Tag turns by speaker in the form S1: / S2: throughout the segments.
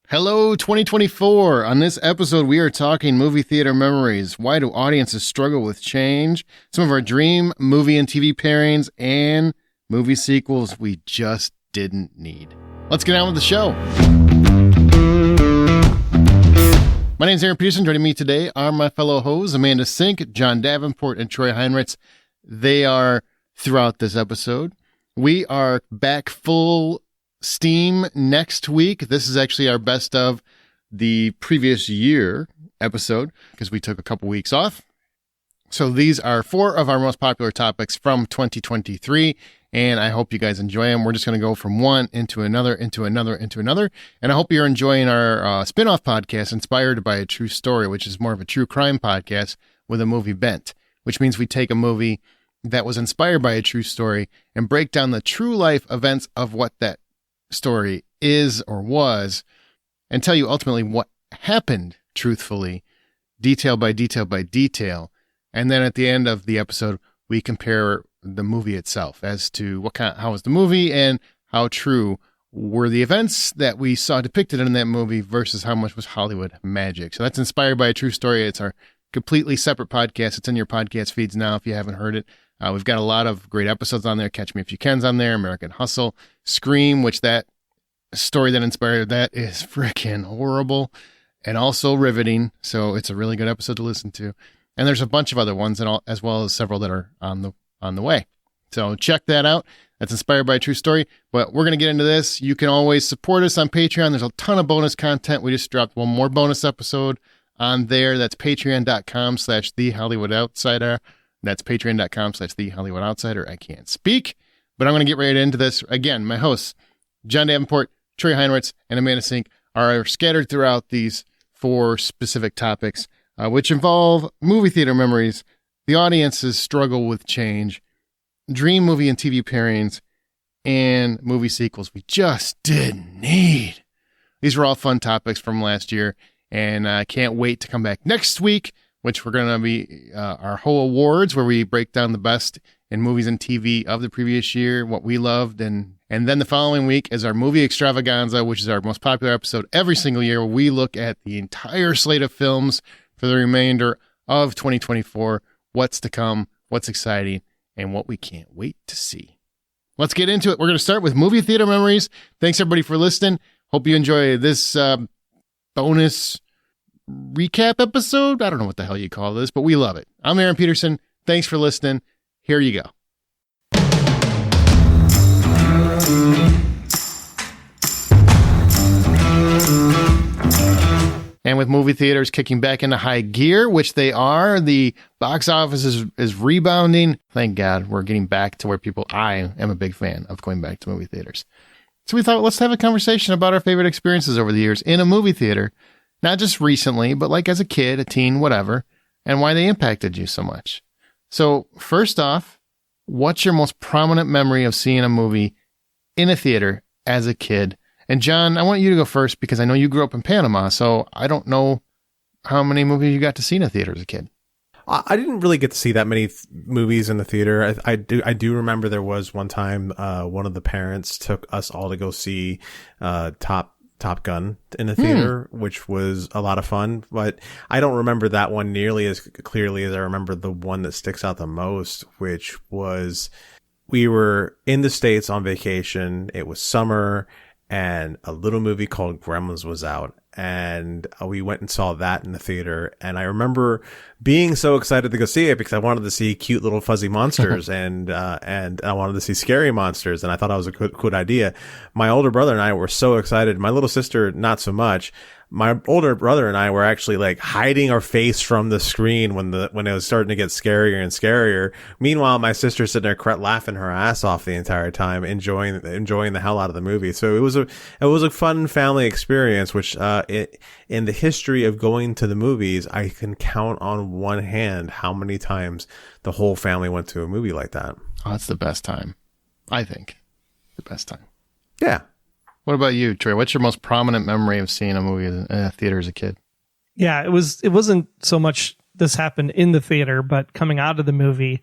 S1: Hello, 2024. On this episode, we are talking movie theater memories. Why do audiences struggle with change? Some of our dream movie and TV pairings and movie sequels we just didn't need. Let's get on with the show. My name is Aaron Peterson. Joining me today are my fellow hosts, Amanda Sink, John Davenport, and Troy Heinrichs. They are throughout this episode. We are back full steam next week. This is actually our best of the previous year episode because we took a couple weeks off. So these are 4 of our most popular topics from 2023, and I hope you guys enjoy them. We're just going to go from one into another, and I hope you're enjoying our spin-off podcast, Inspired by a True Story, which is more of a true crime podcast with a movie bent, which means we take a movie that was inspired by a true story and break down the true life events of what that story is or was, and tell you ultimately what happened truthfully, detail by detail. And then at the end of the episode, we compare the movie itself as to how was the movie and how true were the events that we saw depicted in that movie versus how much was Hollywood magic. So that's Inspired by a True Story. It's our completely separate podcast. It's in your podcast feeds now if you haven't heard it. We've got a lot of great episodes on there. Catch Me If You Can's on there, American Hustle, Scream, which that story that inspired that is freaking horrible and also riveting. So it's a really good episode to listen to. And there's a bunch of other ones, and as well as several that are on the way. So check that out. That's Inspired by a True Story. But we're going to get into this. You can always support us on Patreon. There's a ton of bonus content. We just dropped one more bonus episode on there. That's patreon.com/TheHollywoodOutsider. That's patreon.com/TheHollywoodOutsider. I can't speak, but I'm going to get right into this. Again, my hosts, John Davenport, Troy Heinrichs, and Amanda Sink, are scattered throughout these 4 specific topics, which involve movie theater memories, the audience's struggle with change, dream movie and TV pairings, and movie sequels we just didn't need. These were all fun topics from last year, and I can't wait to come back next week, which we're going to be our whole awards, where we break down the best in movies and TV of the previous year, what we loved, and then the following week is our movie extravaganza, which is our most popular episode every single year, where we look at the entire slate of films for the remainder of 2024, what's to come, what's exciting, and what we can't wait to see. Let's get into it. We're going to start with movie theater memories. Thanks, everybody, for listening. Hope you enjoy this bonus recap episode. I don't know what the hell you call this, but we love it. I'm Aaron Peterson. Thanks for listening. Here you go. And with movie theaters kicking back into high gear, which they are, the box office is rebounding. Thank God we're getting back to where I am a big fan of going back to movie theaters. So we thought, let's have a conversation about our favorite experiences over the years in a movie theater. Not just recently, but like as a kid, a teen, whatever, and why they impacted you so much. So first off, what's your most prominent memory of seeing a movie in a theater as a kid? And John, I want you to go first because I know you grew up in Panama, so I don't know how many movies you got to see in a theater as a kid.
S2: I didn't really get to see that many movies in the theater. I do remember there was one time one of the parents took us all to go see Top Gun in the theater, which was a lot of fun, but I don't remember that one nearly as clearly as I remember the one that sticks out the most, which was we were in the States on vacation. It was summer and a little movie called Gremlins was out, and we went and saw that in the theater. And I remember being so excited to go see it because I wanted to see cute little fuzzy monsters and I wanted to see scary monsters, and I thought that was a good idea. My older brother and I were so excited. My little sister, not so much. My older brother and I were actually like hiding our face from the screen when it was starting to get scarier and scarier. Meanwhile, my sister's sitting there laughing her ass off the entire time, enjoying the hell out of the movie. So it was a fun family experience, which in the history of going to the movies, I can count on one hand how many times the whole family went to a movie like that.
S1: Oh, that's the best time. I think the best time.
S2: Yeah.
S1: What about you, Troy? What's your most prominent memory of seeing a movie in a theater as a kid?
S3: Yeah, it wasn't so much this happened in the theater, but coming out of the movie,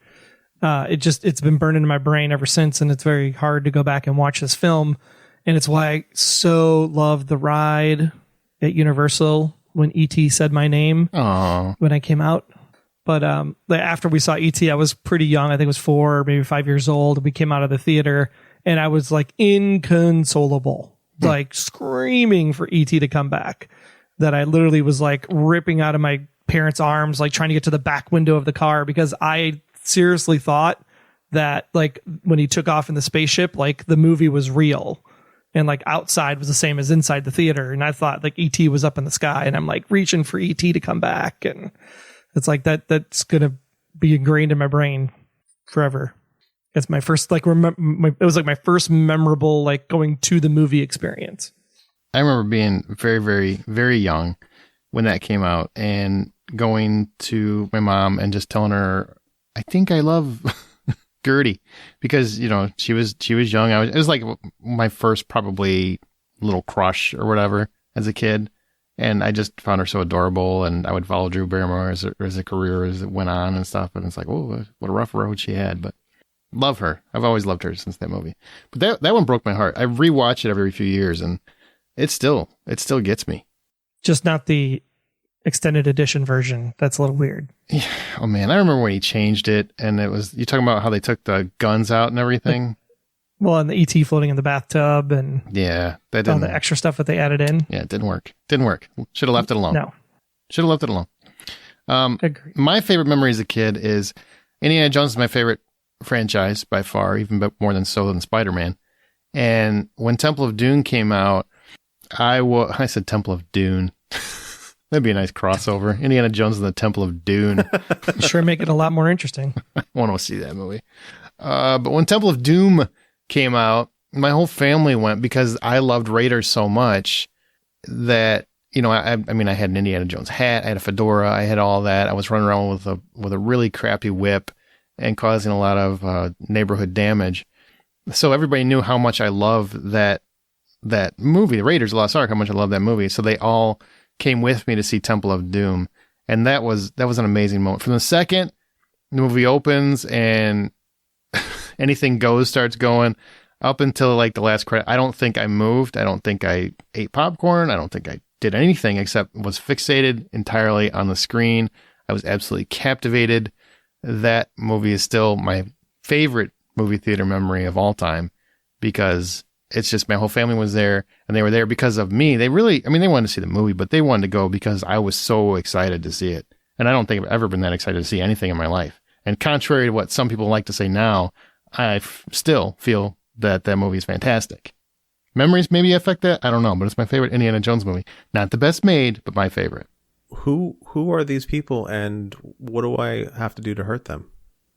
S3: it's been burned into my brain ever since, and it's very hard to go back and watch this film. And it's why I so love the ride at Universal when E.T. said my name when I came out. But after we saw E.T., I was pretty young. I think it was 4 or maybe 5 years old. We came out of the theater and I was like inconsolable, like screaming for E.T. to come back, that I literally was like ripping out of my parents' arms, like trying to get to the back window of the car, because I seriously thought that like when he took off in the spaceship, like the movie was real and like outside was the same as inside the theater. And I thought like ET was up in the sky, and I'm like reaching for ET to come back. And it's like that's going to be ingrained in my brain forever. It's my first, like, it was like my first memorable, like going to the movie experience.
S1: I remember being very, very, very young when that came out and going to my mom and just telling her, I think I love Gertie, because, you know, she was young. It was like my first probably little crush or whatever as a kid. And I just found her so adorable, and I would follow Drew Barrymore as a career as it went on and stuff. And it's like, oh, what a rough road she had, but love her. I've always loved her since that movie. But that one broke my heart. I rewatch it every few years, and it still gets me.
S3: Just not the extended edition version. That's a little weird.
S1: Yeah. Oh man, I remember when he changed it, and it was, you talking about how they took the guns out and everything.
S3: Well, and the ET floating in the bathtub, and
S1: yeah, that
S3: all
S1: didn't,
S3: the extra stuff that they added in.
S1: Yeah, it didn't work. Should have left it alone.
S3: No,
S1: should have left it alone.
S3: Agreed.
S1: My favorite memory as a kid is Indiana Jones is my favorite franchise by far, even more than Spider-Man. And when Temple of Doom came out, I said Temple of Dune. That'd be a nice crossover. Indiana Jones and the Temple of Dune.
S3: Sure, make it a lot more interesting.
S1: I want to see that movie. But when Temple of Doom came out, my whole family went, because I loved Raiders so much that, you know, I mean, I had an Indiana Jones hat, I had a fedora, I had all that. I was running around with a really crappy whip and causing a lot of neighborhood damage. So everybody knew how much I loved that movie, The Raiders of the Lost Ark, how much I loved that movie. So they all came with me to see Temple of Doom. And that was an amazing moment. From the second the movie opens and Anything Goes starts going, up until like the last credit, I don't think I moved. I don't think I ate popcorn. I don't think I did anything except was fixated entirely on the screen. I was absolutely captivated. That movie is still my favorite movie theater memory of all time, because it's just, my whole family was there, and they were there because of me. They really, I mean, they wanted to see the movie, but they wanted to go because I was so excited to see it. And I don't think I've ever been that excited to see anything in my life. And contrary to what some people like to say now, I still feel that movie is fantastic. Memories maybe affect that. I don't know, but it's my favorite Indiana Jones movie. Not the best made, but my favorite.
S2: Who are these people, and what do I have to do to hurt them?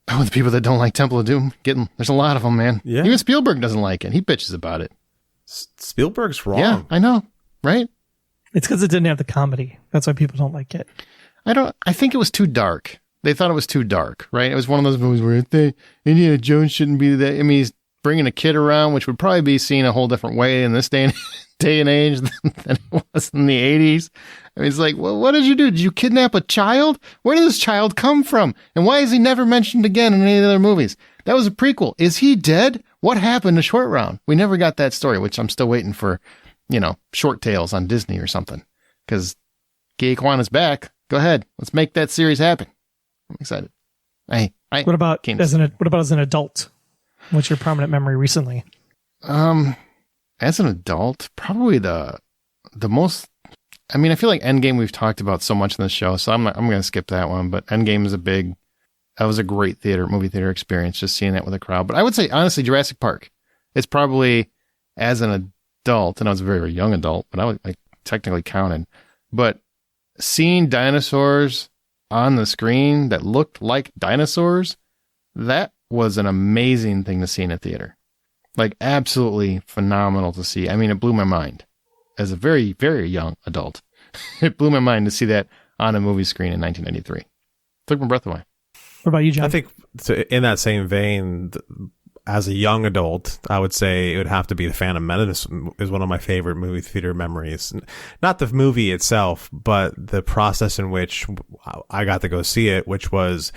S1: Oh, the people that don't like Temple of Doom. There's a lot of them, man.
S2: Yeah.
S1: Even Spielberg doesn't like it. He bitches about it.
S2: Spielberg's wrong.
S1: Yeah, I know, right?
S3: It's because it didn't have the comedy. That's why people don't like it.
S1: I think it was too dark. They thought it was too dark, right? It was one of those movies where Indiana Jones shouldn't be that. I mean, he's bringing a kid around, which would probably be seen a whole different way in this day and age than it was in the 80s. I mean, it's like, well, what did you do? Did you kidnap a child? Where did this child come from? And why is he never mentioned again in any of the other movies? That was a prequel. Is he dead? What happened to Short Round? We never got that story, which I'm still waiting for, you know, Short Tales on Disney or something. Because Gay Kwan is back. Go ahead. Let's make that series happen. I'm excited.
S3: What about as an adult? What's your prominent memory recently?
S1: As an adult, probably the most. I mean, I feel like Endgame we've talked about so much in this show, so I'm going to skip that one. But Endgame is that was a great movie theater experience, just seeing that with a crowd. But I would say honestly, Jurassic Park. It's probably, as an adult, and I was a very, very young adult, but I technically counted. But seeing dinosaurs on the screen that looked like dinosaurs, that was an amazing thing to see in a theater. Like, absolutely phenomenal to see. I mean, it blew my mind as a very, very young adult. It blew my mind to see that on a movie screen in 1993. Took my breath away.
S3: What about you, John?
S2: I think in that same vein, as a young adult, I would say it would have to be The Phantom Menace is one of my favorite movie theater memories. Not the movie itself, but the process in which I got to go see it, which was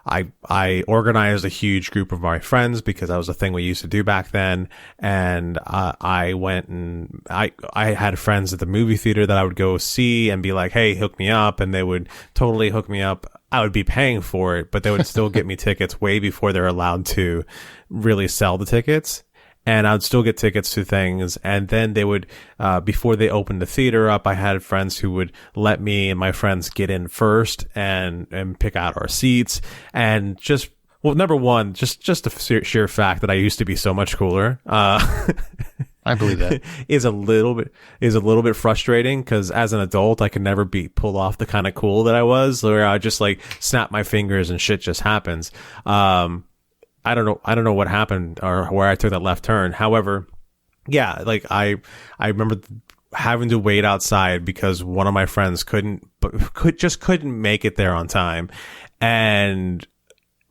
S2: I organized a huge group of my friends because that was a thing we used to do back then. And I went and I had friends at the movie theater that I would go see and be like, hey, hook me up. And they would totally hook me up. I would be paying for it, but they would still get me tickets way before they're allowed to really sell the tickets. And I would still get tickets to things. And then they would, before they opened the theater up, I had friends who would let me and my friends get in first and pick out our seats. And just, well, number one, just the sheer fact that I used to be so much cooler,
S1: I believe that
S2: is a little bit frustrating because as an adult, I could never pull off the kind of cool that I was, where I just like snap my fingers and shit just happens. I don't know what happened or where I took that left turn. However, yeah, like I remember having to wait outside because one of my friends couldn't make it there on time. And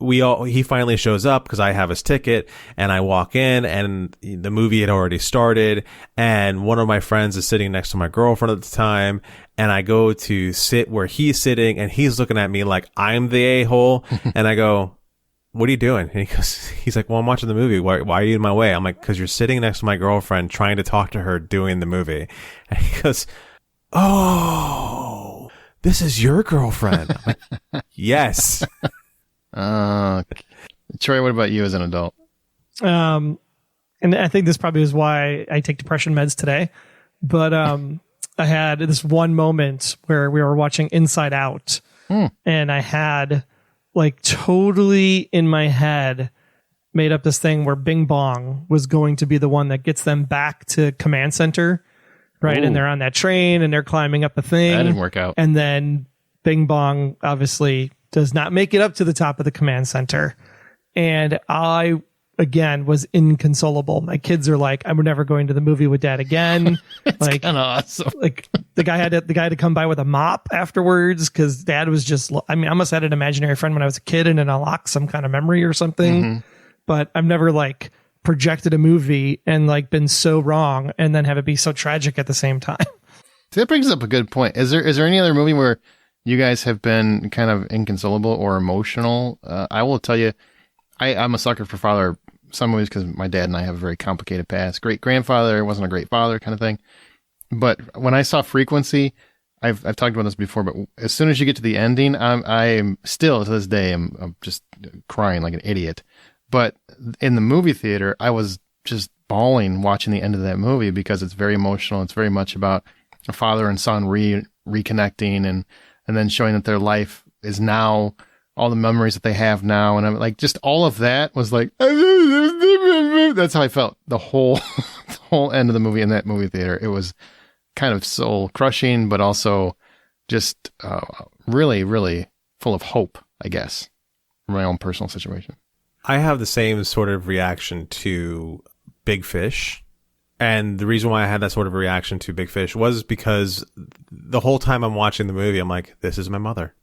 S2: he finally shows up because I have his ticket, and I walk in and the movie had already started, and one of my friends is sitting next to my girlfriend at the time, and I go to sit where he's sitting and he's looking at me like I'm the a-hole. And I go, what are you doing? And he's like, well, I'm watching the movie. Why are you in my way? I'm like, because you're sitting next to my girlfriend trying to talk to her during the movie. And he goes, oh, this is your girlfriend. I'm like, yes.
S1: Troy, what about you as an adult?
S3: And I think this probably is why I take depression meds today. But I had this one moment where we were watching Inside Out, and I had like totally in my head made up this thing where Bing Bong was going to be the one that gets them back to command center, right? Ooh. And they're on that train and they're climbing up a thing.
S1: That didn't work out.
S3: And then Bing Bong obviously does not make it up to the top of the command center. And I, again, was inconsolable. My kids are like, I'm never going to the movie with dad again. Like,
S1: kind of awesome.
S3: Like the guy had to come by with a mop afterwards because dad was just, I mean, I must have had an imaginary friend when I was a kid and it unlocked some kind of memory or something. Mm-hmm. But I've never like projected a movie and like been so wrong and then have it be so tragic at the same time.
S1: That brings up a good point. Is there any other movie where you guys have been kind of inconsolable or emotional? I will tell you, I'm a sucker for father-son movies because my dad and I have a very complicated past. Great grandfather wasn't a great father, kind of thing. But when I saw Frequency, I've talked about this before. But as soon as you get to the ending, I'm still to this day I'm just crying like an idiot. But in the movie theater, I was just bawling watching the end of that movie because it's very emotional. It's very much about a father and son reconnecting and then showing that their life is now. All the memories that they have now. And I'm like, just all of that was like, that's how I felt the whole end of the movie in that movie theater. It was kind of soul crushing, but also just really, really full of hope, I guess, from my own personal situation.
S2: I have the same sort of reaction to Big Fish. And the reason why I had that sort of reaction to Big Fish was because the whole time I'm watching the movie, I'm like, this is my mother.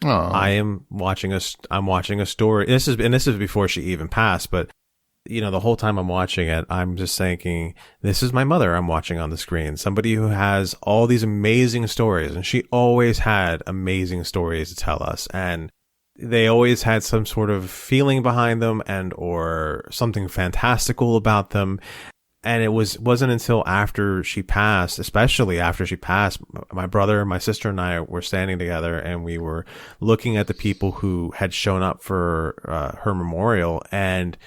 S2: I'm watching a story. This is before she even passed, but you know, the whole time I'm watching it, I'm just thinking, this is my mother I'm watching on the screen. Somebody who has all these amazing stories, and she always had amazing stories to tell us, and they always had some sort of feeling behind them and or something fantastical about them. And it wasn't until after she passed, especially after she passed, my brother, my sister, and I were standing together, and we were looking at the people who had shown up for her memorial, and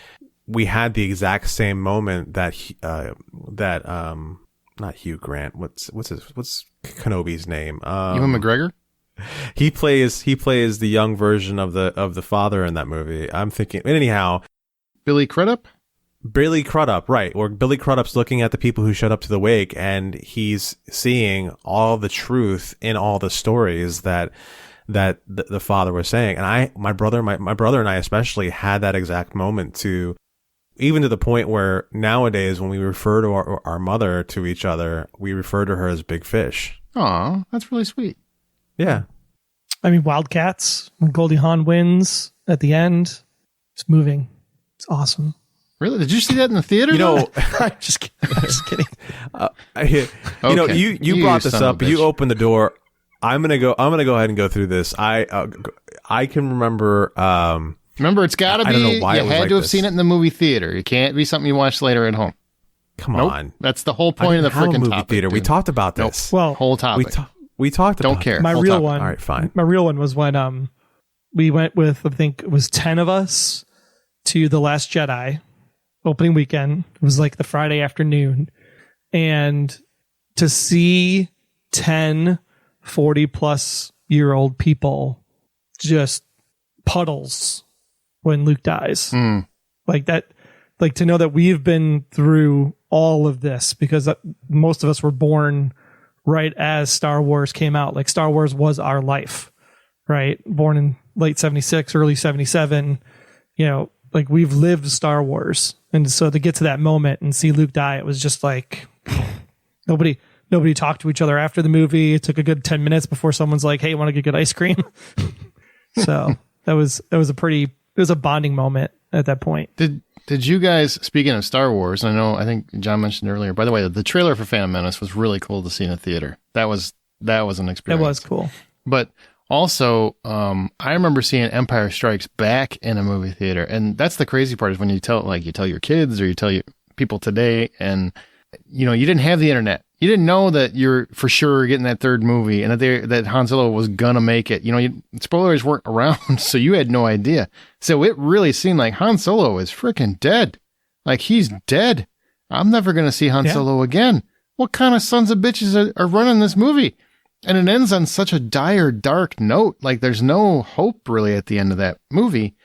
S2: we had the exact same moment that not Hugh Grant. What's Kenobi's name?
S1: Ewan McGregor.
S2: He plays the young version of the father in that movie. I'm thinking, anyhow,
S1: Billy Crudup,
S2: right. Or Billy Crudup's looking at the people who showed up to the wake, and he's seeing all the truth in all the stories that the father was saying. And my brother and I especially had that exact moment even to the point where nowadays when we refer to our mother to each other, we refer to her as Big Fish.
S1: Aw, that's really sweet.
S2: Yeah.
S3: I mean, Wildcats, when Goldie Hawn wins at the end, it's moving. It's awesome.
S1: Really? Did you see that in the theater?
S2: You know,
S3: I'm just kidding.
S2: You know, you brought this up. You opened the door. I'm gonna go ahead and go through this. I can remember.
S1: Remember, it's got to be.
S2: I don't know why
S1: you had to have seen it in the movie theater. It can't be something you watch later at home.
S2: Come on,
S1: that's the whole point of the freaking
S2: movie
S1: topic.
S2: Theater.
S1: Dude.
S2: We talked about this.
S1: Nope. Well, whole topic.
S2: We talked about.
S1: Don't care.
S3: My
S1: whole
S3: real
S1: topic.
S3: one.
S2: All right, fine.
S3: My real one was when we went with, I think it was 10 of us to The Last Jedi opening weekend. It was like the Friday afternoon, and to see 10 40-plus-year-old people just puddles when Luke dies. Like that, like to know that we've been through all of this, because most of us were born right as Star Wars came out. Like Star Wars was our life, right? Born in late 76, early 77, like we've lived Star Wars. And so to get to that moment and see Luke die, it was just like nobody talked to each other after the movie. It took a good 10 minutes before someone's like, "Hey, want to get good ice cream?" So it was a bonding moment at that point.
S1: Did you guys, speaking of Star Wars, I think John mentioned earlier, by the way, the trailer for Phantom Menace was really cool to see in a theater. That was an experience.
S3: It was cool.
S1: But also, I remember seeing Empire Strikes Back in a movie theater. And that's the crazy part, is when you tell your kids or you tell people today, and you didn't have the internet. You didn't know that you're for sure getting that third movie and that Han Solo was gonna make it. Spoilers weren't around, so you had no idea. So it really seemed like Han Solo is freaking dead. Like, he's dead. I'm never gonna see Han Solo again. What kind of sons of bitches are running this movie? And it ends on such a dire, dark note. Like, there's no hope really at the end of that movie.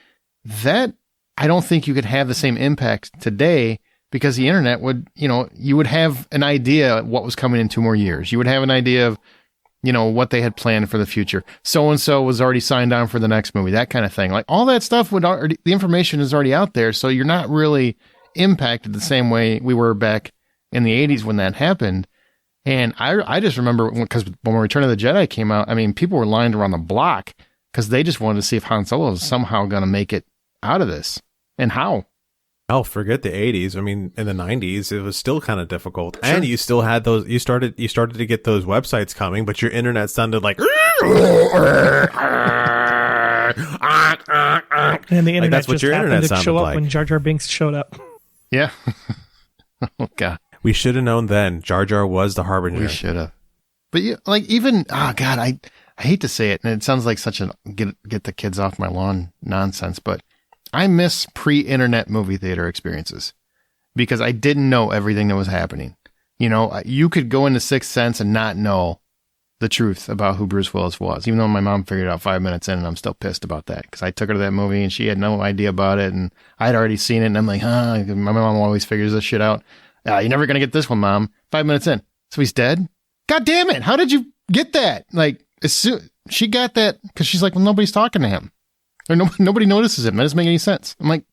S1: That I don't think you could have the same impact today. Because the internet would, you would have an idea what was coming in 2 more years. You would have an idea of, what they had planned for the future. So-and-so was already signed on for the next movie, that kind of thing. Like, all that stuff the information is already out there. So you're not really impacted the same way we were back in the 80s when that happened. And I just remember, because when Return of the Jedi came out, people were lined around the block because they just wanted to see if Han Solo was somehow going to make it out of this, and how.
S2: Oh, forget the 80s. In the 90s, it was still kind of difficult. Sure. And you still had those, you started to get those websites coming, but your internet sounded like,
S3: and the internet
S2: that's what
S3: just
S2: your
S3: happened
S2: internet
S3: to
S2: sounded
S3: show up
S2: like.
S3: when Jar Jar Binks showed up.
S1: Yeah. Oh, God.
S2: We should have known then. Jar Jar was the harbinger.
S1: We should have. But God, I hate to say it, and it sounds like such a get the kids off my lawn nonsense, but I miss pre-internet movie theater experiences because I didn't know everything that was happening. You could go into Sixth Sense and not know the truth about who Bruce Willis was, even though my mom figured it out 5 minutes in, and I'm still pissed about that because I took her to that movie and she had no idea about it, and I'd already seen it, and I'm like, my mom always figures this shit out. You're never going to get this one, Mom. 5 minutes in. So he's dead? God damn it. How did you get that? Like, she got that because she's like, well, nobody's talking to him. Or nobody notices him. That doesn't make any sense. I'm like,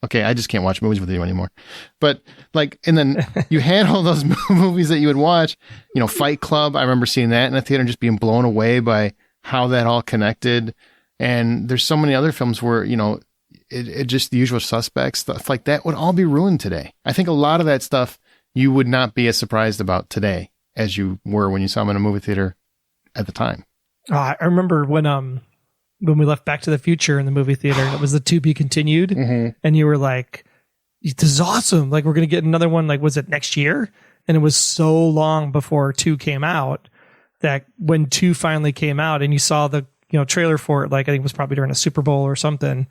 S1: okay, I just can't watch movies with you anymore. But and then you had all those movies that you would watch, Fight Club. I remember seeing that in the theater and just being blown away by how that all connected. And there's so many other films where, it just The Usual Suspects, stuff like that would all be ruined today. I think a lot of that stuff you would not be as surprised about today as you were when you saw them in a movie theater at the time.
S3: I remember when we left Back to the Future in the movie theater, and it was the to be continued, and you were like, "This is awesome! Like, we're gonna get another one. Like, was it next year?" And it was so long before 2 came out that when 2 finally came out, and you saw the trailer for it, like I think it was probably during a Super Bowl or something,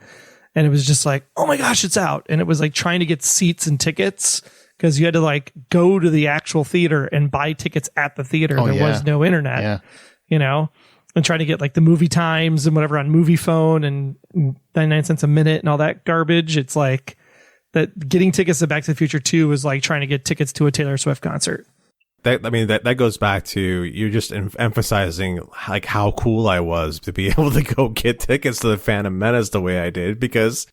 S3: and it was just like, "Oh my gosh, it's out!" And it was like trying to get seats and tickets because you had to like go to the actual theater and buy tickets at the theater. There was no internet, and trying to get like the movie times and whatever on Movie Phone and 99 cents a minute and all that garbage. It's like that getting tickets to Back to the Future 2 was like trying to get tickets to a Taylor Swift concert.
S2: That goes back to you just emphasizing like how cool I was to be able to go get tickets to the Phantom Menace the way I did, because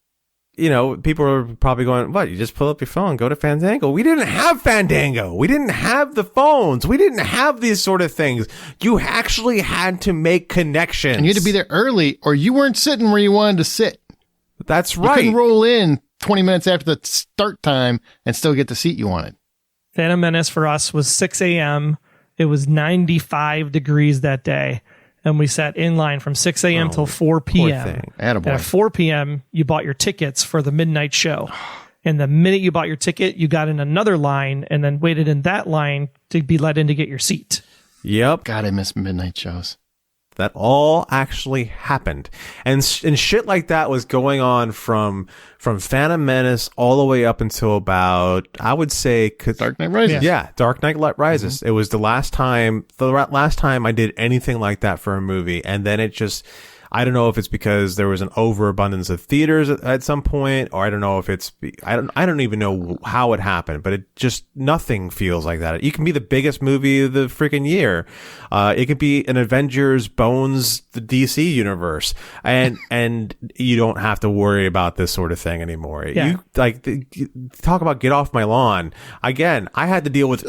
S2: people are probably going, what, you just pull up your phone, go to Fandango? We didn't have Fandango. We didn't have the phones. We didn't have these sort of things. You actually had to make connections.
S1: And you had to be there early or you weren't sitting where you wanted to sit.
S2: That's right.
S1: You couldn't roll in 20 minutes after the start time and still get the seat you wanted.
S3: Phantom Menace for us was 6 a.m. It was 95 degrees that day. and we sat in line from 6 a.m. till 4 p.m. And at 4 p.m., you bought your tickets for the midnight show. And the minute you bought your ticket, you got in another line and then waited in that line to be let in to get your seat.
S2: Yep.
S1: God, I miss midnight shows.
S2: That all actually happened. And shit like that was going on from Phantom Menace all the way up until about, I would say,
S1: Dark Knight Rises.
S2: Yeah, Dark Knight Rises. Mm-hmm. It was the last time I did anything like that for a movie. And then it just, I don't know if it's because there was an overabundance of theaters at some point, or I don't know if it's, I don't even know how it happened, but it just, nothing feels like that. It can be the biggest movie of the freaking year. It could be an Avengers Bones, the DC universe, and you don't have to worry about this sort of thing anymore.
S3: Yeah.
S2: You talk about get off my lawn. Again, I had to deal with.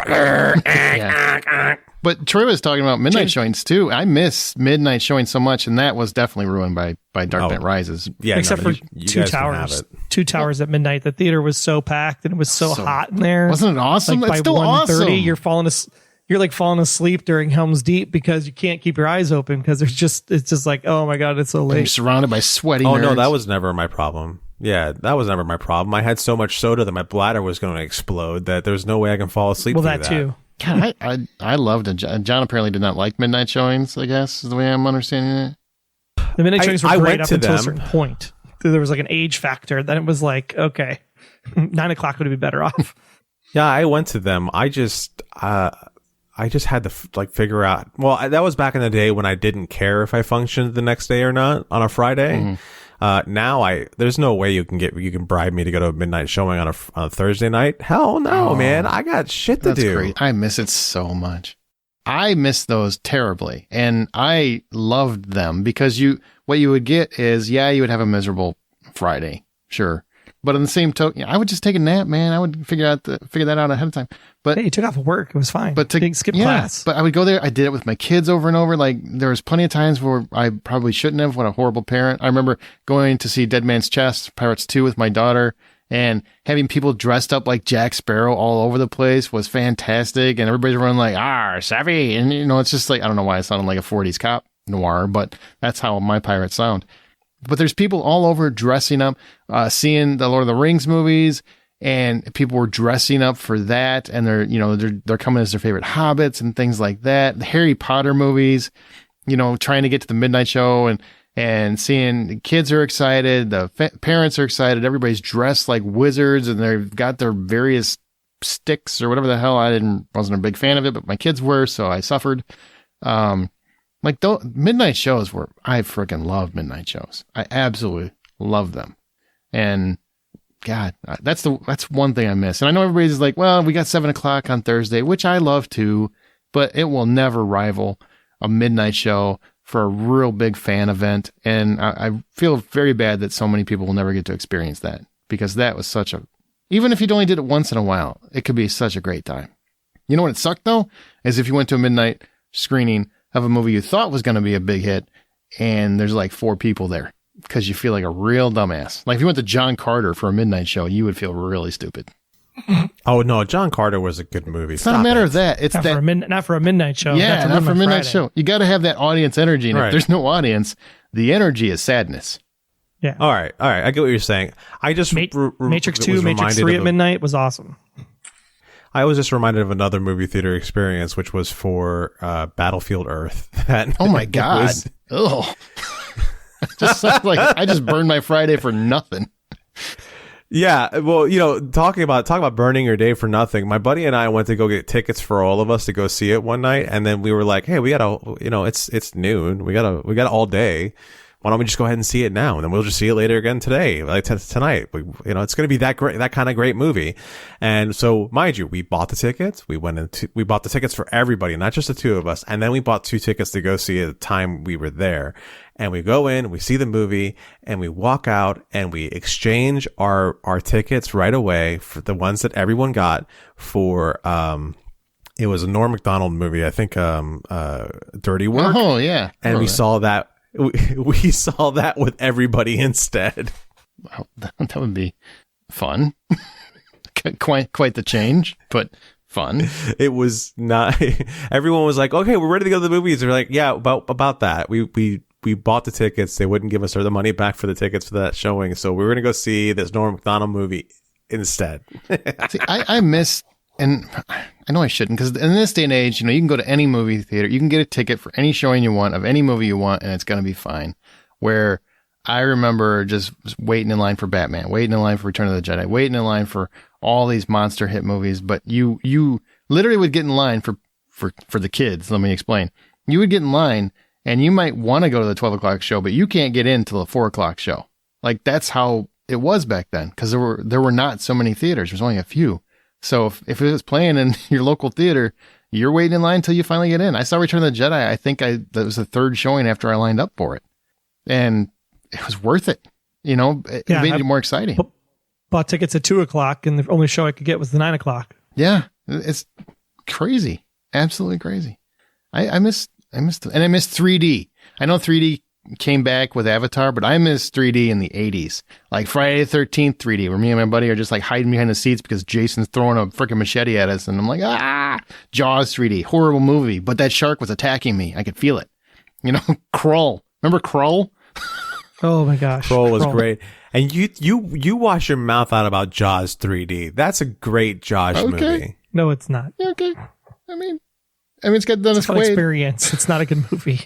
S1: Yeah. But Troy was talking about midnight showings too. I miss midnight showings so much, and that was definitely ruined by Dark Knight Rises.
S2: Yeah,
S3: except for Two Towers at midnight. The theater was so packed and it was so hot in there.
S1: Wasn't it awesome?
S3: Like
S1: it's
S3: by
S1: still
S3: 1:30,
S1: awesome.
S3: You're like falling asleep during Helm's Deep because you can't keep your eyes open because it's just like, oh my God, it's so late.
S1: You're surrounded by sweaty
S2: nerds.
S1: No,
S2: that was never my problem. Yeah, that was never my problem. I had so much soda that my bladder was going to explode that there's no way I can fall asleep.
S3: Well, that too.
S1: God, I loved it. John apparently did not like midnight showings, I guess, is the way I'm understanding it.
S3: The midnight showings were great up until a certain point. There was like an age factor. Then it was like, okay, 9 o'clock would be better off.
S2: Yeah, I went to them. I just had to figure out. Well, that was back in the day when I didn't care if I functioned the next day or not on a Friday. Mm-hmm. Now there's no way you can bribe me to go to a midnight showing on a Thursday night. Hell no, man. I got shit to do.
S1: Great. I miss it so much. I miss those terribly. And I loved them because what you would get is, you would have a miserable Friday. Sure. But on the same token, I would just take a nap, man. I would figure that out ahead of time. But
S3: hey, you took off of work. It was fine.
S1: But
S3: didn't skip class.
S1: But I would go there. I did it with my kids over and over. Like there was plenty of times where I probably shouldn't have. What a horrible parent. I remember going to see Dead Man's Chest, Pirates 2 with my daughter, and having people dressed up like Jack Sparrow all over the place was fantastic. And everybody's running like, savvy. And it's just like, I don't know why I sounded like a 40s cop noir, but that's how my pirates sound. But there's people all over dressing up, seeing the Lord of the Rings movies, and people were dressing up for that, and they're coming as their favorite hobbits and things like that. The Harry Potter movies, trying to get to the midnight show and seeing the kids are excited, the parents are excited, everybody's dressed like wizards, and they've got their various sticks or whatever the hell. Wasn't a big fan of it, but my kids were, so I suffered. Midnight shows I freaking love midnight shows. I absolutely love them. And God, that's one thing I miss. And I know everybody's like, well, we got 7 o'clock on Thursday, which I love too, but it will never rival a midnight show for a real big fan event. And I feel very bad that so many people will never get to experience that, because that was even if you only did it once in a while, it could be such a great time. You know what it sucked though? Is if you went to a midnight screening of a movie you thought was going to be a big hit, and there's like 4 people there, because you feel like a real dumbass. Like if you went to John Carter for a midnight show, you would feel really stupid.
S2: Oh no, John Carter was a good movie.
S1: It's not a matter of that. It's
S3: not for a midnight show.
S1: Yeah, not for a midnight show. You got to have that audience energy, and if there's no audience, the energy is sadness.
S3: Yeah.
S2: All right. I get what you're saying. I just
S3: Matrix 2, Matrix 3 at midnight was awesome.
S2: I was just reminded of another movie theater experience, which was for Battlefield Earth.
S1: Oh my God! Oh, just sounds like I just burned my Friday for nothing.
S2: Yeah, well, talking about burning your day for nothing. My buddy and I went to go get tickets for all of us to go see it one night, and then we were like, "Hey, we gotta, it's noon. We gotta all day. Why don't we just go ahead and see it now, and then we'll just see it later again today, like tonight. It's going to be that great, that kind of great movie." And so, mind you, we bought the tickets. We bought the tickets for everybody, not just the 2 of us. And then we bought 2 tickets to go see it at the time we were there. And we go in, we see the movie, and we walk out, and we exchange our tickets right away for the ones that everyone got for, it was a Norm Macdonald movie, I think, Dirty Work.
S1: Oh yeah.
S2: And we saw that. We saw that with everybody instead.
S1: Wow, that would be fun. Quite the change, but fun.
S2: It was not. Everyone was like, "Okay, we're ready to go to the movies." They're like, "Yeah, about that. We bought the tickets. They wouldn't give us the money back for the tickets for that showing, so we were gonna go see this Norm Macdonald movie instead."
S1: See, I miss, and I know I shouldn't, because in this day and age, you can go to any movie theater, you can get a ticket for any showing you want of any movie you want, and it's gonna be fine. Where I remember just waiting in line for Batman, waiting in line for Return of the Jedi, waiting in line for all these monster hit movies, but you literally would get in line for the kids. Let me explain. You would get in line, and you might want to go to the 12 o'clock show, but you can't get in till the 4 o'clock show. Like, that's how it was back then, because there were not so many theaters. There's only a few. So if it was playing in your local theater, you're waiting in line until you finally get in. I saw Return of the Jedi. I think that was the third showing after I lined up for it. And it was worth it. It made it more exciting.
S3: Bought tickets at 2 o'clock, and the only show I could get was the 9 o'clock.
S1: Yeah, it's crazy, absolutely crazy. I missed and I missed 3D. I know 3D came back with Avatar, but I missed 3D in the 80s, like Friday the 13th 3D, where me and my buddy are just like hiding behind the seats because Jason's throwing a freaking machete at us, and I'm like, Jaws 3D, horrible movie, but that shark was attacking me. I could feel it. Krull. Remember Krull?
S3: Oh my gosh.
S2: Krull was great. And you wash your mouth out about Jaws 3D. That's a great Jaws movie.
S3: No, it's not.
S1: Yeah, okay. I mean, it's got Dennis Quaid.
S3: Experience. It's not a good movie.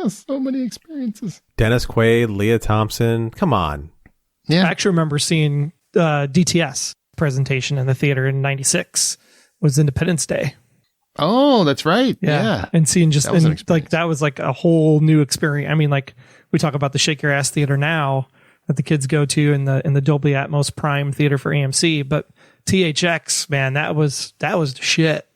S1: So many experiences.
S2: Dennis Quaid, Leah Thompson. Come on.
S3: Yeah. I actually remember seeing DTS presentation in the theater in '96. Was Independence Day.
S1: Oh, that's right. Yeah.
S3: And seeing that was like a whole new experience. I mean, like, we talk about the Shake Your Ass Theater now that the kids go to in the Dolby Atmos Prime Theater for AMC, but THX, man, that was the shit.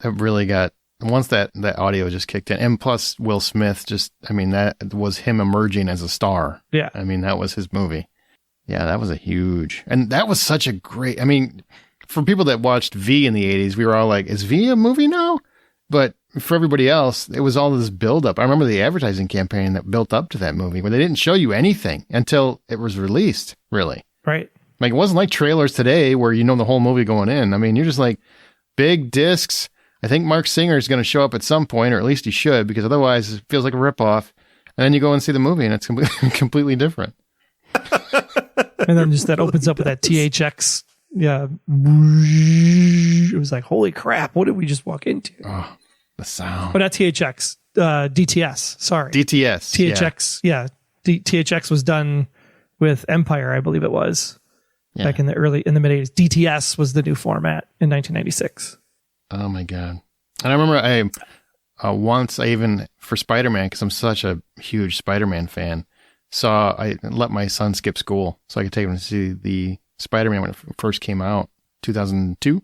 S1: That really got, once that audio just kicked in, and plus Will Smith that was him emerging as a star.
S3: Yeah.
S1: That was his movie. Yeah, that was and that was such a great, for people that watched V in the 80s, we were all like, is V a movie now? But for everybody else, it was all this buildup. I remember the advertising campaign that built up to that movie where they didn't show you anything until it was released, really.
S3: Right.
S1: Like, it wasn't like trailers today where the whole movie going in. You're just like, big discs. I think Mark Singer is going to show up at some point, or at least he should, because otherwise it feels like a ripoff. And then you go and see the movie, and it's completely different.
S3: And then just that opens up with that THX. Yeah. It was like, holy crap, what did we just walk into?
S1: Oh, the sound.
S3: But not THX, DTS, sorry.
S1: DTS.
S3: THX, yeah. THX was done with Empire, I believe it was, back in the mid 80s. DTS was the new format in 1996.
S1: Oh my God. And I remember once I even, for Spider-Man, because I'm such a huge Spider-Man fan, I let my son skip school so I could take him to see the Spider-Man when it first came out, 2002.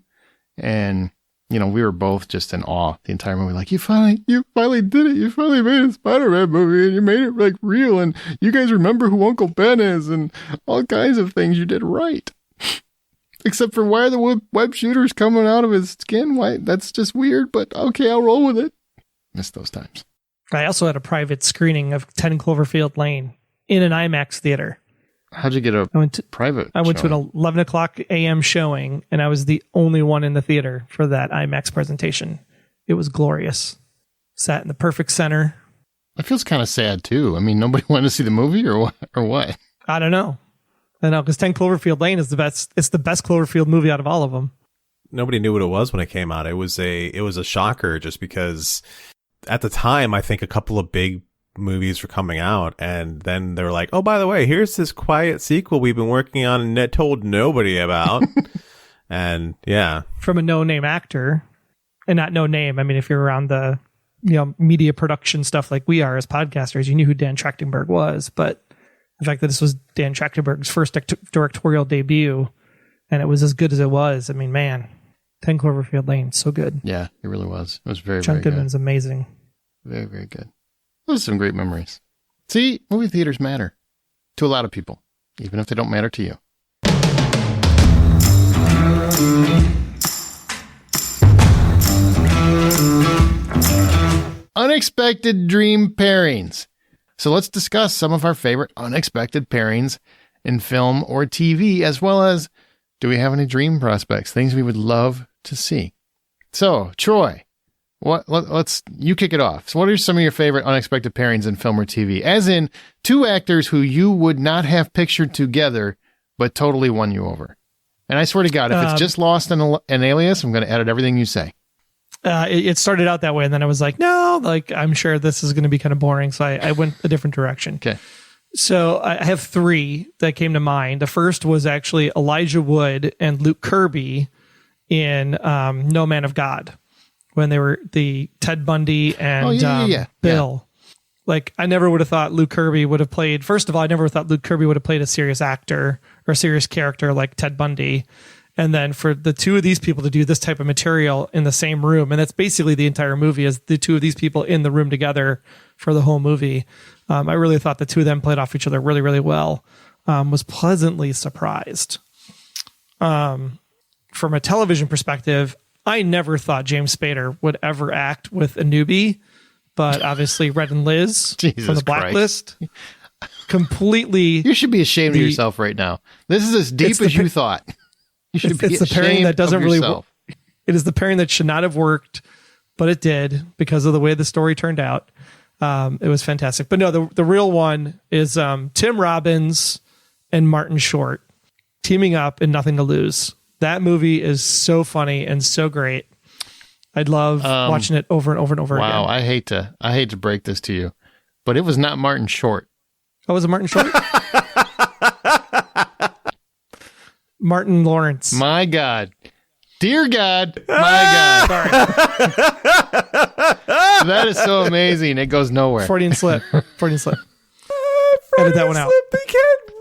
S1: And, we were both just in awe the entire movie. Like, you finally did it. You finally made a Spider-Man movie, and you made it like real. And you guys remember who Uncle Ben is and all kinds of things you did right. Except for, why are the web shooters coming out of his skin? Why? That's just weird, but okay, I'll roll with it. Missed those times.
S3: I also had a private screening of 10 Cloverfield Lane in an IMAX theater.
S1: How'd you get private?
S3: I went to an 11 o'clock a.m. showing, and I was the only one in the theater for that IMAX presentation. It was glorious. Sat in the perfect center.
S1: That feels kind of sad, too. Nobody wanted to see the movie, or what?
S3: I don't know. I know, because 10 Cloverfield Lane is the best. It's the best Cloverfield movie out of all of them.
S2: Nobody knew what it was when it came out. It was a shocker, just because at the time, I think a couple of big movies were coming out, and then they were like, oh, by the way, here's this quiet sequel we've been working on and told nobody about. And yeah, from
S3: a no-name actor, and not no name. If you're around the media production stuff like we are as podcasters, you knew who Dan Trachtenberg was. But the fact that this was Dan Trachtenberg's first directorial debut, and it was as good as it was, 10 Cloverfield Lane, so good.
S1: Yeah, it really was. It was very,
S3: John
S1: very good.
S3: Goodman is amazing.
S1: Very, very good. Those are some great memories. See, movie theaters matter to a lot of people, even if they don't matter to you. Unexpected dream pairings. So let's discuss some of our favorite unexpected pairings in film or TV, as well as Do we have any dream prospects? Things we would love to see? So, Troy, let's you kick it off. So what are some of your favorite unexpected pairings in film or TV? As in, two actors who you would not have pictured together, but totally won you over. And I swear to God, if it's just Lost and Alias, I'm going to edit everything you say.
S3: It started out that way, and then I was like, no, like I'm sure this is going to be kind of boring, so I went a different direction.
S1: Okay.
S3: So I have three that came to mind. The first was actually Elijah Wood and Luke Kirby in No Man of God, when they were the Ted Bundy and Bill. Yeah. Like, I never would have thought Luke Kirby would have played. First of all, I never thought Luke Kirby would have played a serious actor or a serious character like Ted Bundy. And then for the two of these people to do this type of material in the same room, and that's basically the entire movie, is the two of these people in the room together for the whole movie. I really thought the two of them played off each other really, really well. Was pleasantly surprised. From a television perspective, I never thought James Spader would ever act with a newbie, but obviously Red and Liz from the Blacklist. Completely.
S1: You should be ashamed of yourself right now. This is as deep as you thought. You should be
S3: it's the pairing that doesn't really work. It is the pairing that should not have worked, but it did because of the way the story turned out. It was fantastic. But no, the real one is Tim Robbins and Martin Short teaming up in Nothing to Lose. That movie is so funny and so great. I'd love watching it over and over and over again.
S1: Wow, I hate to break this to you, but it was not Martin Short.
S3: Oh, was it Martin Short? Martin Lawrence.
S1: My God. Dear God. My God.
S3: Sorry.
S1: That is so amazing. It goes nowhere.
S3: Freudian slip. Edit that one out.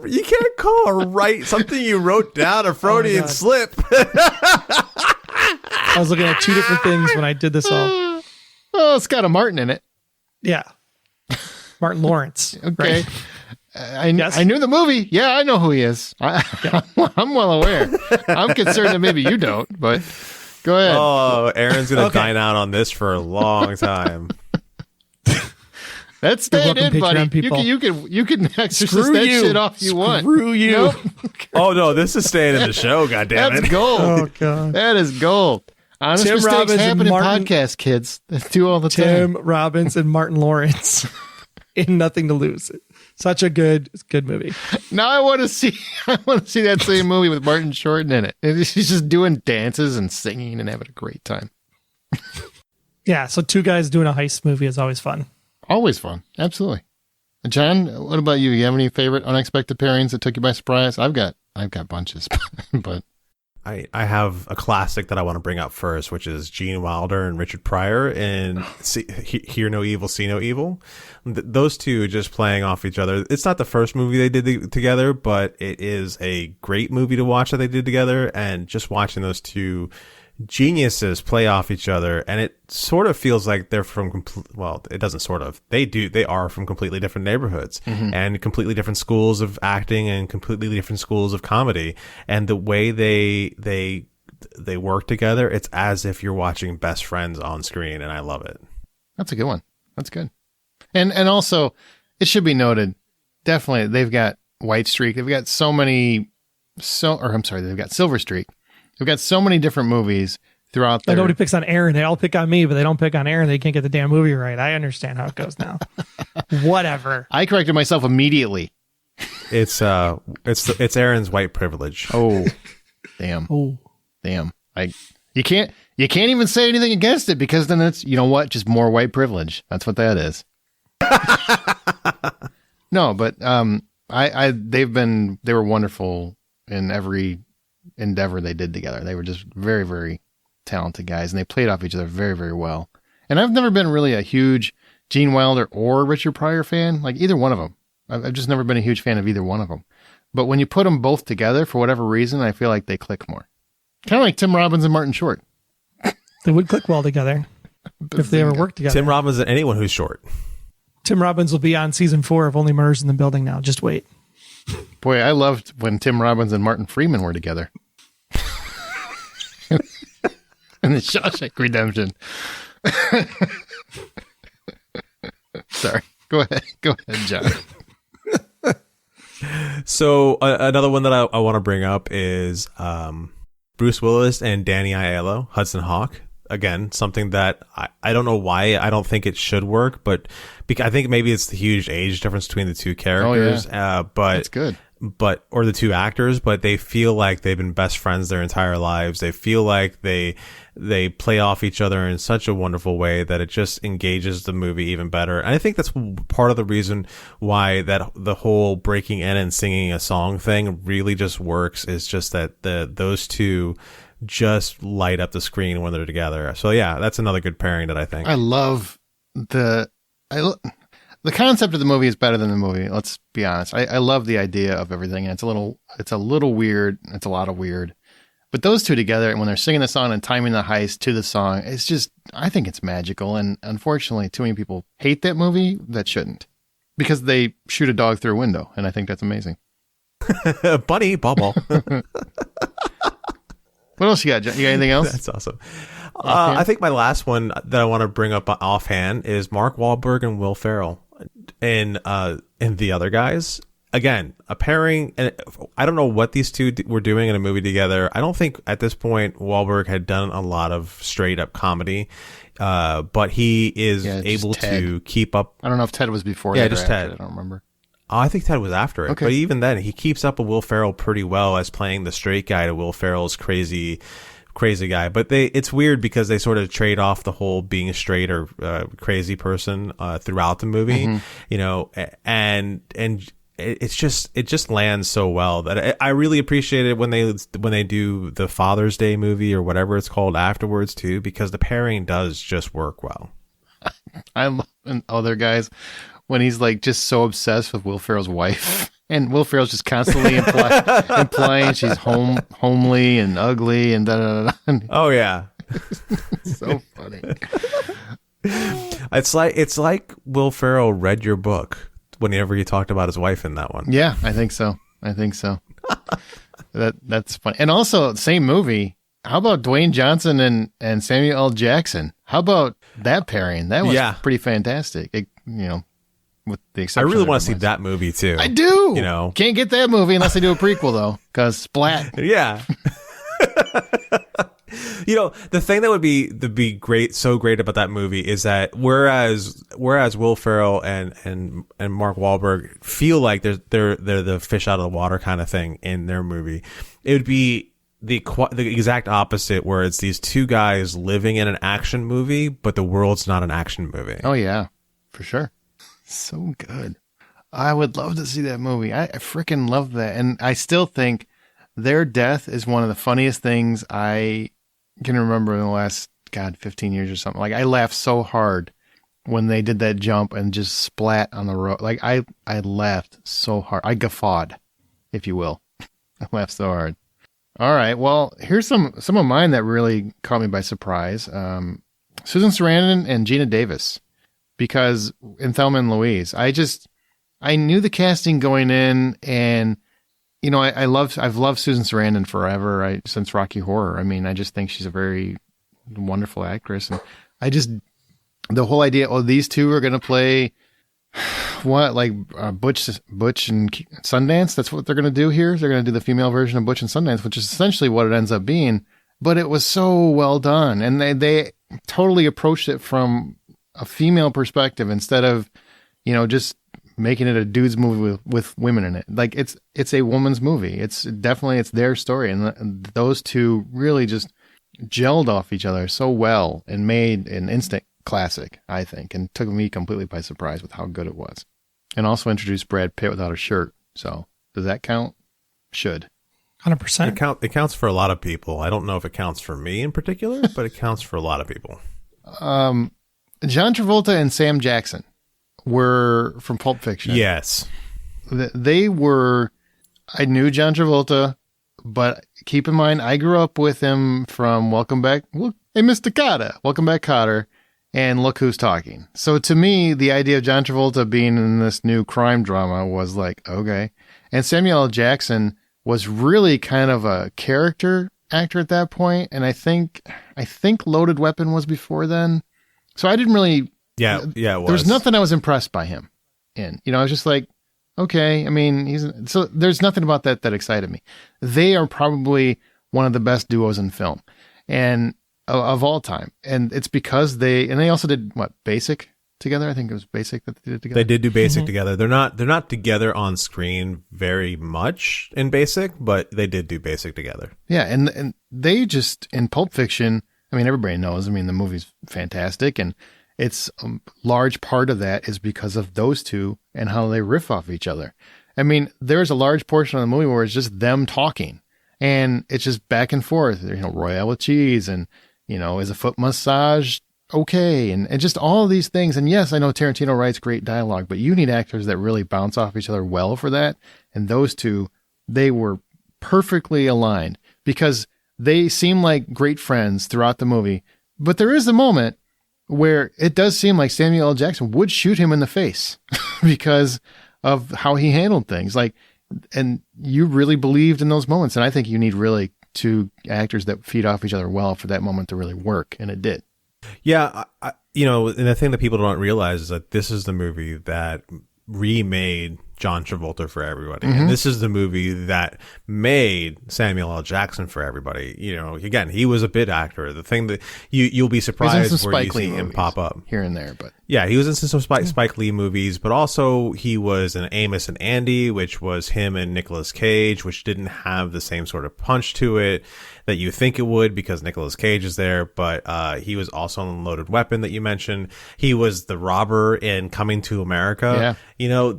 S2: You can't call something you wrote down a Freudian slip.
S3: I was looking at two different things when I did this all.
S1: Well, it's got a Martin in it.
S3: Yeah. Martin Lawrence.
S1: Okay.
S3: Right?
S1: I knew the movie. Yeah, I know who he is. I'm well aware. I'm concerned that maybe you don't, but go ahead.
S2: Oh, Aaron's going to dine out on this for a long time.
S1: That's staying in, buddy. You can exercise that shit off you want.
S3: Screw you.
S1: Nope.
S2: Oh, no, this is staying in the show, goddammit.
S1: That's gold.
S3: Oh, God.
S1: That is gold. Honest
S3: Tim
S1: mistakes
S3: Robbins
S1: happen in podcast, kids. They do all the time.
S3: Tim Robbins and Martin Lawrence in Nothing to Lose. Such a good movie.
S1: Now I want to see that same movie with Martin Short in it. He's just doing dances and singing and having a great time.
S3: Yeah, so two guys doing a heist movie is always fun.
S1: Always fun. Absolutely. John, what about you? You have any favorite unexpected pairings that took you by surprise? I've got bunches, but
S2: I have a classic that I want to bring up first, which is Gene Wilder and Richard Pryor in Hear No Evil, See No Evil. Those two just playing off each other. It's not the first movie they did together, but it is a great movie to watch that they did together. And just watching those two geniuses play off each other, and it sort of feels like they're from it doesn't sort of, they are from completely different neighborhoods and completely different schools of acting and completely different schools of comedy, and the way they work together, it's as if you're watching best friends on screen, and I love it. That's
S1: a good one. That's good. And also, it should be noted, definitely they've got White Streak, they've got they've got Silver Streak. We've got so many different movies throughout there.
S3: Nobody picks on Aaron. They all pick on me, but they don't pick on Aaron. They can't get the damn movie right. I understand how it goes now. Whatever.
S1: I corrected myself immediately.
S2: It's Aaron's white privilege.
S1: Oh, damn. Oh, damn. You can't even say anything against it, because then it's, you know what, just more white privilege. That's what that is. No, but they were wonderful in every endeavor they did together. They were just very, very talented guys, and they played off each other very, very well. And I've never been really a huge Gene Wilder or Richard Pryor fan, like either one of them. I've just never been a huge fan of either one of them. But when you put them both together, for whatever reason, I feel like they click more. Kind of like Tim Robbins and Martin Short.
S3: They would click well together if they ever worked together.
S2: Tim Robbins and anyone who's short.
S3: Tim Robbins will be on season 4 of Only Murders in the Building now. Just wait.
S1: Boy, I loved when Tim Robbins and Martin Freeman were together. And the Shawshank Redemption. Sorry. Go ahead, John.
S2: So another one that I want to bring up is Bruce Willis and Danny Aiello, Hudson Hawk. Again, something that I don't know why I don't think it should work, but I think maybe it's the huge age difference between the two characters.
S1: Oh, yeah.
S2: But
S1: that's good.
S2: Or the two actors, but they feel like they've been best friends their entire lives. They feel like they play off each other in such a wonderful way that it just engages the movie even better. And I think that's part of the reason why that the whole breaking in and singing a song thing really just works, is just that those two just light up the screen when they're together. So yeah, that's another good pairing that I think.
S1: I love the concept of the movie is better than the movie. Let's be honest. I love the idea of everything. And it's a little weird. It's a lot of weird, but those two together, when they're singing the song and timing the heist to the song, it's just, I think it's magical. And unfortunately, too many people hate that movie that shouldn't, because they shoot a dog through a window. And I think that's amazing.
S2: Bunny, bubble.
S1: What else you got, John? You got anything else?
S2: That's awesome. I think my last one that I want to bring up offhand is Mark Wahlberg and Will Ferrell in The Other Guys. Again, a pairing, and I don't know what these two were doing in a movie together. I don't think at this point Wahlberg had done a lot of straight up comedy, but he is able to keep up.
S1: I don't know if Ted was before.
S2: Yeah,
S1: that
S2: just
S1: or
S2: Ted.
S1: after, I don't remember.
S2: Oh, I think Ted was after it.
S1: Okay.
S2: But even then, he keeps up with Will Ferrell pretty well as playing the straight guy to Will Ferrell's crazy guy. But it's weird because they sort of trade off the whole being a straight or crazy person throughout the movie, you know, and it just lands so well that I really appreciate it when they do the Father's Day movie or whatever it's called afterwards too, because the pairing does just work well.
S1: I love Other Guys when he's like just so obsessed with Will Ferrell's wife, and Will Ferrell's just constantly implying she's homely and ugly and da da da.
S2: Oh yeah,
S1: so funny.
S2: It's like Will Ferrell read your book whenever he talked about his wife in that one.
S1: Yeah, I think so. That's funny. And also, same movie. How about Dwayne Johnson and Samuel L. Jackson? How about that pairing? That was pretty fantastic. With the exception,
S2: I really want to see that movie too.
S1: I do.
S2: You know,
S1: can't get that movie unless they do a prequel though, because splat.
S2: Yeah. You know, the thing that would be so great about that movie is that whereas Will Ferrell and Mark Wahlberg feel like they're the fish out of the water kind of thing in their movie, it would be the exact opposite, where it's these two guys living in an action movie, but the world's not an action movie.
S1: Oh yeah, for sure. So good. I would love to see that movie. I freaking love that. And I still think their death is one of the funniest things I can remember in the last, 15 years or something. Like, I laughed so hard when they did that jump and just splat on the road. Like, I laughed so hard. I guffawed, if you will. I laughed so hard. All right. Well, here's some of mine that really caught me by surprise. Susan Sarandon and Gina Davis. Because in Thelma and Louise, I knew the casting going in, and I've loved Susan Sarandon forever, since Rocky Horror. I mean, I just think she's a very wonderful actress, and the whole idea, these two are going to play what, like Butch and Sundance. That's what they're going to do here. They're going to do the female version of Butch and Sundance, which is essentially what it ends up being. But it was so well done, and they totally approached it from a female perspective instead of, just making it a dude's movie with women in it. Like, it's a woman's movie. It's their story. And those two really just gelled off each other so well and made an instant classic, I think, and took me completely by surprise with how good it was. And also introduced Brad Pitt without a shirt. So does that count? Should.
S3: 100%.
S2: It counts for a lot of people. I don't know if it counts for me in particular, but it counts for a lot of people.
S1: John Travolta and Sam Jackson were from Pulp Fiction.
S2: Yes.
S1: They were, I knew John Travolta, but keep in mind, I grew up with him from Welcome Back. Hey, Mr. Kotter. Welcome Back, Kotter. And Look Who's Talking. So to me, the idea of John Travolta being in this new crime drama was like, okay. And Samuel L. Jackson was really kind of a character actor at that point. And I think Loaded Weapon was before then. So I didn't really...
S2: Yeah, it was.
S1: There was nothing I was impressed by him in. I was just like, okay. I mean, so there's nothing about that excited me. They are probably one of the best duos in film and of all time. And it's because they also did what, Basic together? I think it was Basic that they did together.
S2: They did do Basic together. They're not together on screen very much in Basic, but they did do Basic together.
S1: Yeah. And they just, in Pulp Fiction, I mean, everybody knows, I mean, the movie's fantastic, and it's a large part of that is because of those two and how they riff off each other. I mean, there's a large portion of the movie where it's just them talking and it's just back and forth, Royale with cheese and, is a foot massage okay? And just all of these things. And yes, I know Tarantino writes great dialogue, but you need actors that really bounce off each other well for that. And those two, they were perfectly aligned because they seem like great friends throughout the movie. But there is a moment where it does seem like Samuel L. Jackson would shoot him in the face because of how he handled things. And you really believed in those moments. And I think you need really two actors that feed off each other well for that moment to really work. And it did.
S2: Yeah. And the thing that people don't realize is that this is the movie that remade John Travolta for everybody. And this is the movie that made Samuel L. Jackson for everybody. Again, he was a bit actor. The thing that you'll be surprised where you see him pop up
S1: here and there, but
S2: yeah, he was in some Spike Lee movies, but also he was in Amos and Andy, which was him and Nicolas Cage, which didn't have the same sort of punch to it that you think it would because Nicolas Cage is there. But he was also in Loaded Weapon that you mentioned. He was the robber in Coming to America.
S1: Yeah.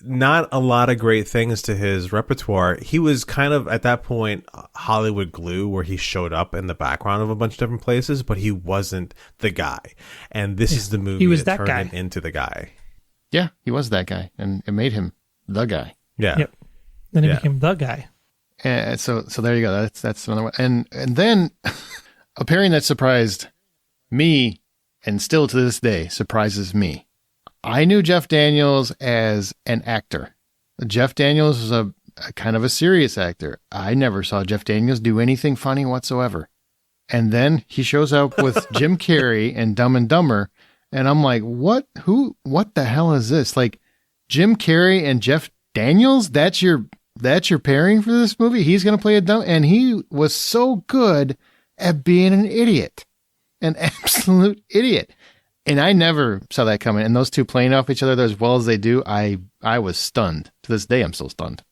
S2: Not a lot of great things to his repertoire. He was kind of at that point Hollywood glue, where he showed up in the background of a bunch of different places, but he wasn't the guy. And this is the movie that turned him into the guy.
S1: Yeah, he was that guy, and it made him the guy.
S2: Yeah.
S3: Yep. Then he became the guy.
S1: And so there you go. That's another one. And then a pairing that surprised me, and still to this day surprises me. I knew Jeff Daniels as an actor. Jeff Daniels was a kind of a serious actor. I never saw Jeff Daniels do anything funny whatsoever. And then he shows up with Jim Carrey and Dumb and Dumber. And I'm like, what the hell is this? Like Jim Carrey and Jeff Daniels? That's your pairing for this movie? He's going to play a dumb, and he was so good at being an idiot, an absolute idiot. And I never saw that coming. And those two playing off each other as well as they do, I was stunned. To this day, I'm still stunned.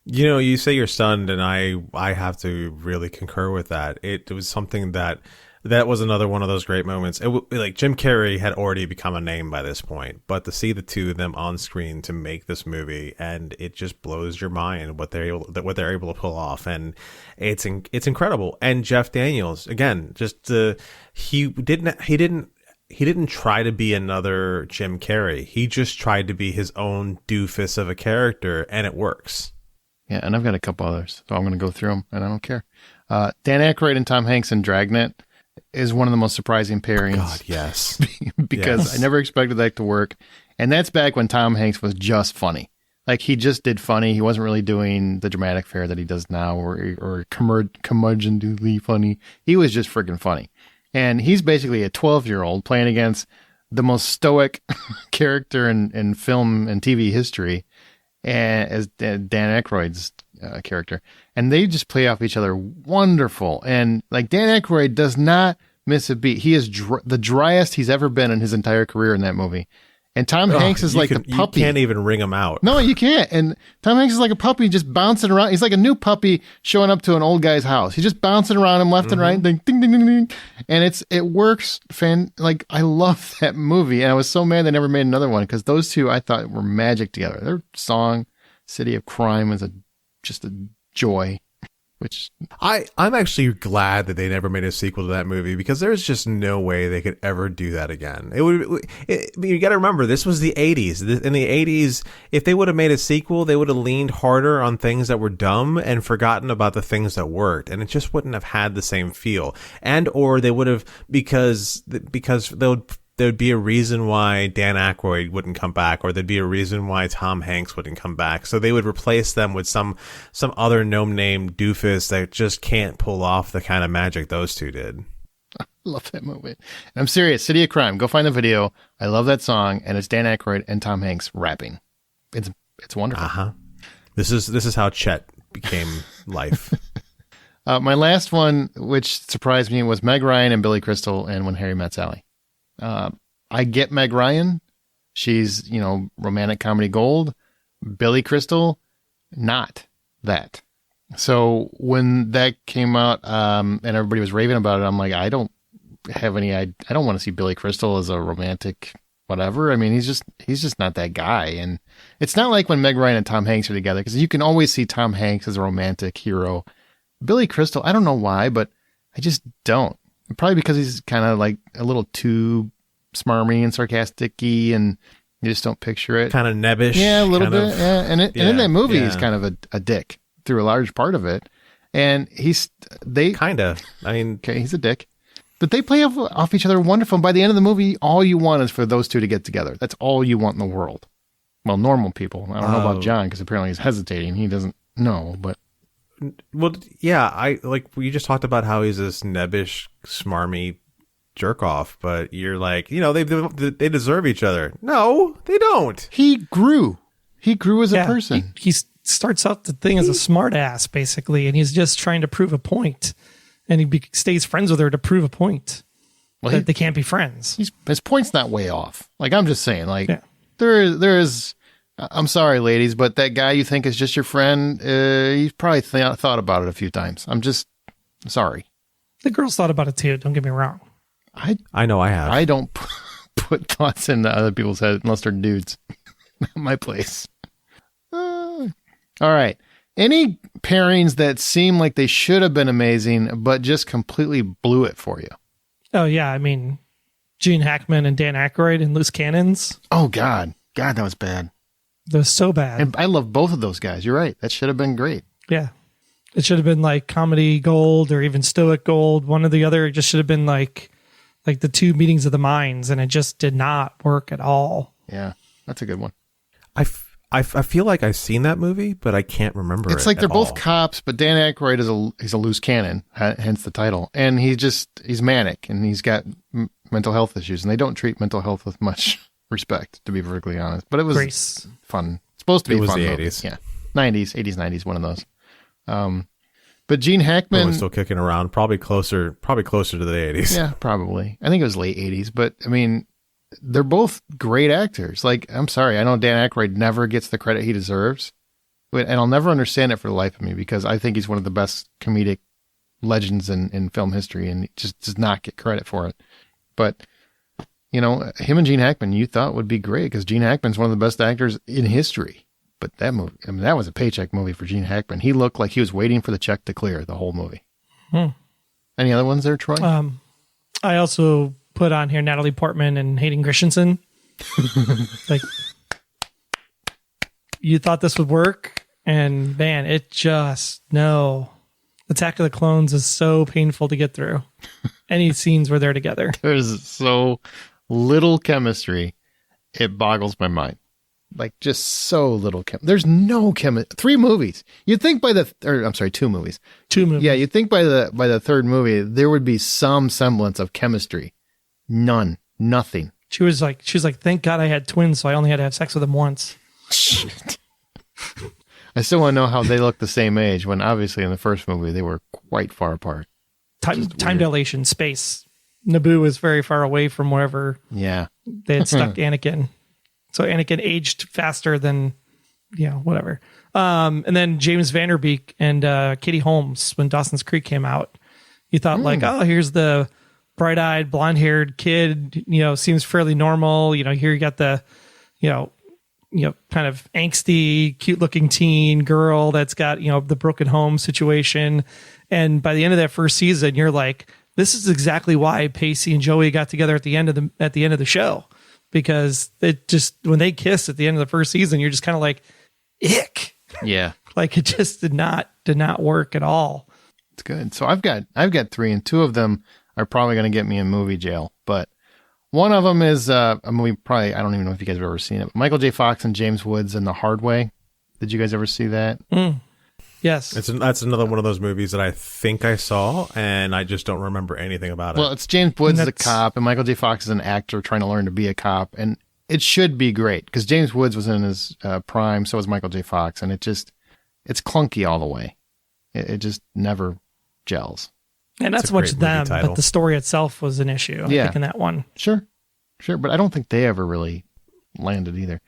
S2: You say you're stunned, and I have to really concur with that. It was something that was another one of those great moments. Like Jim Carrey had already become a name by this point, but to see the two of them on screen to make this movie, and it just blows your mind what they're able to pull off, and it's incredible. And Jeff Daniels, again, he didn't try to be another Jim Carrey. He just tried to be his own doofus of a character, and it works.
S1: Yeah, and I've got a couple others, so I'm going to go through them, and I don't care. Dan Aykroyd and Tom Hanks in Dragnet is one of the most surprising pairings.
S2: Oh God, yes.
S1: because
S2: yes.
S1: I never expected that to work. And that's back when Tom Hanks was just funny. Like, he just did funny. He wasn't really doing the dramatic fare that he does now or curmudgeonly funny. He was just freaking funny. And he's basically a 12-year-old playing against the most stoic character in film and TV history, as Dan Aykroyd's character. And they just play off each other wonderful. And like, Dan Aykroyd does not miss a beat. He is the driest he's ever been in his entire career in that movie. And Tom Hanks is like the puppy.
S2: You can't even ring him out.
S1: No, you can't. And Tom Hanks is like a puppy just bouncing around. He's like a new puppy showing up to an old guy's house. He's just bouncing around him left and right. Ding, ding, ding, ding, ding. And it works. Like, I love that movie. And I was so mad they never made another one because those two I thought were magic together. Their song, City of Crime, was just a joy. Which
S2: I'm actually glad that they never made a sequel to that movie, because there's just no way they could ever do that again. You got to remember, this was the 80s. In the 80s, if they would have made a sequel, they would have leaned harder on things that were dumb and forgotten about the things that worked, and it just wouldn't have had the same feel. And or they would have, because there'd be a reason why Dan Aykroyd wouldn't come back, or there'd be a reason why Tom Hanks wouldn't come back. So they would replace them with some other no-name doofus that just can't pull off the kind of magic those two did.
S1: I love that movie. And I'm serious. City of Crime. Go find the video. I love that song, and it's Dan Aykroyd and Tom Hanks rapping. It's it's wonderful.
S2: Uh-huh. This is how Chet became life.
S1: My last one, which surprised me, was Meg Ryan and Billy Crystal and When Harry Met Sally. I get Meg Ryan. She's, romantic comedy gold. Billy Crystal, not that. So when that came out, and everybody was raving about it, I'm like, I don't want to see Billy Crystal as a romantic whatever. I mean, he's just not that guy. And it's not like when Meg Ryan and Tom Hanks are together, because you can always see Tom Hanks as a romantic hero. Billy Crystal, I don't know why, but I just don't. Probably because he's kind of like a little too smarmy and sarcastic-y, and you just don't picture it.
S2: Kind of nebbish.
S1: Yeah, a little bit. Yeah. And in that movie, he's kind of a dick through a large part of it. And he's a dick. But they play off each other wonderful. And by the end of the movie, all you want is for those two to get together. That's all you want in the world. Well, normal people. I don't know about John, because apparently he's hesitating. He doesn't know, but...
S2: Well, yeah, we just talked about how he's this nebbish, smarmy jerk off, but you're like, they deserve each other. No, they don't.
S1: He grew as a person.
S3: He starts out the thing as a smart ass, basically, and he's just trying to prove a point, and he stays friends with her to prove a point. Well, that they can't be friends.
S1: His point's not way off. Like, I'm just saying, there is. I'm sorry, ladies, but that guy you think is just your friend, he's probably thought about it a few times. I'm just sorry.
S3: The girls thought about it too. Don't get me wrong.
S2: I know I have.
S1: I don't put thoughts into other people's heads unless they're dudes. Not my place. All right. Any pairings that seem like they should have been amazing, but just completely blew it for you?
S3: Oh, yeah. I mean, Gene Hackman and Dan Aykroyd in Loose Cannons.
S1: Oh, God. God, that was bad.
S3: That was so bad.
S1: And I love both of those guys. You're right. That should have been great.
S3: Yeah. It should have been like comedy gold or even stoic gold. One or the other. It just should have been like the two meetings of the minds, and it just did not work at all.
S1: Yeah. That's a good one.
S2: I feel like I've seen that movie, but I can't remember it.
S1: It's like they're both cops, but Dan Aykroyd he's a loose cannon, hence the title. And he's manic, and he's got mental health issues, and they don't treat mental health with much respect, to be perfectly honest. But it was fun. It's supposed to be fun.
S2: It was the 80s.
S1: Yeah. 80s, 90s, one of those. But Gene Hackman
S2: was still kicking around, probably closer to the 80s.
S1: Yeah, probably. I think it was late 80s, but I mean, they're both great actors. Like, I'm sorry, I know Dan Aykroyd never gets the credit he deserves, and I'll never understand it for the life of me, because I think he's one of the best comedic legends in film history, and he just does not get credit for it. But him and Gene Hackman, you thought would be great, because Gene Hackman's one of the best actors in history. But that movie, I mean, that was a paycheck movie for Gene Hackman. He looked like he was waiting for the check to clear the whole movie. Any other ones there, Troy?
S3: I also put on here Natalie Portman and Hayden Christensen. Like, you thought this would work, and man, it just no. Attack of the Clones is so painful to get through. Any scenes where they're together.
S1: There's so little chemistry, it boggles my mind. Like, just so little there's no chemistry. 3 movies. You'd think by 2 movies.
S3: 2 movies.
S1: Yeah, you'd think by the third movie there would be some semblance of chemistry. None. Nothing.
S3: She was like, thank God I had twins, so I only had to have sex with them once.
S1: Shit. I still want to know how they look the same age, when obviously in the first movie they were quite far apart.
S3: Time dilation, space. Naboo was very far away from wherever they had stuck Anakin. So Anakin aged faster than, whatever. And then James Vanderbeek and Katie Holmes, when Dawson's Creek came out, you thought here's the bright-eyed, blonde-haired kid, seems fairly normal. Here you got the, kind of angsty, cute-looking teen girl that's got, the broken home situation. And by the end of that first season, you're like, this is exactly why Pacey and Joey got together at the end of the show. Because it just, when they kissed at the end of the first season, you're just kind of like, ick.
S1: Yeah.
S3: Like, it just did not work at all.
S1: It's good. So I've got 3, and 2 of them are probably going to get me in movie jail. But one of them is a movie, probably, I don't even know if you guys have ever seen it, but Michael J. Fox and James Woods in The Hard Way. Did you guys ever see that?
S3: Yes.
S2: That's another one of those movies that I think I saw, and I just don't remember anything about it.
S1: Well, it's James Woods, the cop, and Michael J. Fox is an actor trying to learn to be a cop. And it should be great because James Woods was in his prime, so was Michael J. Fox, and it's clunky all the way. It just never gels.
S3: And not so much them, but the story itself was an issue. I think in that one.
S1: Sure, but I don't think they ever really landed either.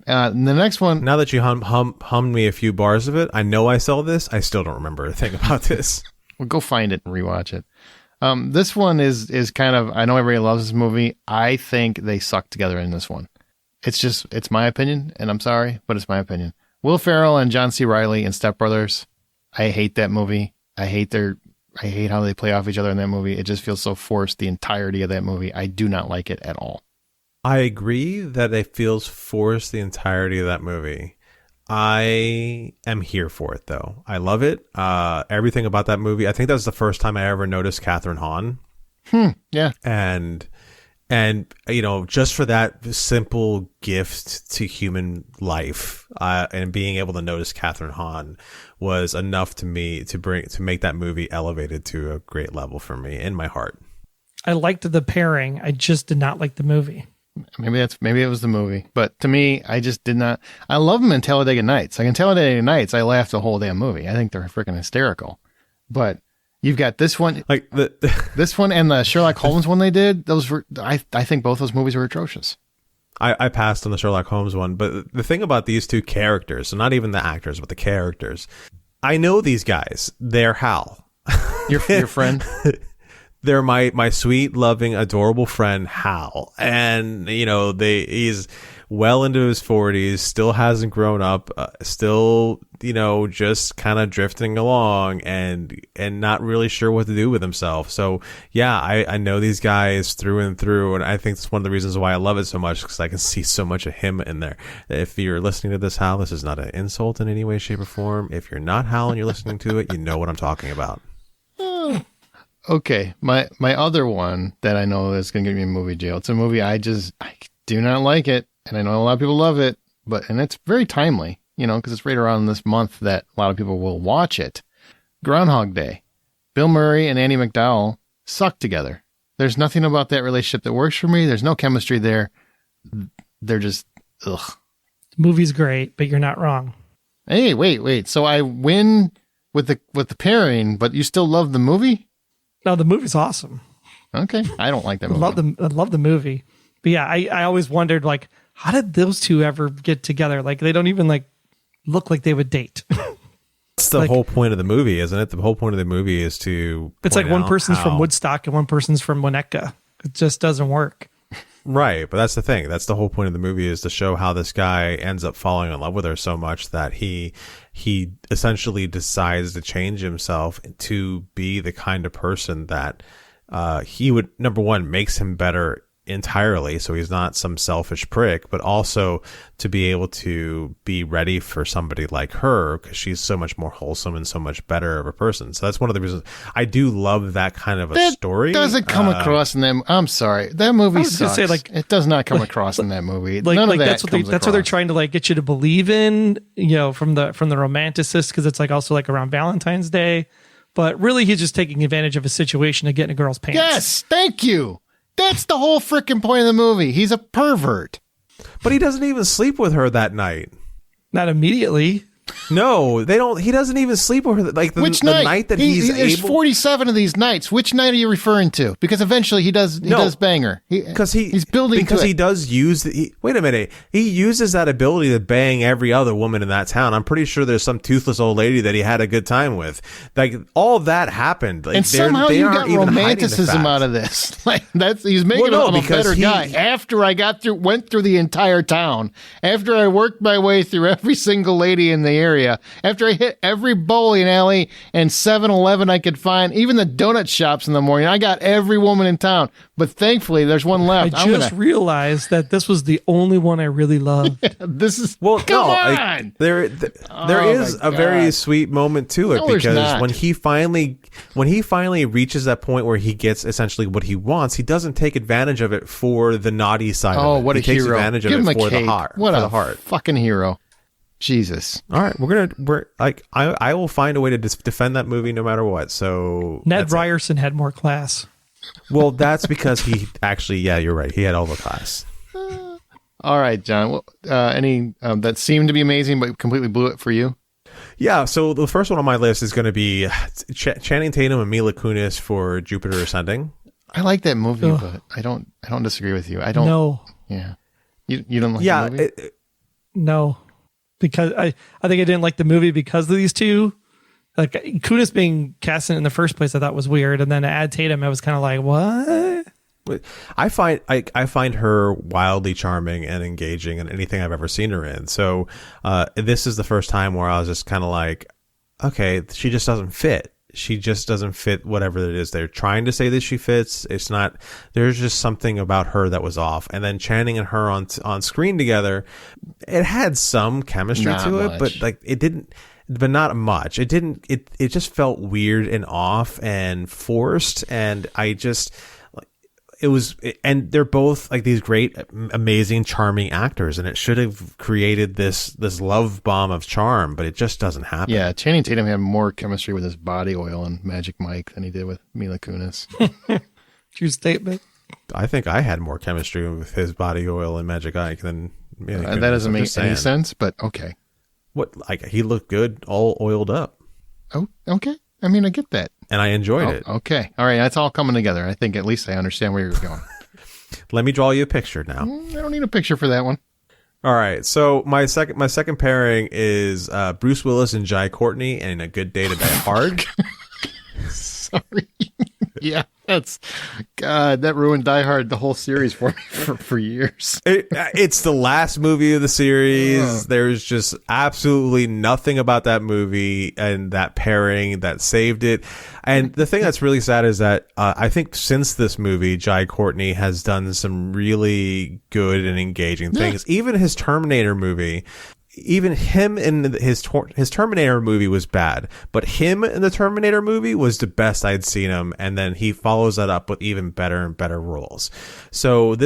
S1: The next one.
S2: Now that you hummed me a few bars of it, I know I saw this. I still don't remember a thing about this.
S1: Well, go find it and rewatch it. This one is kind of, I know everybody loves this movie. I think they suck together in this one. It's my opinion, and I'm sorry, but it's my opinion. Will Ferrell and John C. Reilly in Step Brothers. I hate that movie. I hate how they play off each other in that movie. It just feels so forced, the entirety of that movie. I do not like it at all.
S2: I agree that it feels forced the entirety of that movie. I am here for it, though. I love it. Everything about that movie. I think that was the first time I ever noticed Catherine Hahn.
S1: Yeah.
S2: And just for that simple gift to human life, and being able to notice Catherine Hahn was enough to me to make that movie elevated to a great level for me in my heart.
S3: I liked the pairing. I just did not like the movie.
S1: Maybe it was the movie, but to me, I just did not. I love them in Talladega Nights. Like in Talladega Nights, I laughed the whole damn movie. I think they're freaking hysterical. But you've got this one,
S2: like
S1: this one and the Sherlock Holmes one they did. Those were, I think both those movies were atrocious.
S2: I passed on the Sherlock Holmes one, but the thing about these two characters, so not even the actors, but the characters, I know these guys. They're Hal,
S1: your friend.
S2: They're my sweet, loving, adorable friend Hal, and he's well into his 40s, still hasn't grown up, still just kind of drifting along and not really sure what to do with himself. So yeah, I know these guys through and through, and I think that's one of the reasons why I love it so much, because I can see so much of him in there. If you're listening to this, Hal, this is not an insult in any way, shape, or form. If you're not Hal and you're listening to it, you know what I'm talking about.
S1: Okay, my other one that I know is going to get me in movie jail. It's a movie I do not like it, and I know a lot of people love it, and it's very timely, because it's right around this month that a lot of people will watch it. Groundhog Day. Bill Murray and Andie MacDowell suck together. There's nothing about that relationship that works for me. There's no chemistry there. They're just, ugh.
S3: The movie's great, but you're not wrong.
S1: Hey, wait. So I win with the pairing, but you still love the movie?
S3: No, the movie's awesome.
S1: Okay. I don't like that movie.
S3: I love the movie. But yeah, I always wondered, like, how did those two ever get together? Like, they don't even, like, look like they would date.
S2: That's the whole point of the movie, isn't it? The whole point of the movie is to
S3: it's like one person's from Woodstock and one person's from Winnetka. It just doesn't work.
S2: Right, but that's the thing. That's the whole point of the movie, is to show how this guy ends up falling in love with her so much that he essentially decides to change himself to be the kind of person that he would, number one, makes him better entirely, so he's not some selfish prick, but also to be able to be ready for somebody like her, because she's so much more wholesome and so much better of a person. So that's one of the reasons I do love that kind of a story.
S1: Doesn't come across in them. I'm sorry, that movie sucks. Say, like, it does not come across in that movie. None of that
S3: that's what they're trying to, like, get you to believe in, from the romanticist, because it's like also like around Valentine's Day, but really he's just taking advantage of a situation to get in a girl's pants.
S1: Yes, thank you. That's the whole freaking point of the movie. He's a pervert.
S2: But he doesn't even sleep with her that night.
S3: Not immediately.
S2: No, they don't. He doesn't even sleep with her. Like
S1: Which
S2: the
S1: night?
S2: night that
S1: there's 47 of these nights. Which night are you referring to? Because eventually he does bang her. He's building
S2: because
S1: to
S2: he does use. Wait a minute. He uses that ability to bang every other woman in that town. I'm pretty sure there's some toothless old lady that he had a good time with. Like, all that happened. Like,
S1: and somehow you got romanticism out of this. Like, he's making him a better guy. After I went through the entire town, after I worked my way through every single lady in the area, after I hit every bowling alley and 7-Eleven I could find, even the donut shops in the morning, I got every woman in town. But thankfully, there's one left.
S3: I just realized that this was the only one I really loved.
S1: This is
S2: come on.
S1: Like,
S2: there is a very sweet moment to it, because when he finally reaches that point where he gets essentially what he wants, he doesn't take advantage of it for the naughty side.
S1: Oh,
S2: of it.
S1: What
S2: he
S1: a hero!
S2: Takes advantage of it for the heart.
S1: What
S2: for
S1: a
S2: the heart.
S1: Fucking hero! Jesus.
S2: All right, I will find a way to defend that movie no matter what. So
S3: Ned Ryerson had more class.
S2: Well, that's because he actually, yeah, you're right. He had all the class.
S1: All right, John. Well, any that seemed to be amazing, but completely blew it for you?
S2: Yeah, so the first one on my list is going to be Channing Tatum and Mila Kunis for Jupiter Ascending.
S1: I like that movie, but I don't disagree with you. I don't.
S3: No.
S1: Yeah. You don't like the movie?
S3: No. Because I think I didn't like the movie because of these two. Like Kunis being cast in the first place, I thought was weird, and then to add Tatum, I was kind of like, what?
S2: I find her wildly charming and engaging in anything I've ever seen her in. So this is the first time where I was just kind of like, okay, she just doesn't fit. She just doesn't fit whatever it is they're trying to say that she fits. It's not. There's just something about her that was off. And then Channing and her on screen together, it had some chemistry to it, but like it didn't. But not much. It didn't. It just felt weird and off and forced. And I just. And they're both like these great, amazing, charming actors, and it should have created this love bomb of charm, but it just doesn't happen.
S1: Yeah, Channing Tatum had more chemistry with his body oil and Magic Mike than he did with Mila Kunis.
S3: True statement.
S2: I think I had more chemistry with his body oil and Magic Mike than Mila Kunis.
S1: That doesn't make any sense, but okay.
S2: What? Like he looked good, all oiled up.
S1: Oh, okay. I mean, I get that.
S2: And I enjoyed it.
S1: Okay. All right. That's all coming together. I think at least I understand where you're going.
S2: Let me draw you a picture now.
S1: I don't need a picture for that one.
S2: All right. So my second pairing is Bruce Willis and Jai Courtney in A Good Day to Die Hard.
S1: Sorry. Yeah. That ruined Die Hard, the whole series for me for years.
S2: It's the last movie of the series. There's just absolutely nothing about that movie and that pairing that saved it. And the thing that's really sad is that I think since this movie, Jai Courtney has done some really good and engaging things. Even his Terminator movie. Even him in his Terminator movie was bad, but him in the Terminator movie was the best I'd seen him. And then he follows that up with even better and better roles. So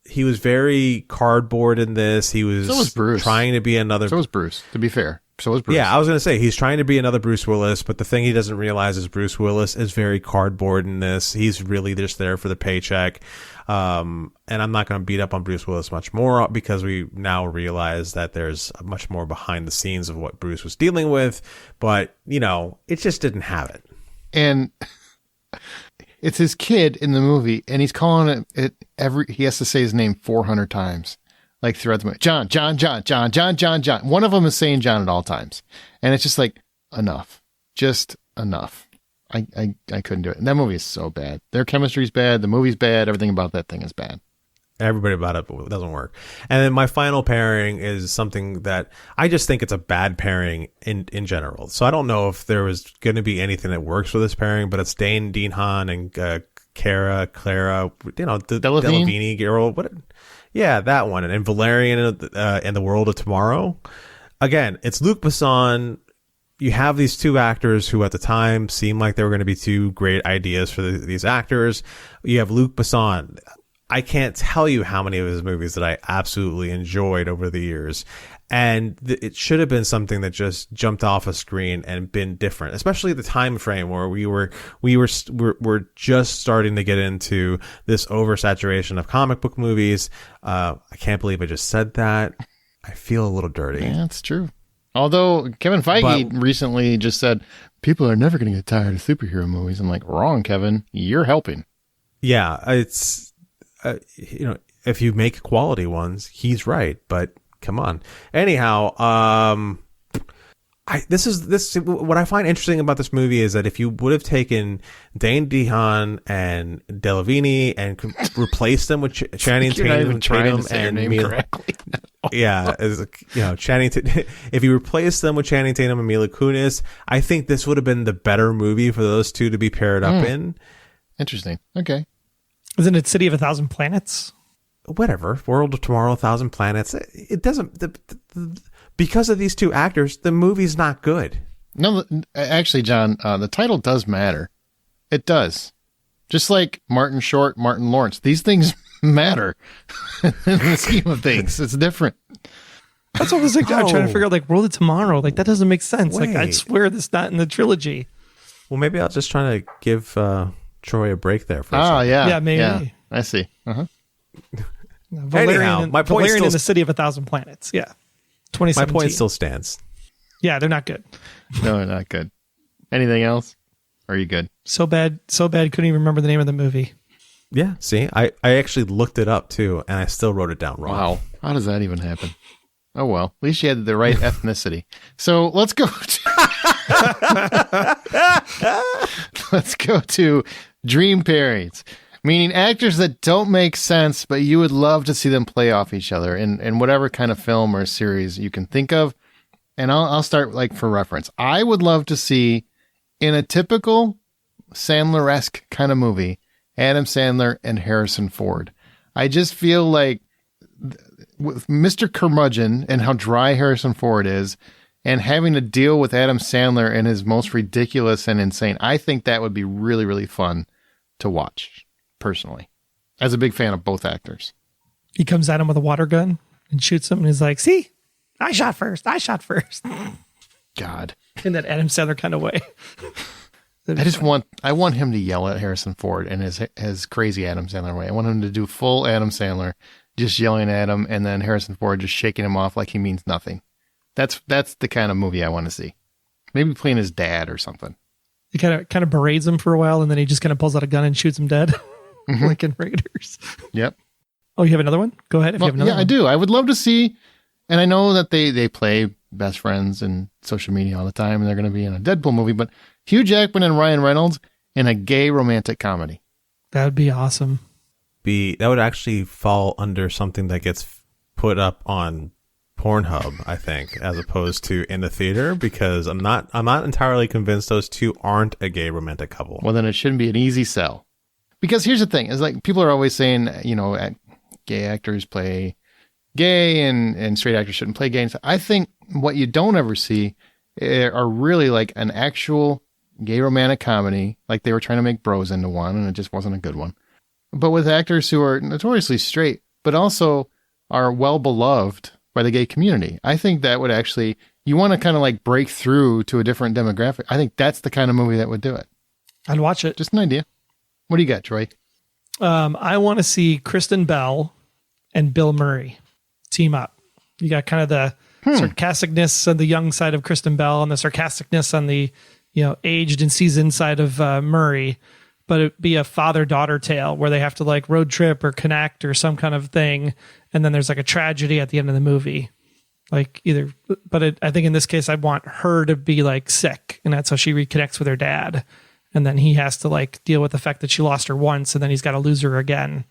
S2: he was very cardboard in this. He was,
S1: so was Bruce.
S2: Trying to be another.
S1: So was Bruce, to be fair. So was Bruce.
S2: Yeah, I was going to say he's trying to be another Bruce Willis, but the thing he doesn't realize is Bruce Willis is very cardboard in this. He's really just there for the paycheck. And I'm not going to beat up on Bruce Willis much more because we now realize that there's much more behind the scenes of what Bruce was dealing with. But, it just didn't have it.
S1: And it's his kid in the movie, and he's calling it he has to say his name 400 times, like throughout the movie. John, John, John, John, John, John, John. One of them is saying John at all times. And it's just like, enough. Just enough. I couldn't do it. And that movie is so bad. Their chemistry's bad. The movie's bad. Everything about that thing is bad.
S2: Everybody about it, but it doesn't work. And then my final pairing is something that I just think it's a bad pairing in general. So I don't know if there was going to be anything that works for this pairing, but it's Dane DeHaan and Clara, the Delevingne girl. Yeah, that one. And Valerian and The World of Tomorrow. Again, it's Luc Besson. You have these two actors who at the time seemed like they were going to be two great ideas for these actors. You have Luc Besson. I can't tell you how many of his movies that I absolutely enjoyed over the years. And it should have been something that just jumped off a screen and been different, especially the time frame where we're just starting to get into this oversaturation of comic book movies. I can't believe I just said that. I feel a little dirty.
S1: Yeah, it's true. Although Kevin Feige recently just said people are never going to get tired of superhero movies. I'm like, wrong, Kevin. You're helping.
S2: Yeah, it's if you make quality ones, he's right. But come on. Anyhow, what I find interesting about this movie is that if you would have taken Dane DeHaan and Delevingne and replaced them with Channing Tatum and Mila, yeah, Channing. If you replace them with Channing Tatum and Mila Kunis, I think this would have been the better movie for those two to be paired up in.
S1: Interesting. Okay.
S3: Isn't it City of a Thousand Planets?
S2: Whatever. World of Tomorrow, Thousand Planets. It doesn't. Because of these two actors, the movie's not good.
S1: No, actually, John, the title does matter. It does. Just like Martin Short, Martin Lawrence. These things matter in the scheme of things. It's different.
S3: That's what I was like. I'm trying to figure out, like, World of Tomorrow. Like, that doesn't make sense.
S2: Wait.
S3: Like, I swear that's not in the trilogy.
S2: Well, maybe I'll just try to give Troy a break there for a second.
S1: Yeah.
S3: Yeah, maybe.
S1: Yeah, I see. Uh-huh.
S2: Anyhow, my point
S3: Valerian
S2: still,
S3: in the City of a Thousand Planets. Yeah. 2017.
S2: my point still stands.
S3: Yeah, they're not good.
S1: No, not good. Anything else? Or are you good?
S3: So bad, couldn't even remember the name of the movie.
S2: Yeah, see, I actually looked it up too, and I still wrote it down wrong.
S1: Wow. How does that even happen? Oh, well. At least you had the right ethnicity. So let's go let's go to dream pairings. Meaning actors that don't make sense, but you would love to see them play off each other in whatever kind of film or series you can think of. And I'll start like for reference. I would love to see in a typical Sandler-esque kind of movie, Adam Sandler and Harrison Ford. I just feel like with Mr. Curmudgeon and how dry Harrison Ford is and having to deal with Adam Sandler and his most ridiculous and insane, I think that would be really, really fun to watch. Personally, as a big fan of both actors.
S3: He comes at him with a water gun and shoots him, and he's like, see, I shot first.
S1: God.
S3: In that Adam Sandler kind of way.
S1: I want him to yell at Harrison Ford in his crazy Adam Sandler way. I want him to do full Adam Sandler, just yelling at him, and then Harrison Ford just shaking him off like he means nothing. That's the kind of movie I want to see. Maybe playing his dad or something.
S3: He kind of berates him for a while, and then he just kind of pulls out a gun and shoots him dead. Like in Raiders.
S1: Yep.
S3: Oh, you have another one? Go ahead if you have another one.
S1: I do. I would love to see, and I know that they play best friends in social media all the time, and they're going to be in a Deadpool movie, but Hugh Jackman and Ryan Reynolds in a gay romantic comedy.
S3: That would be awesome.
S2: That would actually fall under something that gets put up on Pornhub, I think, as opposed to in the theater, because I'm not entirely convinced those two aren't a gay romantic couple.
S1: Well, then it shouldn't be an easy sell. Because here's the thing, is like people are always saying, gay actors play gay and straight actors shouldn't play gay. And so I think what you don't ever see are really like an actual gay romantic comedy, like they were trying to make Bros into one, and it just wasn't a good one. But with actors who are notoriously straight, but also are well beloved by the gay community. I think that would actually, you want to kind of like break through to a different demographic. I think that's the kind of movie that would do it.
S3: I'd watch it.
S1: Just an idea. What do you got, Troy?
S3: I want to see Kristen Bell and Bill Murray team up. You got kind of the sarcasticness on the young side of Kristen Bell and the sarcasticness on the aged and seasoned side of Murray, but it'd be a father-daughter tale where they have to like road trip or connect or some kind of thing, and then there's like a tragedy at the end of the movie. Like either, but I think in this case, I want her to be like sick, and that's how she reconnects with her dad. And then he has to like deal with the fact that she lost her once, and then he's got to lose her again.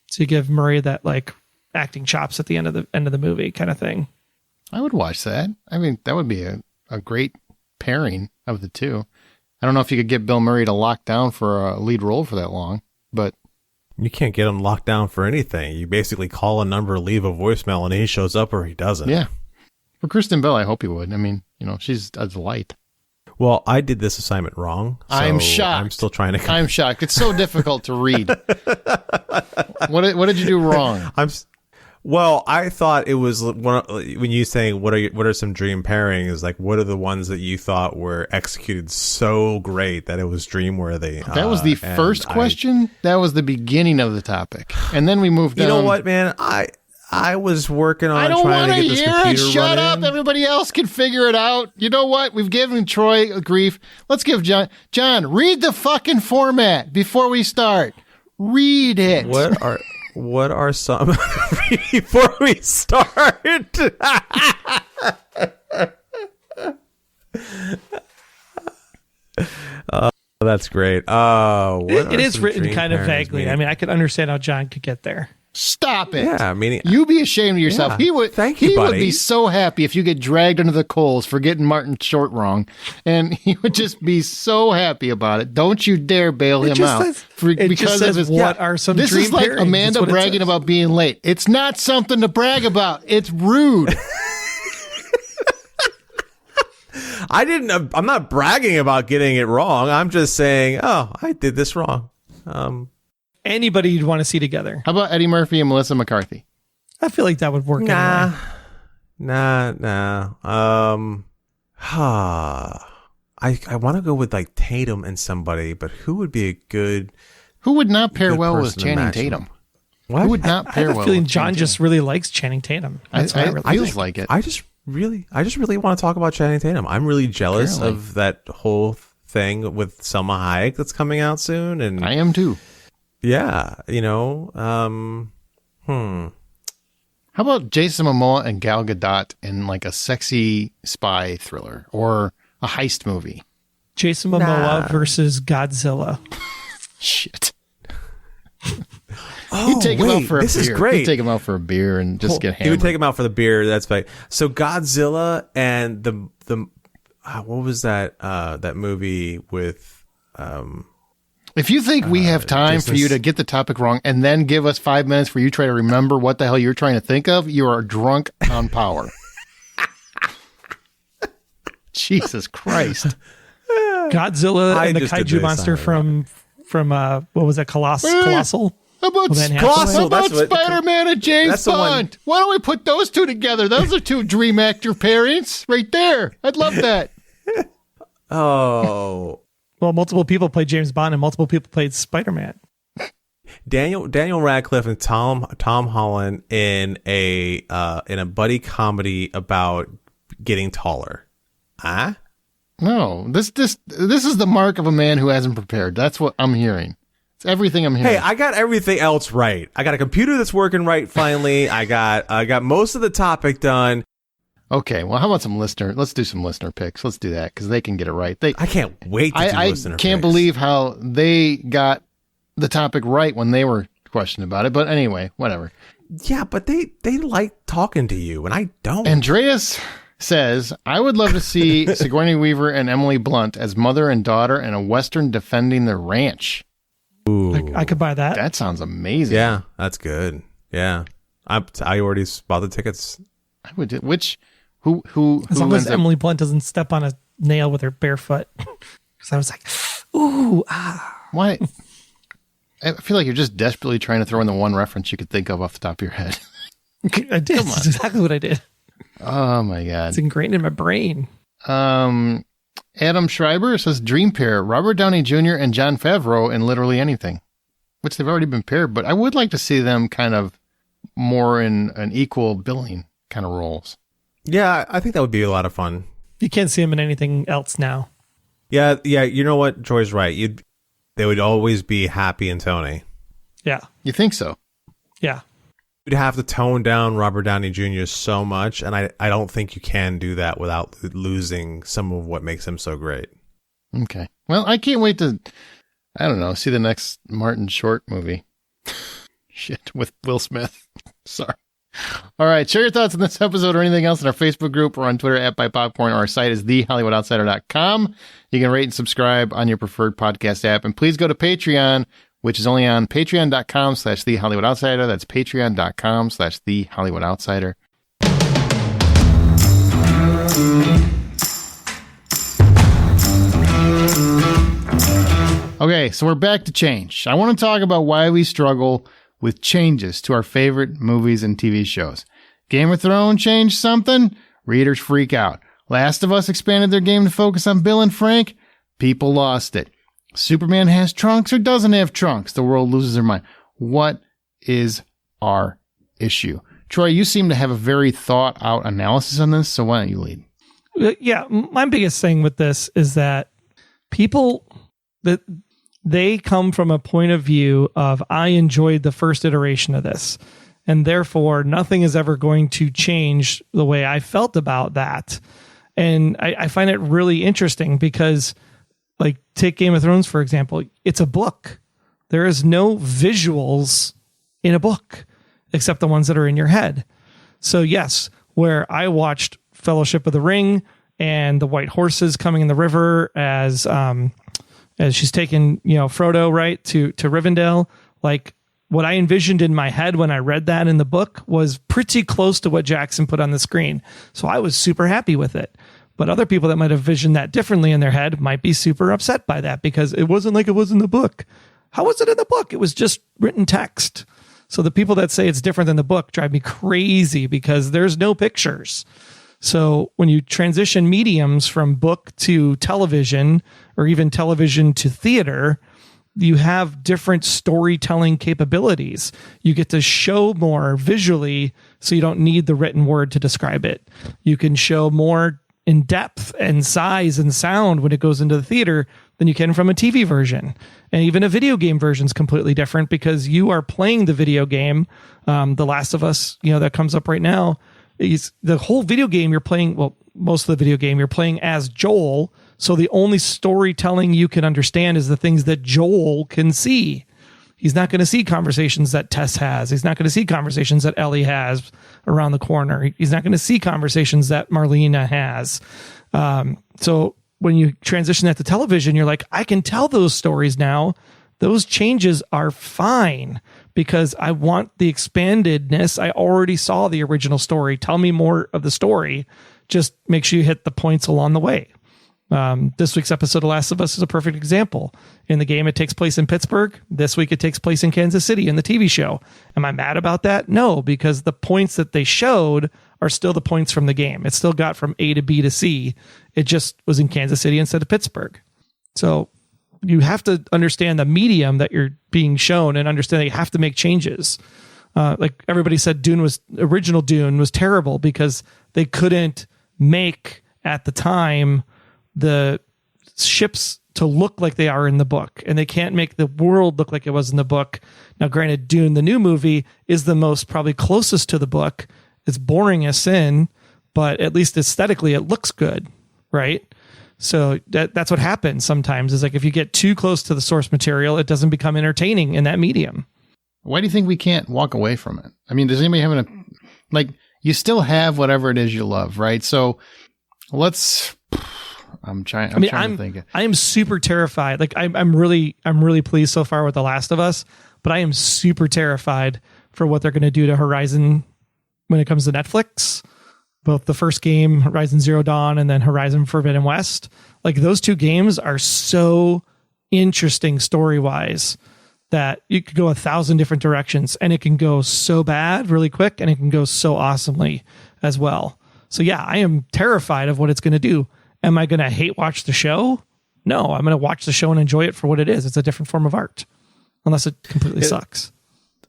S3: So you give Murray that like acting chops at the end of the movie kind of thing.
S1: I would watch that. I mean, that would be a great pairing of the two. I don't know if you could get Bill Murray to lock down for a lead role for that long, but
S2: you can't get him locked down for anything. You basically call a number, leave a voicemail, and he shows up or he doesn't.
S1: Yeah. For Kristen Bell, I hope he would. I mean, she's a delight.
S2: Well, I did this assignment wrong. So
S1: I'm shocked.
S2: I'm still trying to.
S1: I'm shocked. It's so difficult to read. What did you do wrong?
S2: Well, I thought it was when you saying what are some dream pairings, like what are the ones that you thought were executed so great that it was dream worthy?
S1: That was the first question. That was the beginning of the topic, and then we moved.
S2: You know what, man? I was working on.
S1: I don't
S2: want to
S1: hear it. Shut up! Everybody else can figure it out. You know what? We've given Troy a grief. Let's give John. John, read the fucking format before we start. Read it.
S2: What are some before we start? That's great.
S3: It is written kind of vaguely. I mean, I could understand how John could get there.
S1: Stop it.
S2: Yeah, meaning
S1: you be ashamed of yourself.
S2: Yeah,
S1: He would be so happy if you get dragged under the coals for getting Martin Short wrong. And he would just be so happy about it. Don't you dare bail him out.
S3: Because of his what are some
S1: This
S3: dream
S1: is like
S3: pairings.
S1: Amanda bragging about being late. It's not something to brag about. It's rude.
S2: I'm not bragging about getting it wrong. I'm just saying, I did this wrong.
S3: Anybody you'd want to see together.
S1: How about Eddie Murphy and Melissa McCarthy?
S3: I feel like that would work.
S2: Nah.
S3: Anyway.
S2: I want to go with like Tatum and somebody, but who would be a good?
S1: Who would not pair well with
S2: person to
S1: Channing
S2: match him?
S1: Tatum?
S2: What?
S1: Who would not
S3: I
S1: pair
S3: have a
S1: well
S3: feeling
S1: with
S3: John
S1: Channing
S3: just really likes Channing Tatum. That's what I really
S1: feels
S3: think.
S1: like it.
S2: I just really want to talk about Channing Tatum. I'm really jealous
S1: Apparently.
S2: of that whole thing with Selma Hayek that's coming out soon. And
S1: I am too.
S2: yeah,
S1: How about Jason Momoa and Gal Gadot in like a sexy spy thriller or a heist movie?
S3: Jason Momoa versus Godzilla.
S1: Shit.
S2: Oh,
S1: He'd take him out for a
S2: this
S1: beer.
S2: is great.
S1: He'd take him out for a beer and just get hammered.
S2: He would take him out for the beer. That's right. So Godzilla and the what was that movie with
S1: If you think we have time for you to get the topic wrong and then give us 5 minutes for you to try to remember what the hell you're trying to think of, you are drunk on power. Jesus Christ.
S3: Godzilla and the
S2: just did
S3: kaiju
S2: this.
S3: monster from what was that? Colossal?
S1: How about,
S3: Well, then
S2: Colossal,
S1: how about
S2: that's what-
S1: Spider-Man and James
S2: that's the one-
S1: Bond? Why don't we put those two together? Those are two dream actor pairings right there. I'd love that.
S2: oh
S3: Well, multiple people played James Bond and multiple people played Spider-Man.
S2: Daniel Radcliffe and Tom Holland in a buddy comedy about getting taller. Huh?
S1: No, this is the mark of a man who hasn't prepared. That's what I'm hearing. It's everything I'm hearing.
S2: Hey, I got everything else right. I got a computer that's working right finally. I got most of the topic done.
S1: Okay, well, how about some listener? Let's do some listener picks. Let's do that because they can get it right.
S2: I can't wait to do
S1: I
S2: listener
S1: can't
S2: picks.
S1: believe how they got the topic right when they were questioned about it. But anyway, whatever.
S2: Yeah, but they like talking to you, and I don't.
S1: Andreas says, I would love to see Sigourney Weaver and Emily Blunt as mother and daughter in a Western defending the ranch.
S2: Ooh.
S3: I could buy that.
S1: That sounds amazing.
S2: Yeah, that's good. Yeah, I already bought the tickets.
S1: I would do, who
S3: As long as
S1: ends up-
S3: Emily Blunt doesn't step on a nail with her bare foot. Because I was like, ooh, ah.
S1: Why? I feel like you're just desperately trying to throw in the one reference you could think of off the top of your head.
S3: I did. That's exactly what I did.
S1: Oh my God.
S3: It's ingrained in my brain.
S1: Adam Schreiber says dream pair, Robert Downey Jr. and Jon Favreau in literally anything, which they've already been paired, but I would like to see them kind of more in an equal billing kind of roles.
S2: Yeah, I think that would be a lot of fun.
S3: You can't see him in anything else now.
S2: Yeah. You know what? Joy's right. They would always be Happy and Tony.
S3: Yeah.
S1: You think so?
S3: Yeah.
S2: You'd have to tone down Robert Downey Jr. so much, and I don't think you can do that without losing some of what makes him so great.
S1: Okay. Well, I can't wait to, I don't know, see the next Martin Short movie. Shit, with Will Smith. Sorry. All right. Share your thoughts on this episode or anything else in our Facebook group or on Twitter @ByPopcorn. Our site is thehollywoodoutsider.com. You can rate and subscribe on your preferred podcast app. And please go to Patreon, which is only on patreon.com/thehollywoodoutsider. That's patreon.com/thehollywoodoutsider. Okay, so we're back to change. I want to talk about why we struggle with changes to our favorite movies and TV shows. Game of Thrones changed something? Readers freak out. Last of Us expanded their game to focus on Bill and Frank? People lost it. Superman has trunks or doesn't have trunks? The world loses their mind. What is our issue? Troy, you seem to have a very thought out analysis on this, so why don't you lead?
S3: Yeah. My biggest thing with this is that people that they come from a point of view of I enjoyed the first iteration of this, and therefore nothing is ever going to change the way I felt about that. And I find it really interesting because, like, take Game of Thrones, for example. It's a book. There is no visuals in a book except the ones that are in your head. So yes, where I watched Fellowship of the Ring and the white horses coming in the river as she's taking, Frodo, right, to Rivendell, like what I envisioned in my head when I read that in the book was pretty close to what Jackson put on the screen. So I was super happy with it. But other people that might have visioned that differently in their head might be super upset by that because it wasn't like it was in the book. How was it in the book? It was just written text. So the people that say it's different than the book drive me crazy because there's no pictures. So when you transition mediums from book to television or even television to theater, you have different storytelling capabilities. You get to show more visually, so you don't need the written word to describe it. You can show more in depth and size and sound when it goes into the theater than you can from a TV version. And even a video game version is completely different because you are playing the video game. The Last of Us, that comes up right now, is the whole video game you're playing. Well, most of the video game you're playing as Joel. So the only storytelling you can understand is the things that Joel can see. He's not going to see conversations that Tess has. He's not going to see conversations that Ellie has around the corner. He's not going to see conversations that Marlena has. So when you transition that to television, you're like, I can tell those stories now. Those changes are fine because I want the expandedness. I already saw the original story. Tell me more of the story. Just make sure you hit the points along the way. This week's episode of Last of Us is a perfect example. In the game, it takes place in Pittsburgh. This week, it takes place in Kansas City in the TV show. Am I mad about that? No, because the points that they showed are still the points from the game. It still got from A to B to C. It just was in Kansas City instead of Pittsburgh. So you have to understand the medium that you're being shown and understand that you have to make changes. Like everybody said, original Dune was terrible because they couldn't make at the time the ships to look like they are in the book, and they can't make the world look like it was in the book. Now, granted, Dune, the new movie, is the most probably closest to the book. It's boring as sin, but at least aesthetically it looks good, right? So that's what happens sometimes, is like if you get too close to the source material, it doesn't become entertaining in that medium.
S1: Why do you think we can't walk away from it? I mean, does anybody have you still have whatever it is you love, right? So I'm trying to think.
S3: I am super terrified. Like I'm really pleased so far with The Last of Us, but I am super terrified for what they're going to do to Horizon when it comes to Netflix. Both the first game, Horizon Zero Dawn, and then Horizon Forbidden West. Like those two games are so interesting story-wise that you could go 1,000 different directions, and it can go so bad really quick, and it can go so awesomely as well. So yeah, I am terrified of what it's going to do. Am I going to hate watch the show? No, I'm going to watch the show and enjoy it for what it is. It's a different form of art, unless it completely sucks.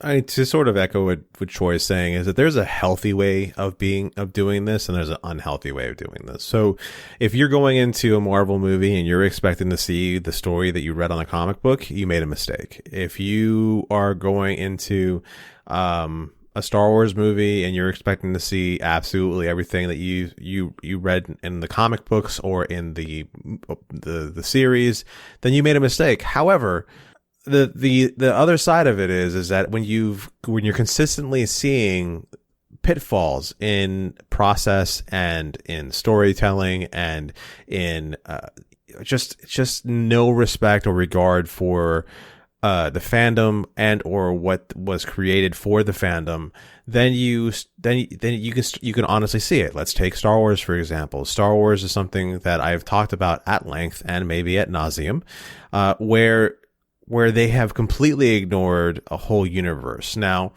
S2: To sort of echo what Troy is saying is that there's a healthy way of doing this, and there's an unhealthy way of doing this. So if you're going into a Marvel movie and you're expecting to see the story that you read on the comic book, you made a mistake. If you are going into a Star Wars movie and you're expecting to see absolutely everything that you read in the comic books or in the series, then you made a mistake. However, the other side of it is that when you're consistently seeing pitfalls in process and in storytelling and in just no respect or regard for the fandom and or what was created for the fandom, then you can honestly see it. Let's take Star Wars, for example. Star Wars is something that I've talked about at length and maybe ad nauseum, where they have completely ignored a whole universe. Now,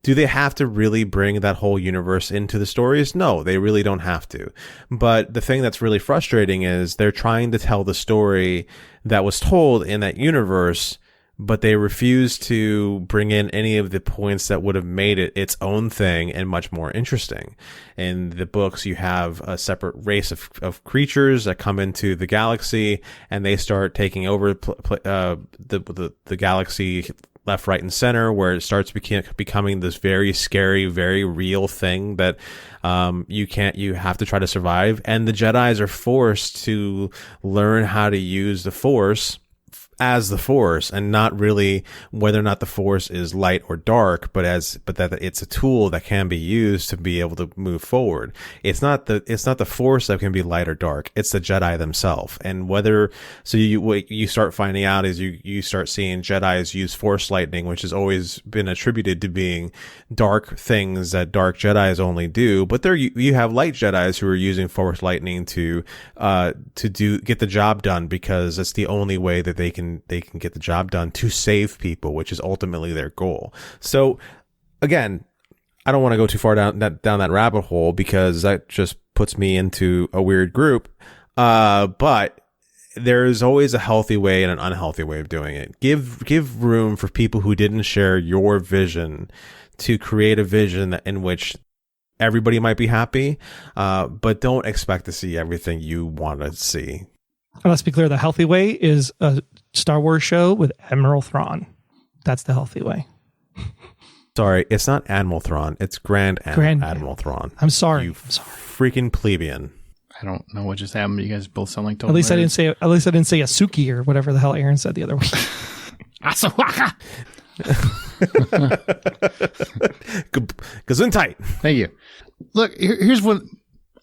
S2: do they have to really bring that whole universe into the stories? No, they really don't have to. But the thing that's really frustrating is they're trying to tell the story that was told in that universe, but they refuse to bring in any of the points that would have made it its own thing and much more interesting. In the books, you have a separate race of creatures that come into the galaxy, and they start taking over the galaxy left, right, and center, where it starts becoming this very scary, very real thing that you have to try to survive. And the Jedis are forced to learn how to use the Force as the Force, and not really whether or not the Force is light or dark, but that it's a tool that can be used to be able to move forward. It's not the Force that can be light or dark. It's the Jedi themselves. And what you start finding out is you start seeing Jedis use Force lightning, which has always been attributed to being dark things that dark Jedis only do. But you have light Jedis who are using Force lightning to get the job done, because it's the only way that they can get the job done to save people, which is ultimately their goal. So again, I don't want to go too far down that rabbit hole, because that just puts me into a weird group. But there's always a healthy way and an unhealthy way of doing it. Give room for people who didn't share your vision to create a vision in which everybody might be happy, but don't expect to see everything you want to see.
S3: And let's be clear, the healthy way is a Star Wars show with Admiral Thrawn. That's the healthy way.
S2: Sorry, it's not Admiral Thrawn. It's Grand Admiral Thrawn.
S3: I'm sorry.
S2: You freaking plebeian.
S1: I don't know what just happened. You guys both sound like total
S3: At least I
S1: nerds.
S3: didn't say Asuki or whatever the hell Aaron said the other week.
S1: Asawaka!
S2: Gesundheit.
S1: Thank you. Look, here's what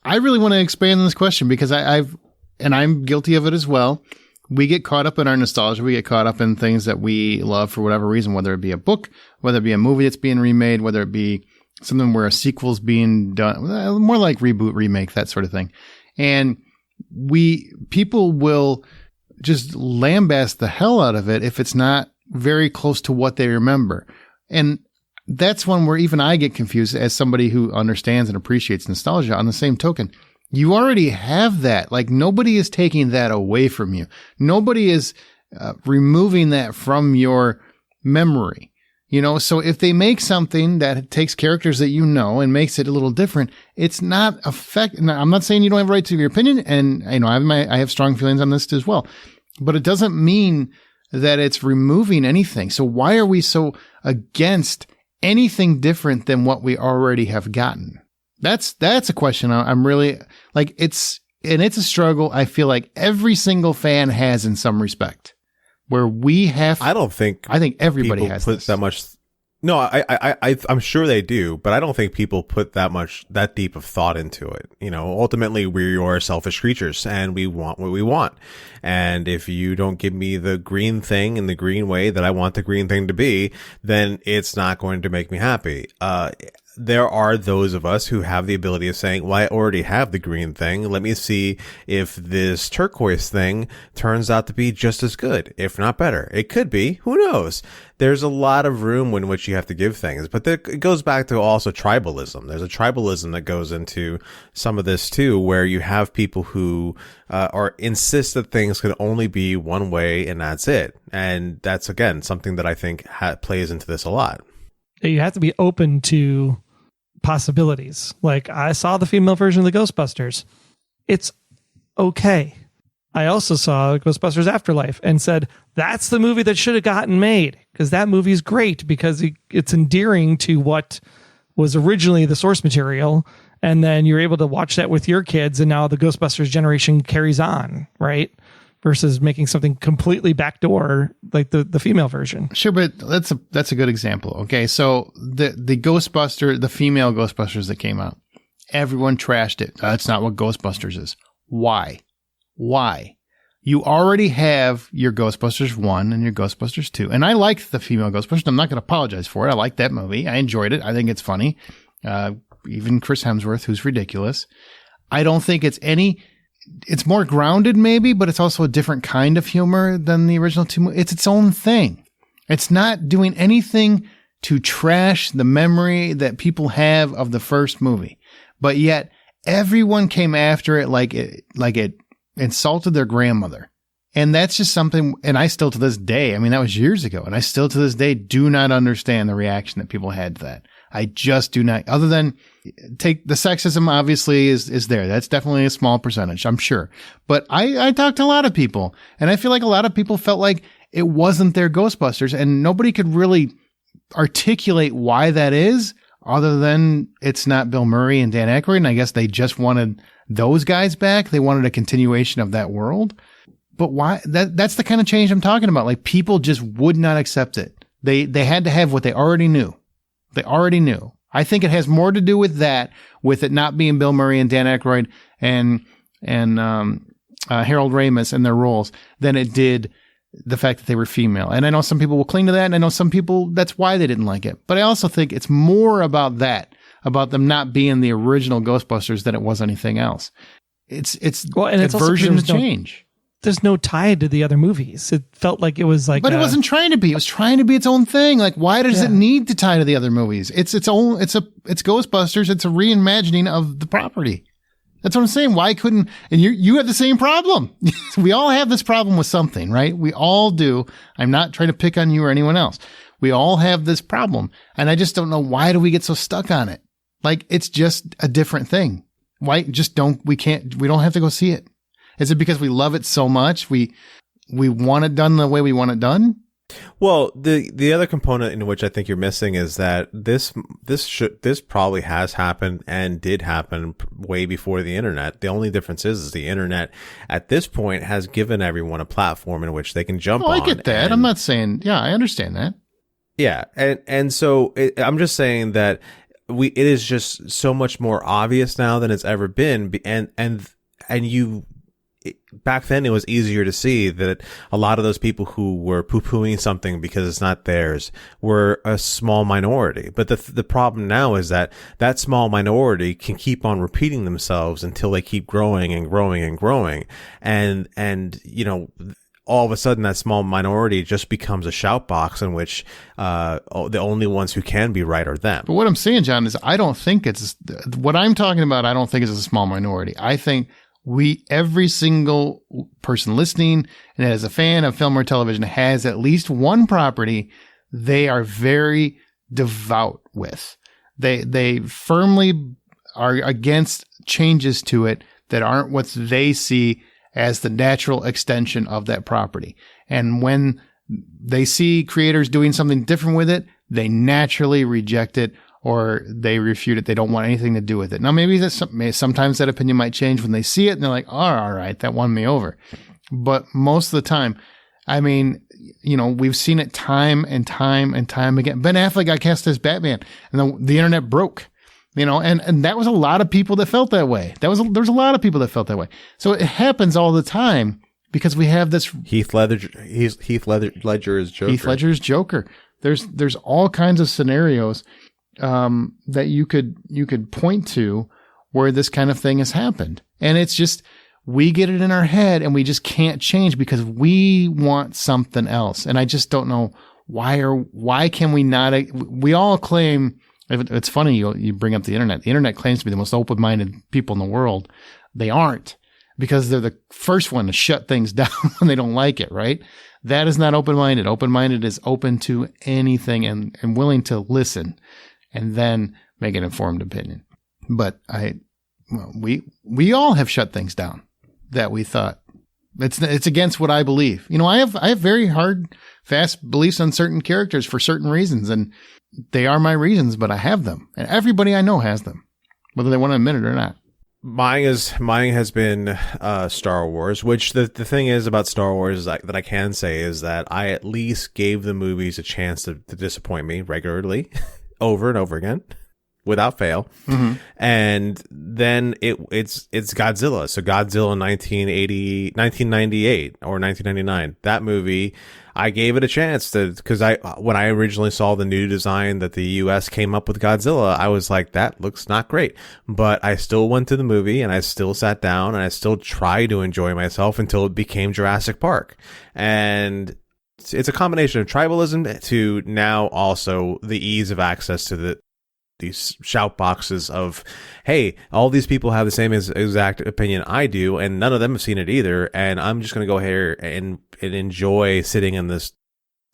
S1: I really want to expand on this question, because I'm guilty of it as well. We get caught up in our nostalgia. We get caught up in things that we love for whatever reason, whether it be a book, whether it be a movie that's being remade, whether it be something where a sequel's being done, more like reboot, remake, that sort of thing. And people will just lambaste the hell out of it if it's not very close to what they remember. And that's one where even I get confused as somebody who understands and appreciates nostalgia. On the same token, you already have that. Like, nobody is taking that away from you. Nobody is removing that from your memory. You know, so if they make something that takes characters that you know and makes it a little different, it's not I'm not saying you don't have a right to your opinion, and you know, I have strong feelings on this as well, but it doesn't mean that it's removing anything. So why are we so against anything different than what we already have gotten? That's a question I'm really like. It's a struggle I feel like every single fan has in some respect. Where we have, I think everybody has
S2: put
S1: this.
S2: That much. No, I'm sure they do, but I don't think people put that deep of thought into it. You know, ultimately we are selfish creatures and we want what we want. And if you don't give me the green thing in the green way that I want the green thing to be, then it's not going to make me happy. There are those of us who have the ability of saying, well, I already have the green thing. Let me see if this turquoise thing turns out to be just as good, if not better. It could be. Who knows? There's a lot of room in which you have to give things. But it goes back to also tribalism. There's a tribalism that goes into some of this too, where you have people who insist that things can only be one way and that's it. And that's, again, something that I think plays into this a lot.
S3: You have to be open to possibilities. Like, I saw the female version of the Ghostbusters. It's okay. I also saw Ghostbusters Afterlife and said, that's the movie that should have gotten made, because that movie is great because it's endearing to what was originally the source material. And then you're able to watch that with your kids. And now the Ghostbusters generation carries on, right? Versus making something completely backdoor, like the female version.
S1: Sure, but that's a good example. Okay, so the female Ghostbusters that came out, everyone trashed it. That's not what Ghostbusters is. Why? You already have your Ghostbusters 1 and your Ghostbusters 2. And I liked the female Ghostbusters. I'm not going to apologize for it. I liked that movie. I enjoyed it. I think it's funny. Even Chris Hemsworth, who's ridiculous. I don't think it's more grounded maybe, but it's also a different kind of humor than the original two. It's its own thing. It's not doing anything to trash the memory that people have of the first movie. But yet everyone came after it like it insulted their grandmother. And that's just something, and I still to this day, I mean, that was years ago, and I still to this day do not understand the reaction that people had to that. I just do not, other than take the sexism obviously is there. That's definitely a small percentage, I'm sure. But I talked to a lot of people, and I feel like a lot of people felt like it wasn't their Ghostbusters, and nobody could really articulate why that is, other than it's not Bill Murray and Dan Aykroyd, and I guess they just wanted those guys back. They wanted a continuation of that world. But why? That's the kind of change I'm talking about. Like, people just would not accept it. They had to have what they already knew. They already knew. I think it has more to do with that, with it not being Bill Murray and Dan Aykroyd and Harold Ramis in their roles, than it did the fact that they were female. And I know some people will cling to that, and I know some people, that's why they didn't like it. But I also think it's more about that, about them not being the original Ghostbusters, than it was anything else. It's versions change.
S3: There's no tie to the other movies. It felt like it was like,
S1: but it wasn't trying to be. It was trying to be its own thing. Like, why does it need to tie to the other movies? It's Ghostbusters. It's a reimagining of the property. That's what I'm saying. Why couldn't, and you have the same problem. We all have this problem with something, right? We all do. I'm not trying to pick on you or anyone else. We all have this problem. And I just don't know, why do we get so stuck on it? Like, it's just a different thing. Why we don't have to go see it. Is it because we love it so much? We want it done the way we want it done?
S2: Well, the other component in which I think you're missing is that this probably has happened and did happen way before the internet. The only difference is the internet at this point has given everyone a platform in which they can jump on.
S1: I get that. I'm not saying, I understand that.
S2: Yeah. And so I'm just saying that it is just so much more obvious now than it's ever been. And back then it was easier to see that a lot of those people who were poo-pooing something because it's not theirs were a small minority. But the problem now is that small minority can keep on repeating themselves until they keep growing and growing and growing. And all of a sudden that small minority just becomes a shout box in which the only ones who can be right are them. But
S1: what I'm saying, John, is I don't think it's what I'm talking about. I don't think it's a small minority. I think every single person listening and as a fan of film or television has at least one property they are very devout with. They firmly are against changes to it that aren't what they see as the natural extension of that property. And when they see creators doing something different with it, they naturally reject it or they refute it. They don't want anything to do with it. Now, sometimes that opinion might change when they see it and they're like, oh, all right, that won me over. But most of the time, I mean, we've seen it time and time and time again. Ben Affleck got cast as Batman and the internet broke, and that was a lot of people that felt that way. There's a lot of people that felt that way. So it happens all the time because we have this
S2: Heath Ledger is Joker.
S1: Heath Ledger is Joker. There's all kinds of scenarios that you could point to where this kind of thing has happened. And it's just, we get it in our head and we just can't change because we want something else. And I just don't know why can we not, we all claim, it's funny you bring up the internet. The internet claims to be the most open-minded people in the world. They aren't, because they're the first one to shut things down when they don't like it, right? That is not open-minded. Open-minded is open to anything and willing to listen and then make an informed opinion. But we all have shut things down that we thought it's against what I believe. I have very hard, fast beliefs on certain characters for certain reasons, and they are my reasons, but I have them, and everybody I know has them, whether they want to admit it or not.
S2: Mine has been Star Wars, which the thing is about Star Wars that I can say is that I at least gave the movies a chance to disappoint me regularly. Over and over again, without fail. Mm-hmm. And then it's Godzilla. So Godzilla 1998 or 1999. That movie, I gave it a chance because when I originally saw the new design that the US came up with Godzilla, I was like, that looks not great. But I still went to the movie and I still sat down and I still tried to enjoy myself until it became Jurassic Park. And it's a combination of tribalism to now also the ease of access to these shout boxes of, hey, all these people have the same exact opinion I do, and none of them have seen it either, and I'm just going to go here and enjoy sitting in this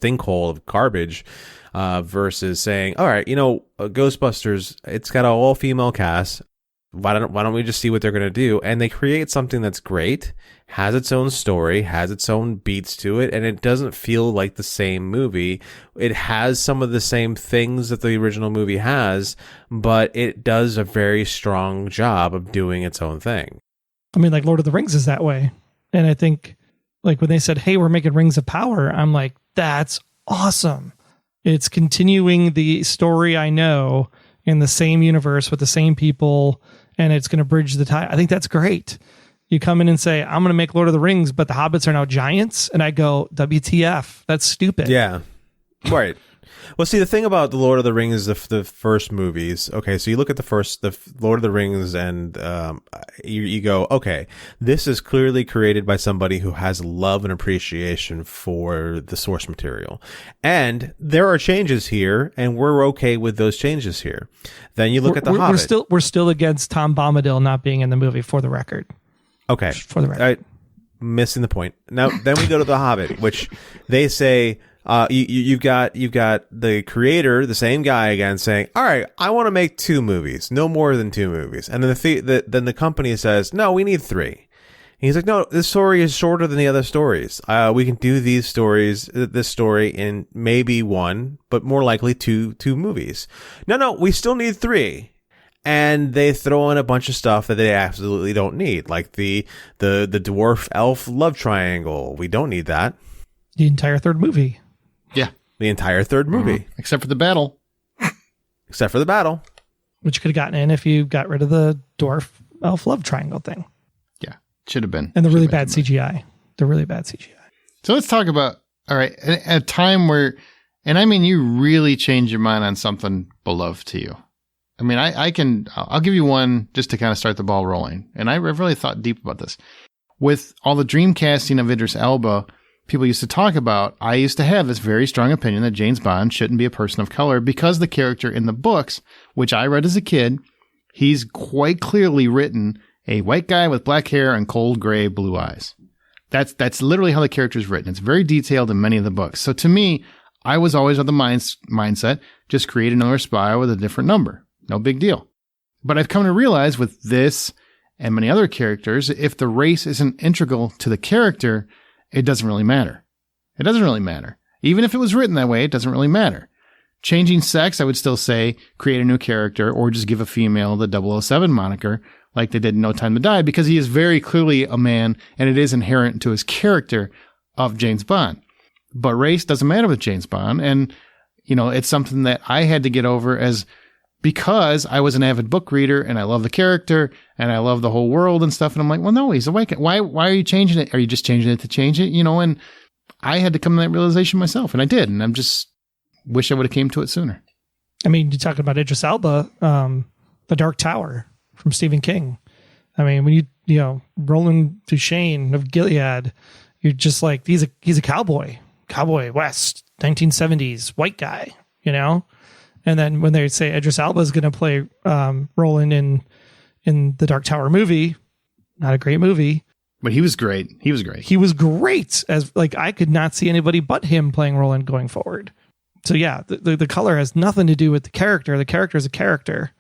S2: sinkhole of garbage versus saying, all right, Ghostbusters, it's got an all-female cast. Why don't we just see what they're going to do? And they create something that's great, has its own story, has its own beats to it, and it doesn't feel like the same movie. It has some of the same things that the original movie has, but it does a very strong job of doing its own thing.
S3: I mean, like Lord of the Rings is that way. And I think, like, when they said, hey, we're making Rings of Power, I'm like, that's awesome. It's continuing the story I know in the same universe with the same people, and it's going to bridge the tie. I think that's great. You come in and say, I'm going to make Lord of the Rings, but the hobbits are now giants. And I go, WTF, that's stupid.
S2: Yeah. Right. Well, see, the thing about the Lord of the Rings, the first movies. Okay, so you look at the Lord of the Rings, and you go, okay, this is clearly created by somebody who has love and appreciation for the source material, and there are changes here, and we're okay with those changes here. Then you look at the Hobbit.
S3: We're still against Tom Bombadil not being in the movie, for the record.
S2: Okay,
S3: for the record,
S2: missing the point. Now, then we go to the Hobbit, which they say. You've got the creator, the same guy again, saying, "All right, I want to make 2 movies, no more than 2 movies." And then then the company says, "No, we need 3." And he's like, "No, this story is shorter than the other stories. We can do this story in maybe 1, but more likely 2 movies. No, we still need 3." And they throw in a bunch of stuff that they absolutely don't need, like the dwarf elf love triangle. We don't need that.
S3: The entire 3rd movie.
S1: Yeah.
S2: The entire 3rd movie.
S1: Except for the battle.
S3: Which could have gotten in if you got rid of the dwarf elf love triangle thing.
S1: Yeah. Should have been.
S3: And the really bad CGI.
S1: So let's talk about, all right, at a time where, and I mean, you really changed your mind on something beloved to you. I mean, I'll give you one just to kind of start the ball rolling. And I've really thought deep about this. With all the dream casting of Idris Elba, people used to talk about, I used to have this very strong opinion that James Bond shouldn't be a person of color because the character in the books, which I read as a kid, he's quite clearly written a white guy with black hair and cold gray blue eyes. That's literally how the character is written. It's very detailed in many of the books. So to me, I was always of the mindset, just create another spy with a different number. No big deal. But I've come to realize with this and many other characters, if the race isn't integral to the character, it doesn't really matter. Even if it was written that way, it doesn't really matter. Changing sex, I would still say create a new character or just give a female the 007 moniker like they did in No Time to Die, because he is very clearly a man and it is inherent to his character of James Bond. But race doesn't matter with James Bond. And, it's something that I had to get over because I was an avid book reader and I love the character and I love the whole world and stuff. And I'm like, well, no, he's a white guy. Why are you changing it? Are you just changing it to change it? And I had to come to that realization myself, and I did. And I'm just wish I would have came to it sooner.
S3: I mean, you're talking about Idris Elba, The Dark Tower from Stephen King. I mean, when Roland Duchesne of Gilead, you're just like, he's a cowboy West, 1970s, white guy, And then when they say Idris Elba is going to play Roland in the Dark Tower movie, not a great movie.
S1: But he was great. He was great
S3: as I could not see anybody but him playing Roland going forward. So yeah, the color has nothing to do with the character. The character is a character.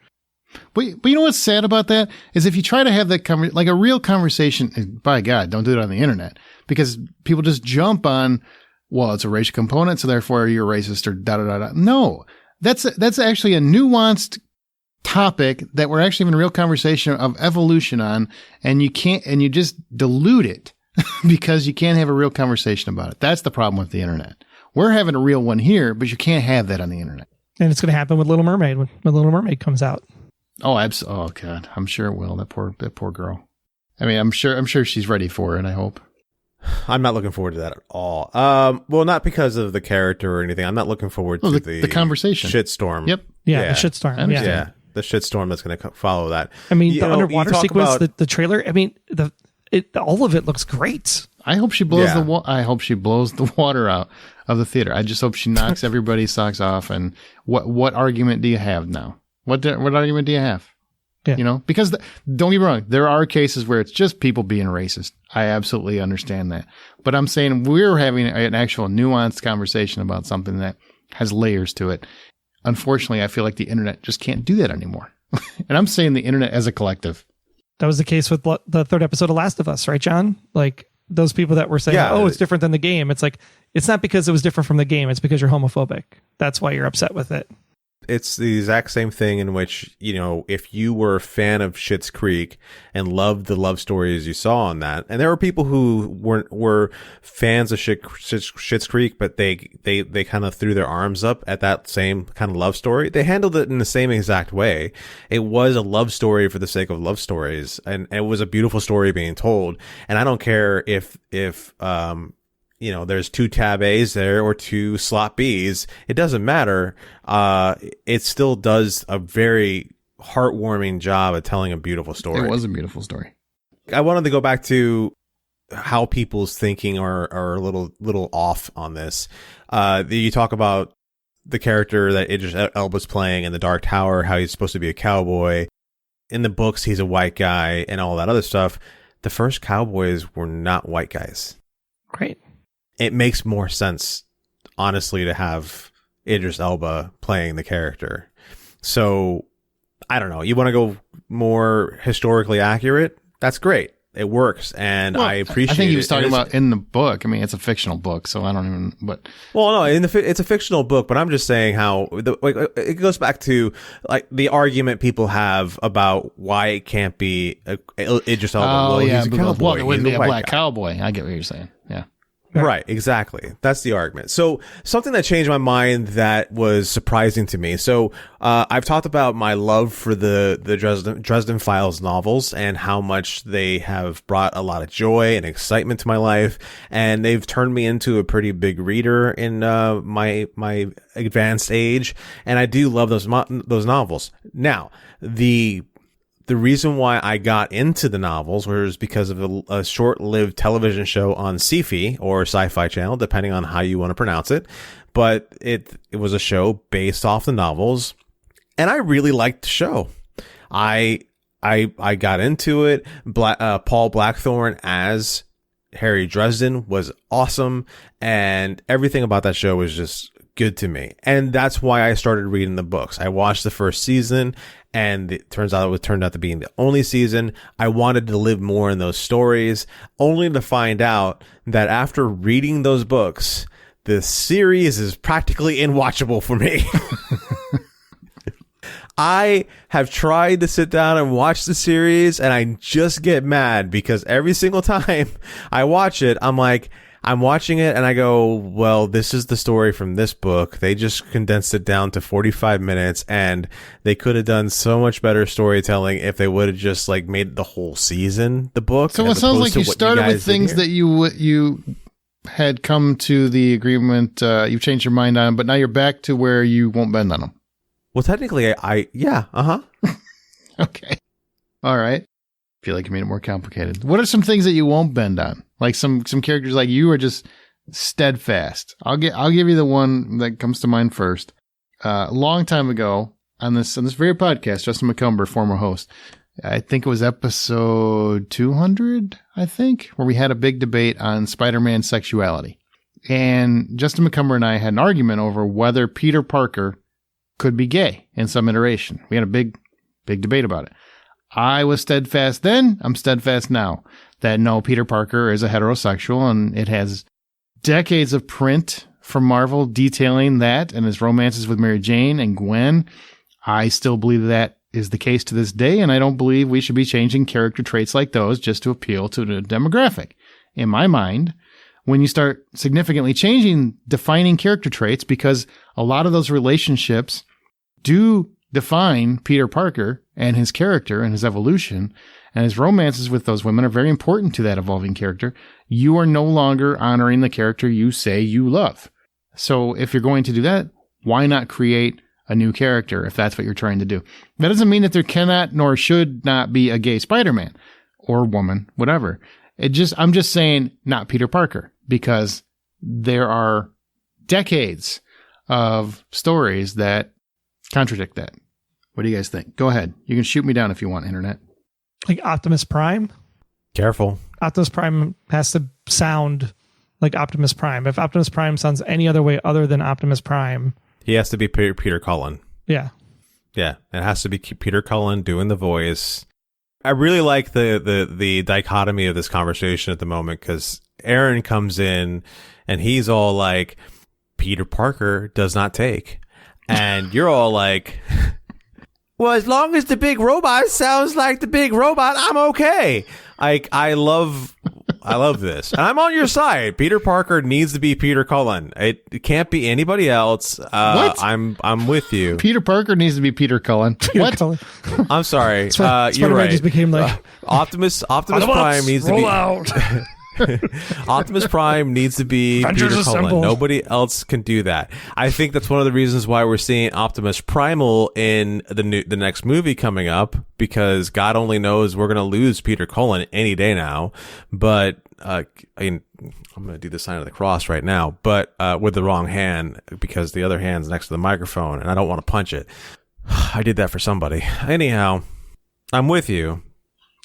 S1: But you know what's sad about that is if you try to have that like a real conversation, by God, don't do it on the internet, because people just jump on, well, it's a racial component, so therefore you're racist or da da da da. No. That's actually a nuanced topic that we're actually having a real conversation of evolution on, and you just dilute it because you can't have a real conversation about it. That's the problem with the internet. We're having a real one here, but you can't have that on the internet.
S3: And it's going to happen with Little Mermaid when Little Mermaid comes out.
S1: Oh, absolutely. Oh God, I'm sure it will. That poor girl. I mean, I'm sure she's ready for it. I hope.
S2: I'm not looking forward to that at all. Well, not because of the character or anything. I'm not looking forward to the
S1: conversation.
S2: Shitstorm.
S1: Yep.
S3: Yeah, the shitstorm.
S2: Yeah. The shitstorm that's going to follow that.
S3: I mean, the underwater sequence, the trailer. I mean, all of it looks great.
S1: I hope she blows I hope she blows the water out of the theater. I just hope she knocks everybody's socks off. And what argument do you have now? What argument do you have? Yeah. Because don't get me wrong, there are cases where it's just people being racist. I absolutely understand that. But I'm saying we're having an actual nuanced conversation about something that has layers to it. Unfortunately, I feel like the internet just can't do that anymore. And I'm saying the internet as a collective.
S3: That was the case with the 3rd episode of Last of Us, right, John? Like those people that were saying, it's different than the game. It's like, it's not because it was different from the game. It's because you're homophobic. That's why you're upset with it.
S2: It's the exact same thing in which, if you were a fan of Schitt's Creek and loved the love stories you saw on that, and there were people who were fans of Schitt's Creek, but they kind of threw their arms up at that same kind of love story. They handled it in the same exact way. It was a love story for the sake of love stories, and it was a beautiful story being told. And I don't care if there's 2 tab A's there or 2 slot B's. It doesn't matter. It still does a very heartwarming job at telling a beautiful story.
S1: It was a beautiful story.
S2: I wanted to go back to how people's thinking are a little off on this. You talk about the character that Idris Elba's playing in The Dark Tower, how he's supposed to be a cowboy. In the books, he's a white guy and all that other stuff. The first cowboys were not white guys.
S3: Great.
S2: It makes more sense, honestly, to have Idris Elba playing the character. So, I don't know. You want to go more historically accurate? That's great. It works, and I appreciate it. I
S1: think he was talking about in the book. I mean, it's a fictional book, so I don't even. But
S2: well, no, it's a fictional book, but I'm just saying how it goes back to like the argument people have about why it can't be Idris Elba.
S1: Oh,
S2: well,
S1: yeah,
S2: he's a cowboy.
S1: Well, it wouldn't be a black
S2: guy.
S1: cowboy. I get what you're saying. Yeah.
S2: Right, exactly. That's the argument. So something that changed my mind that was surprising to me. So I've talked about my love for the Dresden Files novels and how much they have brought a lot of joy and excitement to my life, and they've turned me into a pretty big reader in my advanced age, and I do love those novels. Now, the reason why I got into the novels was because of a short-lived television show on Sci-Fi or Sci-Fi Channel, depending on how you want to pronounce it. But it was a show based off the novels, and I really liked the show. I got into it. Paul Blackthorne as Harry Dresden was awesome, and everything about that show was just good to me. And that's why I started reading the books. I watched the first season, and it turned out to be the only season. I wanted to live more in those stories, only to find out that after reading those books, the series is practically unwatchable for me. I have tried to sit down and watch the series, and I just get mad because every single time I watch it, I'm watching it and I go, well, this is the story from this book. They just condensed it down to 45 minutes, and they could have done so much better storytelling if they would have just like made the whole season the book.
S1: So it sounds like you started with things that you had come to the agreement. You've changed your mind on, but now you're back to where you won't bend on them.
S2: Well, technically,
S1: Okay. All right. Feel like you made it more complicated. What are some things that you won't bend on? Like some characters like you are just steadfast. I'll give you the one that comes to mind first. A long time ago on this very podcast, Justin McCumber, former host, I think it was episode 200, where we had a big debate on Spider-Man sexuality. And Justin McCumber and I had an argument over whether Peter Parker could be gay in some iteration. We had a big debate about it. I was steadfast then. I'm steadfast now that no, Peter Parker is a heterosexual, and it has decades of print from Marvel detailing that and his romances with Mary Jane and Gwen. I still believe that is the case to this day, and I don't believe we should be changing character traits like those just to appeal to the demographic. In my mind, when you start significantly defining character traits, because a lot of those relationships do define Peter Parker and his character and his evolution, and his romances with those women are very important to that evolving character, you are no longer honoring the character you say you love. So if you're going to do that, why not create a new character if that's what you're trying to do? That doesn't mean that there cannot nor should not be a gay Spider-Man or woman, whatever. I'm just saying not Peter Parker, because there are decades of stories that contradict that. What do you guys think? Go ahead. You can shoot me down if you want, Internet.
S3: Like Optimus Prime?
S2: Careful.
S3: Optimus Prime has to sound like Optimus Prime. If Optimus Prime sounds any other way other than Optimus Prime,
S2: he has to be Peter Cullen.
S3: Yeah.
S2: Yeah. It has to be Peter Cullen doing the voice. I really like the dichotomy of this conversation at the moment, because Aaron comes in and he's all like, Peter Parker does not take. And you're all like, well, as long as the big robot sounds like the big robot, I'm okay. I love this, and I'm on your side. Peter Parker needs to be Peter Cullen. It can't be anybody else.
S1: What?
S2: I'm with you.
S1: Peter Parker needs to be Peter Cullen. What?
S3: Cullen.
S2: I'm sorry.
S3: You're right.
S2: Just became like Optimus Prime needs to be.
S3: Out.
S2: Optimus Prime needs to be
S3: Avengers
S2: Peter Cullen.
S3: assemble.
S2: Nobody else can do that. I think that's one of the reasons why we're seeing Optimus Primal in the next movie coming up, because God only knows we're going to lose Peter Cullen any day now. But I mean, I'm going to do the sign of the cross right now, but with the wrong hand, because the other hand's next to the microphone, and I don't want to punch it. I did that for somebody. Anyhow, I'm with you.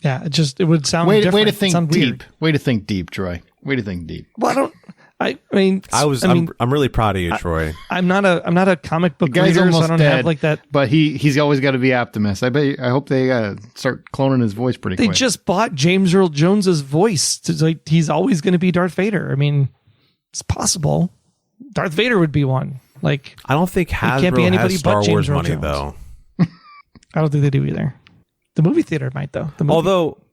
S3: Yeah, it would sound
S1: way
S3: different.
S1: to think
S3: Sound
S1: deep.
S3: weird.
S1: Way to think deep, Troy. Way to think deep.
S3: Well, I mean,
S2: I'm really proud of you, Troy.
S3: I'm not a comic book
S1: guy's
S3: reader, so I
S1: almost
S3: don't
S1: dead,
S3: have like that.
S1: But he's always got to be Optimus. I hope they start cloning his voice pretty
S3: They
S1: quick.
S3: just bought James Earl Jones's voice. Like, he's always going to be Darth Vader. I mean, it's possible. Darth Vader would be one. Like,
S2: I don't think
S3: can't be
S2: Hasbro
S3: anybody
S2: has Star
S3: but James
S2: Wars
S3: Earl
S2: money,
S3: Jones.
S2: though.
S3: I don't think they do either. The movie theater might, though.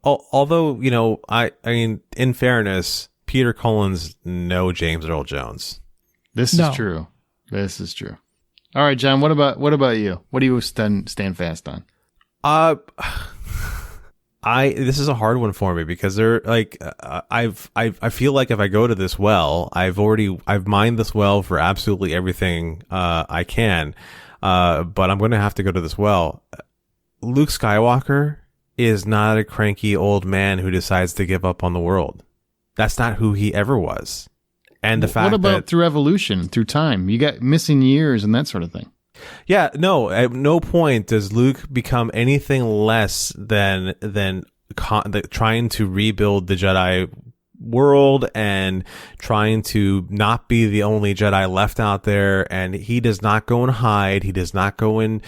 S2: Although, you know, I mean, in fairness, Peter Cullen's no James Earl Jones.
S1: This is true. This is true. All right, John. What about you? What do you stand fast on?
S2: This is a hard one for me, because they're like, I feel like if I go to this well, I've mined this well for absolutely everything I can, but I'm going to have to go to this well. Luke Skywalker is not a cranky old man who decides to give up on the world. That's not who he ever was. And the fact
S1: what about
S2: that
S1: through evolution, through time, you got missing years and that sort of thing.
S2: Yeah, no, at no point does Luke become anything less than trying to rebuild the Jedi world and trying to not be the only Jedi left out there. And he does not go and hide. He does not go in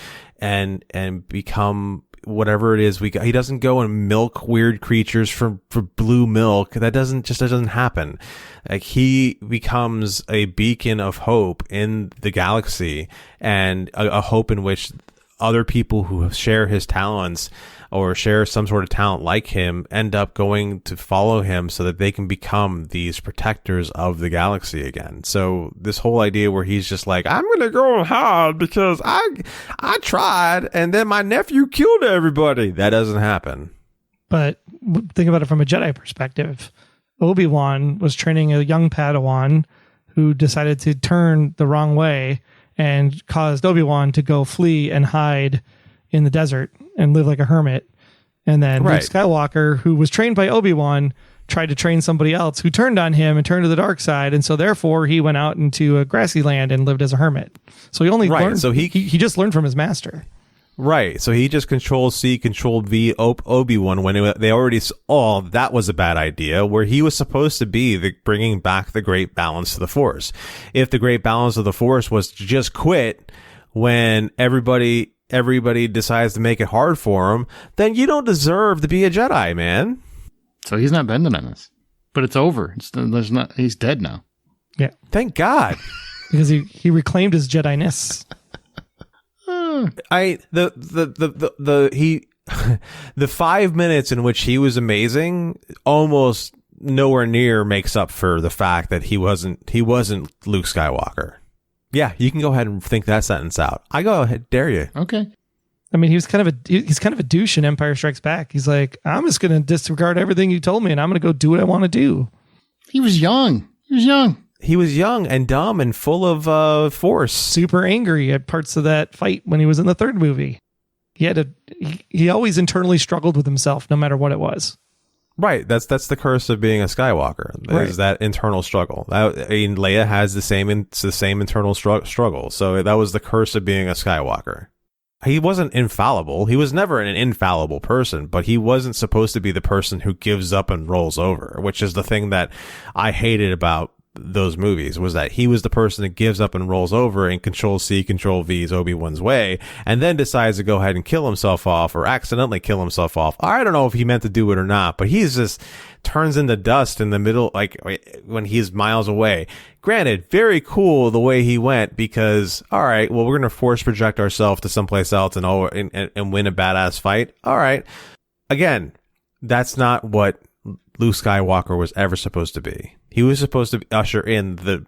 S2: and become whatever it is he doesn't go and milk weird creatures for blue milk. That doesn't happen. Like, he becomes a beacon of hope in the galaxy, and a hope in which other people who share his talents or share some sort of talent like him end up going to follow him, so that they can become these protectors of the galaxy again. So this whole idea where he's just like, I'm going to go and hide because I tried and then my nephew killed everybody. That doesn't happen.
S3: But think about it from a Jedi perspective. Obi-Wan was training a young Padawan who decided to turn the wrong way and caused Obi-Wan to go flee and hide in the desert and live like a hermit. And then Luke Skywalker, who was trained by Obi-Wan, tried to train somebody else who turned on him and turned to the dark side. And so therefore he went out into a grassy land and lived as a hermit. So he only learned. So he just learned from his master.
S2: Right. So he just Control-C, Control-V Obi-Wan when they already saw that was a bad idea, where he was supposed to be bringing back the great balance of the Force. If the great balance of the Force was to just quit when everybody decides to make it hard for him, then you don't deserve to be a Jedi, man.
S1: So he's not bending on us, but it's over. He's dead now.
S3: Yeah.
S2: Thank God.
S3: Because he reclaimed his Jedi-ness.
S2: The 5 minutes in which he was amazing almost nowhere near makes up for the fact that he wasn't Luke Skywalker. Yeah, you can go ahead and think that sentence out. I go ahead, dare you.
S1: Okay.
S3: I mean, he's kind of a douche in Empire Strikes Back. He's like, I'm just going to disregard everything you told me, and I'm going to go do what I want to do.
S1: He was young.
S2: He was young and dumb and full of force.
S3: Super angry at parts of that fight when he was in the third movie. He always internally struggled with himself, no matter what it was.
S2: Right. That's the curse of being a Skywalker. Is that internal struggle. Leia has the same internal struggle. So that was the curse of being a Skywalker. He wasn't infallible. He was never an infallible person, but he wasn't supposed to be the person who gives up and rolls over, which is the thing that I hated about those movies, was that he was the person that gives up and rolls over and Control-C, Control-V's Obi-Wan's way, and then decides to go ahead and kill himself off or accidentally kill himself off. I don't know if he meant to do it or not, but he's just turns into dust in the middle, like when he's miles away. Granted, very cool the way he went, because, all right, well, we're going to force project ourselves to someplace else and win a badass fight. All right. Again, that's not what Luke Skywalker was ever supposed to be. He was supposed to usher in the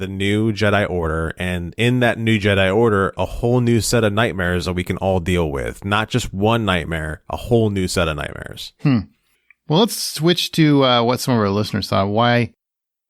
S2: new Jedi Order, and in that new Jedi Order, a whole new set of nightmares that we can all deal with. Not just one nightmare, a whole new set of nightmares.
S1: Well, let's switch to what some of our listeners thought, why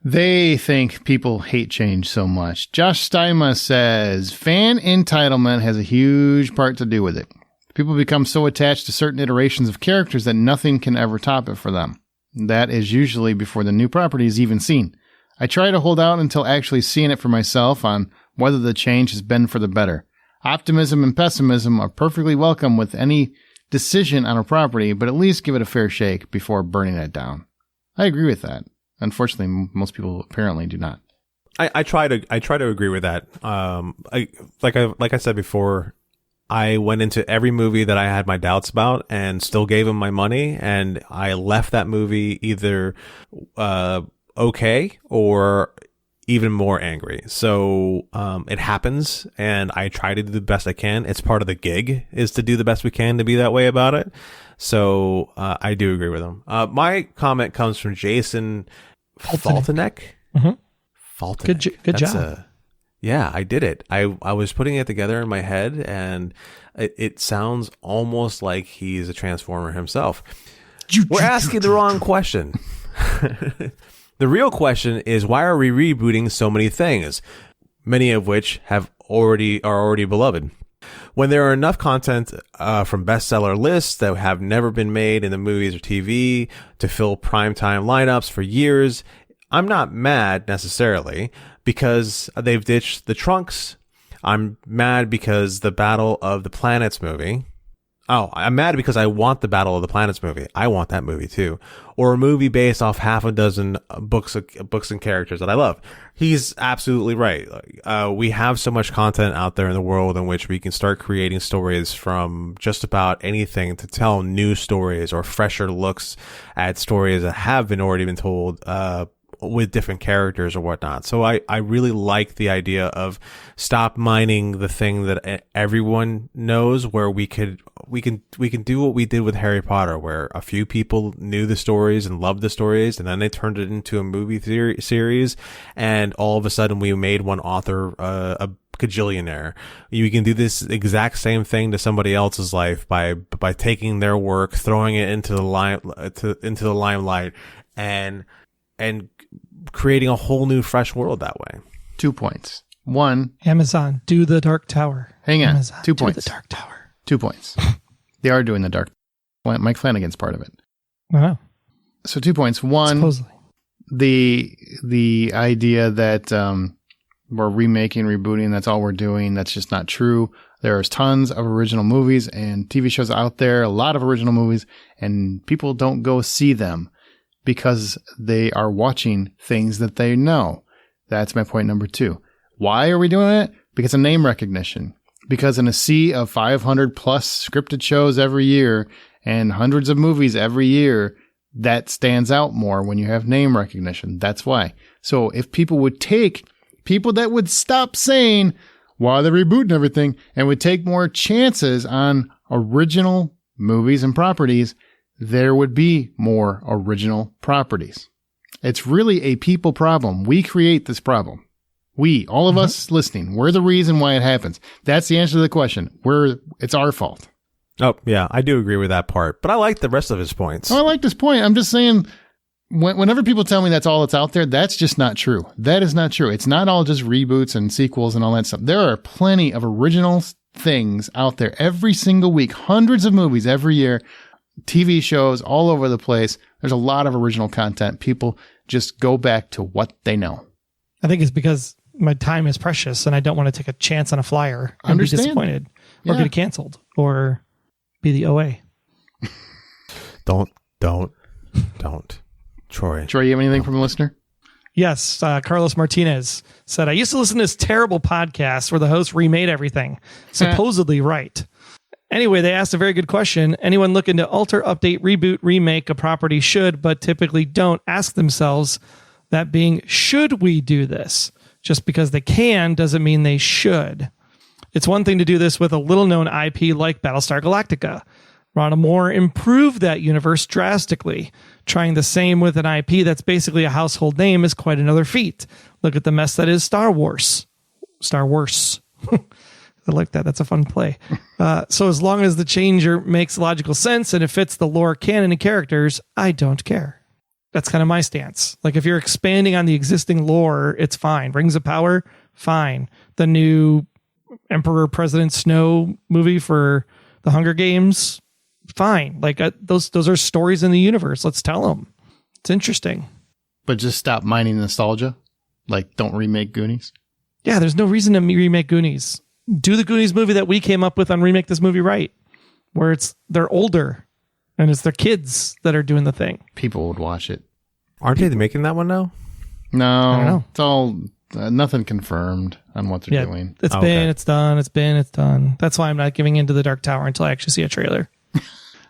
S1: they think people hate change so much. Josh Steima says, fan entitlement has a huge part to do with it. People become so attached to certain iterations of characters that nothing can ever top it for them. That is usually before the new property is even seen. I try to hold out until actually seeing it for myself on whether the change has been for the better. Optimism and pessimism are perfectly welcome with any decision on a property, but at least give it a fair shake before burning it down. I agree with that. Unfortunately, most people apparently do not.
S2: I try to agree with that. Like I said before, I went into every movie that I had my doubts about and still gave them my money, and I left that movie either okay or even more angry. So it happens, and I try to do the best I can. It's part of the gig, is to do the best we can to be that way about it. So I do agree with him. My comment comes from Jason Faltenek.
S3: Mm-hmm.
S2: Faltenek.
S3: Good job.
S2: Yeah, I did it. I was putting it together in my head, and it sounds almost like he's a Transformer himself. We're asking the wrong question. The real question is, why are we rebooting so many things, many of which are already beloved? When there are enough content from bestseller lists that have never been made in the movies or TV to fill primetime lineups for years, I'm not mad necessarily because they've ditched the Trunks. I'm mad because the Battle of the Planets movie. Oh, I'm mad because I want the Battle of the Planets movie. I want that movie too. Or a movie based off half a dozen books and characters that I love. He's absolutely right. We have so much content out there in the world in which we can start creating stories from just about anything to tell new stories or fresher looks at stories that have already been told, with different characters or whatnot. So I really like the idea of stop mining the thing that everyone knows, where we can do what we did with Harry Potter, where a few people knew the stories and loved the stories, and then they turned it into a movie series, and all of a sudden we made one author a gajillionaire. You can do this exact same thing to somebody else's life by taking their work, throwing it into the limelight, and creating a whole new fresh world that way.
S1: 2 points. One,
S3: Amazon, do the Dark Tower.
S1: Hang on.
S3: Amazon,
S1: 2 points.
S3: Do the Dark Tower.
S1: 2 points. They are doing the Dark. Mike Flanagan's part of it.
S3: Wow.
S1: So 2 points. One,
S3: supposedly,
S1: the idea that we're remaking, rebooting, that's all we're doing, that's just not true. There's tons of original movies and TV shows out there, a lot of original movies, and people don't go see them because they are watching things that they know. That's my point number 2. Why are we doing it? Because of name recognition. Because in a sea of 500 plus scripted shows every year and hundreds of movies every year, that stands out more when you have name recognition. That's why. So if people would take people that would stop saying, why they're rebooting everything, and would take more chances on original movies and properties, there would be more original properties. It's really a people problem. We create this problem. We, all of us listening, we're the reason why it happens. That's the answer to the question. It's our fault.
S2: Oh, yeah, I do agree with that part, but I like the rest of his points.
S1: Oh, I like this point. I'm just saying, whenever people tell me that's all that's out there, that's just not true. That is not true. It's not all just reboots and sequels and all that stuff. There are plenty of original things out there every single week, hundreds of movies every year, TV shows all over the place. There's a lot of original content. People just go back to what they know.
S3: I think it's because my time is precious and I don't want to take a chance on a flyer and be disappointed or get it canceled or be the OA.
S2: Don't. Troy,
S1: you have anything from a listener?
S3: Yes. Carlos Martinez said, I used to listen to this terrible podcast where the host remade everything. Supposedly right. Anyway, they asked a very good question. Anyone looking to alter, update, reboot, remake a property should, but typically don't, ask themselves, that being, should we do this? Just because they can doesn't mean they should. It's one thing to do this with a little-known IP like Battlestar Galactica. Ron Moore improved that universe drastically. Trying the same with an IP that's basically a household name is quite another feat. Look at the mess that is Star Wars. I like that. That's a fun play. So as long as the changer makes logical sense and it fits the lore canon and characters, I don't care. That's kind of my stance. Like if you're expanding on the existing lore, it's fine. Rings of Power, fine. The new Emperor President Snow movie for the Hunger Games, fine. Like those are stories in the universe. Let's tell them. It's interesting.
S1: But just stop mining nostalgia. Like don't remake Goonies.
S3: Yeah, there's no reason to remake Goonies. Do the Goonies movie that we came up with on Remake This Movie Right, where they're older and it's their kids that are doing the thing.
S1: People would watch it.
S2: Aren't they making that one now?
S1: No,
S3: I don't know.
S1: It's all nothing confirmed on what they're doing.
S3: It's it's done. It's done. That's why I'm not giving into the Dark Tower until I actually see a trailer.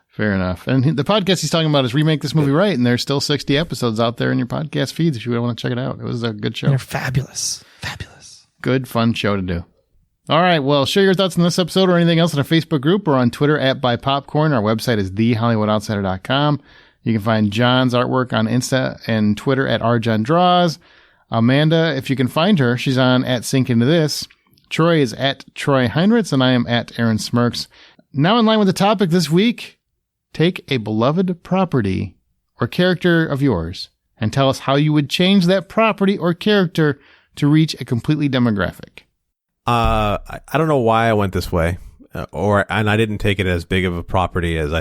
S1: Fair enough. And the podcast he's talking about is Remake This Movie Right, and there's still 60 episodes out there in your podcast feeds if you want to check it out. It was a good show.
S3: They're fabulous. Fabulous.
S1: Good, fun show to do. All right, well, share your thoughts on this episode or anything else in our Facebook group or on Twitter @BuyPopcorn. Our website is thehollywoodoutsiders.com. You can find John's artwork on Insta and Twitter @RJohnDraws. Amanda, if you can find her, she's on @SinkIntoThis. Troy is @TroyHeinritz, and I am @AaronSmirks. Now in line with the topic this week, take a beloved property or character of yours and tell us how you would change that property or character to reach a completely demographic.
S2: I don't know why I went this way, and I didn't take it as big of a property as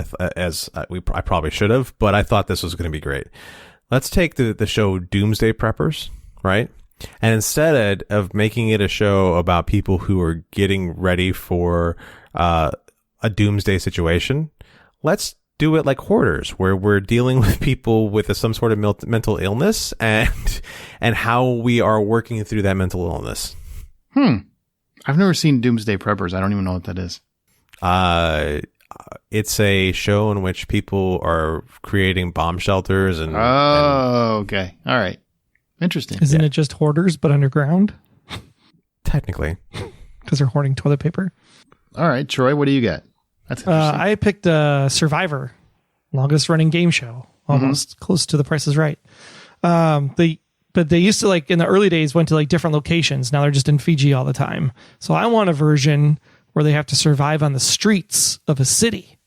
S2: I probably should have, but I thought this was going to be great. Let's take the show Doomsday Preppers, right? And instead of making it a show about people who are getting ready for a doomsday situation, let's do it like Hoarders, where we're dealing with people with some sort of mental illness and how we are working through that mental illness.
S1: I've never seen Doomsday Preppers. I don't even know what that is.
S2: It's a show in which people are creating bomb shelters and
S1: okay. All right. Interesting.
S3: Isn't it just hoarders but underground?
S2: Technically.
S3: Because they're hoarding toilet paper.
S1: All right, Troy, what do you got? That's interesting.
S3: I picked Survivor, longest running game show, almost close to The Price is Right. But they used to, like, in the early days, went to like different locations. Now they're just in Fiji all the time. So I want a version where they have to survive on the streets of a city.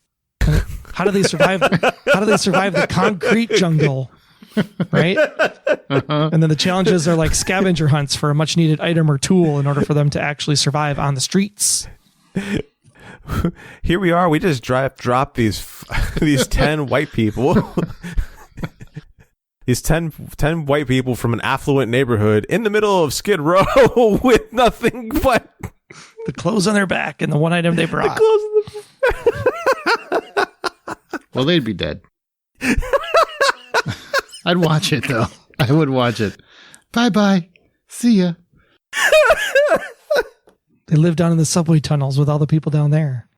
S3: How do they survive? How do they survive the concrete jungle? Right? And then the challenges are like scavenger hunts for a much needed item or tool in order for them to actually survive on the streets.
S2: Here we are. We just drop these 10 white people. These 10 white people from an affluent neighborhood in the middle of Skid Row with nothing but
S3: the clothes on their back and the one item they brought.
S1: Well, they'd be dead. I'd watch it, though. I would watch it. Bye-bye. See ya.
S3: They live down in the subway tunnels with all the people down there.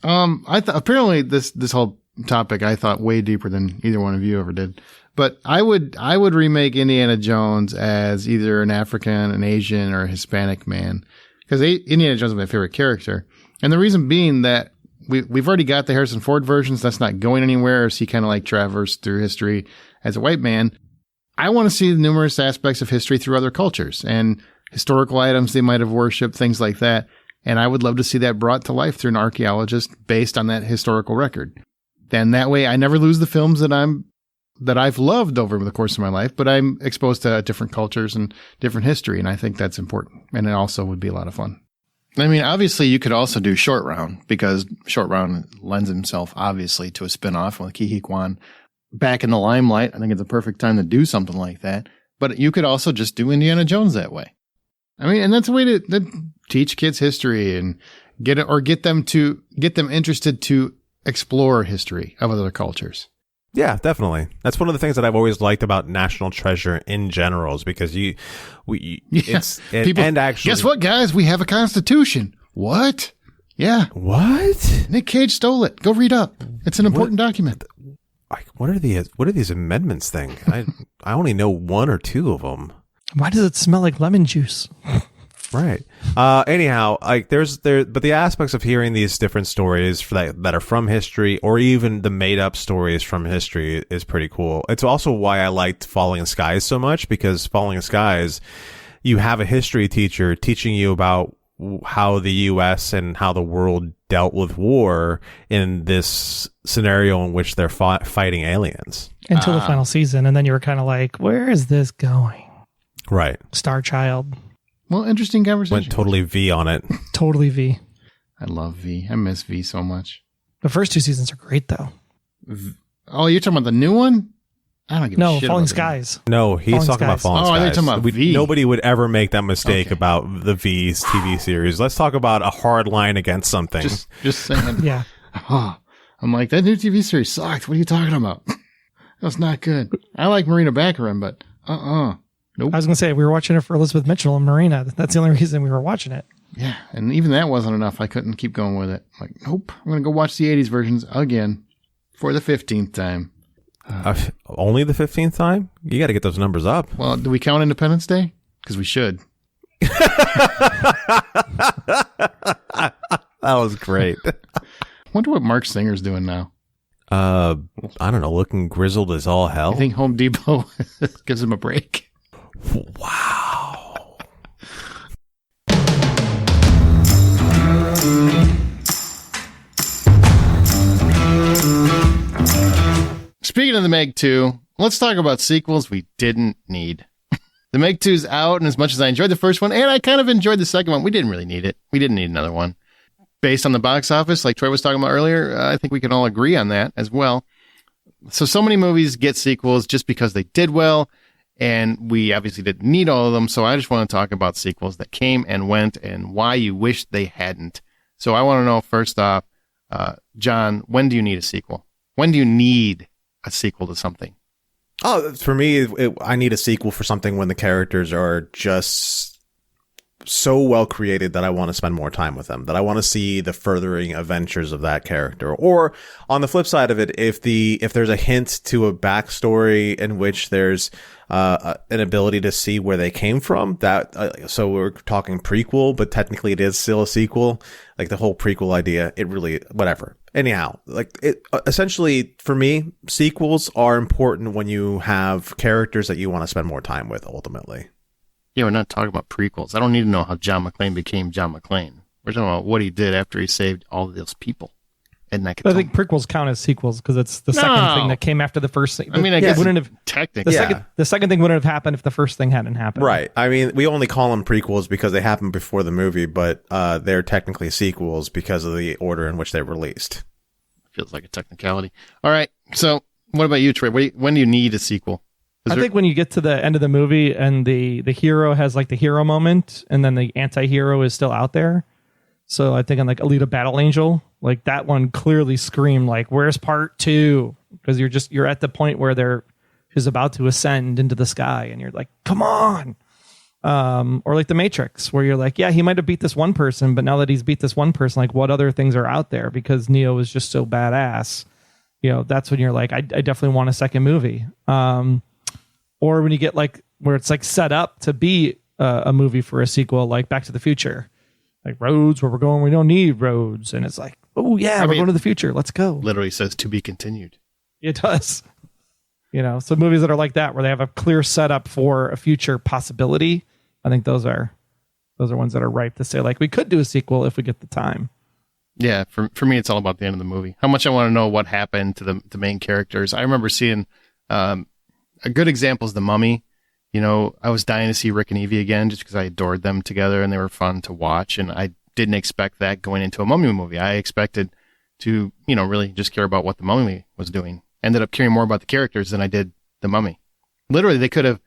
S1: Apparently this whole topic I thought way deeper than either one of you ever did. But I would remake Indiana Jones as either an African, an Asian, or a Hispanic man, because Indiana Jones is my favorite character, and the reason being that we've already got the Harrison Ford versions. That's not going anywhere. As he kind of like traversed through history as a white man. I want to see the numerous aspects of history through other cultures and historical items they might have worshipped, things like that. And I would love to see that brought to life through an archaeologist based on that historical record. Then that way I never lose the films that I've loved over the course of my life, but I'm exposed to different cultures and different history. And I think that's important. And it also would be a lot of fun. I mean, obviously you could also do Short Round, because Short Round lends himself obviously to a spinoff with Ke Huy Quan back in the limelight. I think it's a perfect time to do something like that. But you could also just do Indiana Jones that way. I mean, and that's a way to teach kids history and get them interested to explore history of other cultures.
S2: Yeah, definitely. That's one of the things that I've always liked about National Treasure in general, is because people, and actually,
S1: guess what, guys? We have a Constitution. What? Yeah.
S2: What?
S1: Nick Cage stole it. Go read up. It's an important document.
S2: What are these amendments thing? I only know one or two of them.
S3: Why does it smell like lemon juice?
S2: Right. Anyhow, like but the aspects of hearing these different stories that are from history, or even the made up stories from history, is pretty cool. It's also why I liked Falling Skies so much, because Falling Skies, you have a history teacher teaching you about how the U.S. and how the world dealt with war in this scenario in which they're fighting aliens.
S3: Until the final season. And then you were kind of like, where is this going?
S2: Right.
S3: Star Child.
S1: Well, interesting conversation.
S2: Went totally V on it.
S3: Totally V.
S1: I love V. I miss V so much.
S3: The first 2 seasons are great, though.
S1: Oh, you're talking about the new one? I don't give a shit.
S3: No, Falling
S1: about
S3: Skies.
S2: No, he's talking about Falling Skies.
S1: Oh, they're talking about V.
S2: Nobody would ever make that mistake about the V's TV series. Let's talk about a hard line against something.
S1: Just saying.
S3: Yeah.
S1: Oh, I'm like, that new TV series sucked. What are you talking about? That's not good. I like Marina Baccarin, but nope.
S3: I was going to say, we were watching it for Elizabeth Mitchell and Marina. That's the only reason we were watching it.
S1: Yeah, and even that wasn't enough. I couldn't keep going with it. I'm like, nope, I'm going to go watch the 80s versions again for the 15th time.
S2: Only the 15th time? You got to get those numbers up.
S1: Well, do we count Independence Day? Because we should.
S2: That was great.
S1: Wonder what Mark Singer's doing now.
S2: I don't know, looking grizzled as all hell.
S1: I think Home Depot gives him a break.
S2: Wow.
S1: Speaking of the Meg 2, let's talk about sequels we didn't need. The Meg 2's out, and as much as I enjoyed the first one, and I kind of enjoyed the second one, we didn't really need it. We didn't need another one. Based on the box office, like Troy was talking about earlier, I think we can all agree on that as well. So many movies get sequels just because they did well, and we obviously didn't need all of them, so I just want to talk about sequels that came and went and why you wish they hadn't. So I want to know, first off, John, when do you need a sequel? When do you need a sequel to something?
S2: Oh, for me, I need a sequel for something when the characters are just so well created that I want to spend more time with them, that I want to see the furthering adventures of that character. Or on the flip side of it, if there's a hint to a backstory in which there's an ability to see where they came from, that so we're talking prequel, but technically it is still a sequel. Like the whole prequel idea, it really whatever. Anyhow, like it essentially for me, sequels are important when you have characters that you want to spend more time with. Ultimately.
S1: Yeah, we're not talking about prequels. I don't need to know how John McClane became John McClane. We're talking about what he did after he saved all of those people. And I
S3: think prequels count as sequels because it's the second thing that came after the first thing.
S1: I guess wouldn't have technically.
S3: The second thing wouldn't have happened if the first thing hadn't happened.
S2: Right. I mean, we only call them prequels because they happened before the movie, but they're technically sequels because of the order in which they're released.
S1: Feels like a technicality. All right. So what about you, Trey? When do you need a sequel?
S3: I think when you get to the end of the movie and the hero has like the hero moment and then the anti-hero is still out there. So I think on like Alita Battle Angel, like that one clearly screamed like, where's part 2? Because you're at the point where she's about to ascend into the sky and you're like, come on. Or like the Matrix where you're like, yeah, he might have beat this one person, but now that he's beat this one person, like what other things are out there? Because Neo is just so badass. That's when you're like, I definitely want a second movie. Or when you get like where it's like set up to be a movie for a sequel, like Back to the Future, like roads where we're going, we don't need roads, and it's like, oh yeah, we're going to the future, let's go.
S1: Literally says to be continued.
S3: It does. So movies that are like that where they have a clear setup for a future possibility, I think those are ones that are ripe to say like we could do a sequel if we get the time.
S1: Yeah, for me, it's all about the end of the movie. How much I want to know what happened to the main characters. I remember seeing. A good example is The Mummy. I was dying to see Rick and Evie again just because I adored them together and they were fun to watch. And I didn't expect that going into a Mummy movie. I expected to, really just care about what The Mummy was doing. Ended up caring more about the characters than I did The Mummy. Literally, they could have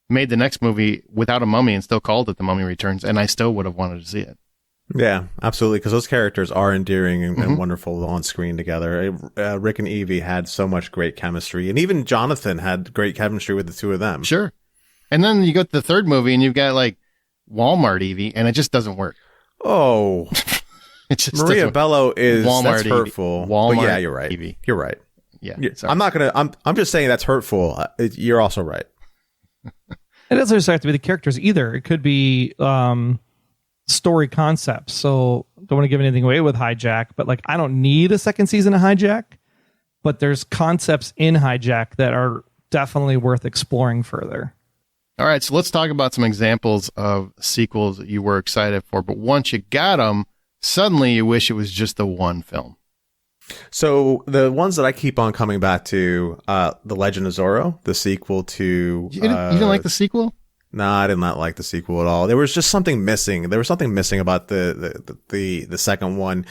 S1: made the next movie without a mummy and still called it The Mummy Returns, and I still would have wanted to see it.
S2: Yeah, absolutely, because those characters are endearing and wonderful on screen together. Rick and Evie had so much great chemistry, and even Jonathan had great chemistry with the two of them.
S1: Sure. And then you go to the third movie, and you've got, like, Walmart Evie, and it just doesn't work.
S2: Oh.
S1: It just
S2: Maria Bello is
S1: Walmart
S2: that's hurtful.
S1: Evie. Walmart
S2: but yeah, you're right.
S1: Evie.
S2: You're right.
S1: Yeah.
S2: I'm just saying that's hurtful. You're also right.
S3: It doesn't just have to be the characters either. It could be story concepts. So don't want to give anything away with Hijack, but like I don't need a second season of Hijack, but there's concepts in Hijack that are definitely worth exploring further.
S1: All right, so let's talk about some examples of sequels that you were excited for, but once you got them, suddenly you wish it was just the one film.
S2: So the ones that I keep on coming back to, The Legend of Zorro, the sequel to...
S1: You didn't like the sequel?
S2: No, I did not like the sequel at all. There was just something missing. There was something missing about the second one.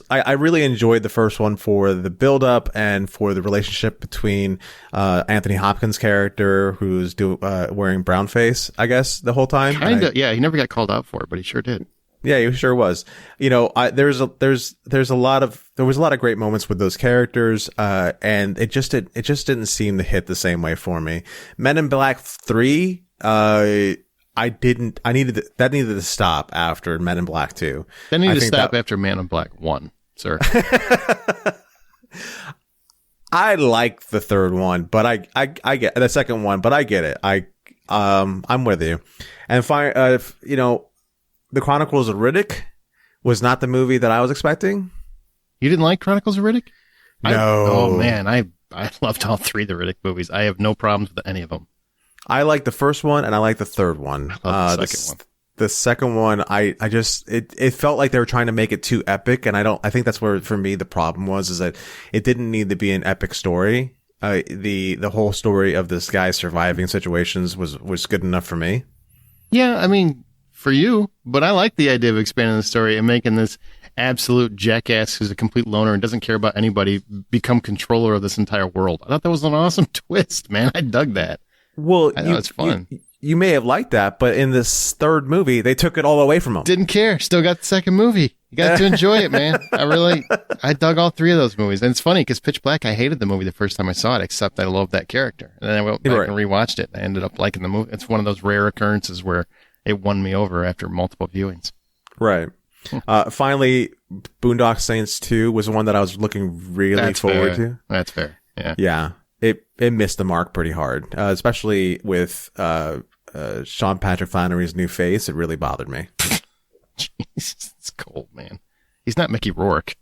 S2: I really enjoyed the first one for the build up and for the relationship between Anthony Hopkins' character, who's wearing brown face, I guess, the whole time.
S1: Yeah, he never got called out for it, but he sure did.
S2: Yeah, he sure was. You know, there was a lot of great moments with those characters, and it just didn't seem to hit the same way for me. Men in Black 3. That needed to stop after Men in Black 2.
S1: That needed to stop after Man in Black 1, sir.
S2: I like the third one, but I get the second one, but I get it. I'm with you. And you know, The Chronicles of Riddick was not the movie that I was expecting.
S1: You didn't like Chronicles of Riddick?
S2: No.
S1: Oh man, I loved all three of the Riddick movies. I have no problems with any of them.
S2: I like the first one and I like the third one.
S1: I love the second one.
S2: The second one, it felt like they were trying to make it too epic, and I think that's where for me the problem is that it didn't need to be an epic story. The whole story of this guy surviving situations was good enough for me.
S1: Yeah, I mean, for you, but I like the idea of expanding the story and making this absolute jackass who's a complete loner and doesn't care about anybody become controller of this entire world. I thought that was an awesome twist, man. I dug that.
S2: Well,
S1: I thought it's fun.
S2: You may have liked that, but in this third movie, they took it all away from him.
S1: Didn't care. Still got the second movie. You got to enjoy it, man. I dug all three of those movies. And it's funny because Pitch Black, I hated the movie the first time I saw it, except I loved that character. And then I went back and rewatched it. I ended up liking the movie. It's one of those rare occurrences where it won me over after multiple viewings.
S2: Right. Finally, Boondock Saints 2 was one that I was looking really forward to.
S1: That's fair. Yeah.
S2: Yeah. It missed the mark pretty hard, especially with Sean Patrick Flannery's new face. It really bothered me.
S1: Jeez, it's cold, man. He's not Mickey Rourke.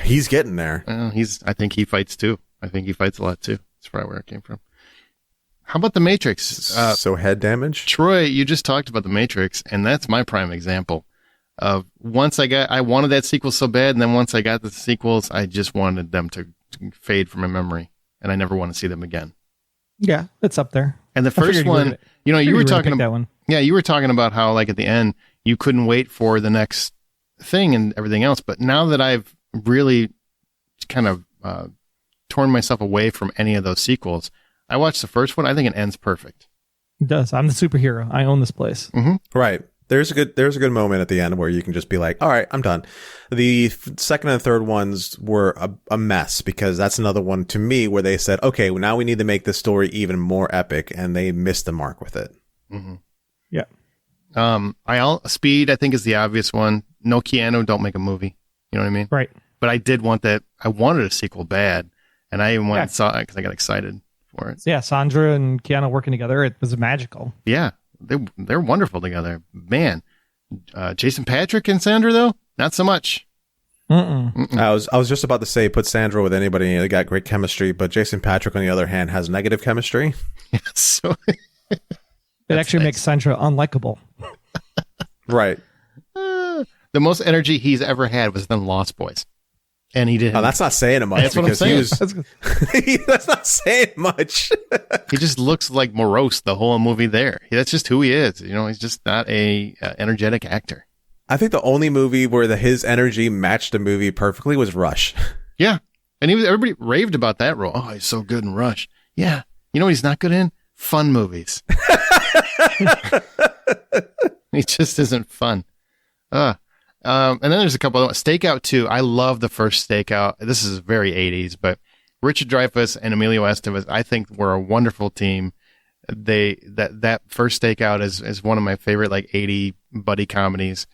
S2: He's getting there.
S1: I think he fights too. I think he fights a lot too. That's probably where it came from. How about The Matrix?
S2: So head damage?
S1: Troy, you just talked about The Matrix, and that's my prime example of I wanted that sequel so bad, and then once I got the sequels, I just wanted them to fade from my memory, and I never want to see them again.
S3: Yeah, it's up there.
S1: And the first one, you were talking about that one. Yeah, you were talking about how like at the end you couldn't wait for the next thing and everything else. But now that I've really kind of torn myself away from any of those sequels, I watched the first one. I think it ends perfect.
S3: It does. I'm the superhero. I own this place.
S2: Mm-hmm. Right. There's a good moment at the end where you can just be like, all right, I'm done. The second and third ones were a mess because that's another one to me where they said, okay, well, now we need to make this story even more epic, and they missed the mark with it.
S1: Mm-hmm.
S3: Yeah.
S1: Speed, I think, is the obvious one. No Keanu, don't make a movie. You know what I mean?
S3: Right.
S1: But I did want that. I wanted a sequel bad, and I even went and saw it because I got excited for it.
S3: Yeah, Sandra and Keanu working together, it was magical.
S1: Yeah. They're wonderful together, man. Jason Patrick and Sandra though, not so much.
S2: I was just about to say put Sandra with anybody. They got great chemistry, but Jason Patrick on the other hand has negative chemistry.
S1: Yeah, so
S3: it actually makes Sandra unlikable.
S2: Right.
S1: The most energy he's ever had was in Lost Boys. And he did.
S2: Oh, that's not saying much.
S1: That's what I'm saying.
S2: That's not saying much.
S1: He just looks like morose the whole movie there. That's just who he is. You know, he's just not a energetic actor.
S2: I think the only movie where his energy matched the movie perfectly was Rush. Yeah.
S1: And everybody raved about that role. Oh, he's so good in Rush. Yeah. You know what he's not good in? Fun movies. He just isn't fun. And then there's a couple of Stakeout 2. I love the first Stakeout. This is very 80s, but Richard Dreyfuss and Emilio Estevez, I think, were a wonderful team. That first Stakeout is one of my favorite like 80 buddy comedies.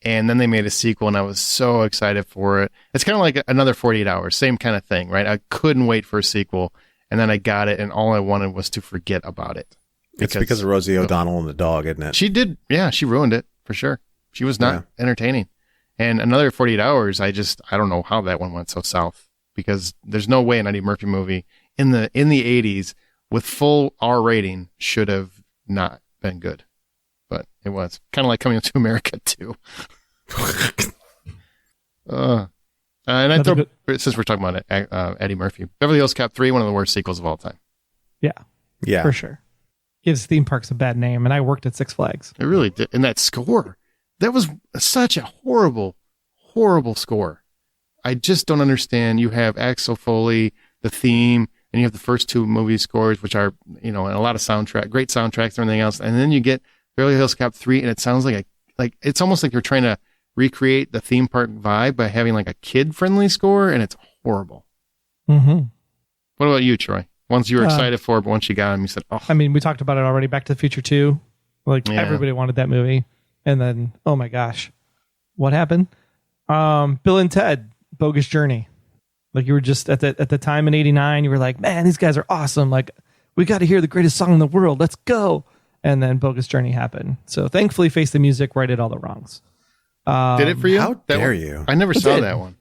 S1: And then they made a sequel, and I was so excited for it. It's kind of like another 48 Hours, same kind of thing, right? I couldn't wait for a sequel, and then I got it, and all I wanted was to forget about it.
S2: It's because of Rosie O'Donnell and the dog, isn't it?
S1: She did. Yeah, she ruined it for sure. She was not entertaining. And another 48 Hours, I don't know how that one went so south, because there's no way an Eddie Murphy movie in the 80s with full R rating should have not been good. But it was kind of like Coming to America too. And I thought, since we're talking about Eddie Murphy, Beverly Hills Cop 3, one of the worst sequels of all time.
S2: Yeah,
S3: for sure. Gives theme parks a bad name, and I worked at Six Flags.
S1: It really did. And that score, that was such a horrible, horrible score. I just don't understand. You have Axel Foley, the theme, and you have the first two movie scores, which are, and a lot of great soundtracks and everything else. And then you get Beverly Hills Cop 3, and it sounds like it's almost like you're trying to recreate the theme park vibe by having like a kid-friendly score, and it's horrible.
S3: Mm-hmm.
S1: What about you, Troy? Ones you were excited for, but once you got them, you said, oh.
S3: I mean, we talked about it already. Back to the Future 2. Everybody wanted that movie. And then, oh my gosh, what happened? Bill and Ted, Bogus Journey. You were just at the time in '89, you were like, man, these guys are awesome. We got to hear the greatest song in the world. Let's go. And then Bogus Journey happened. So thankfully, Face the Music righted all the wrongs.
S1: Did it for you?
S2: How dare you?
S1: I never saw that one.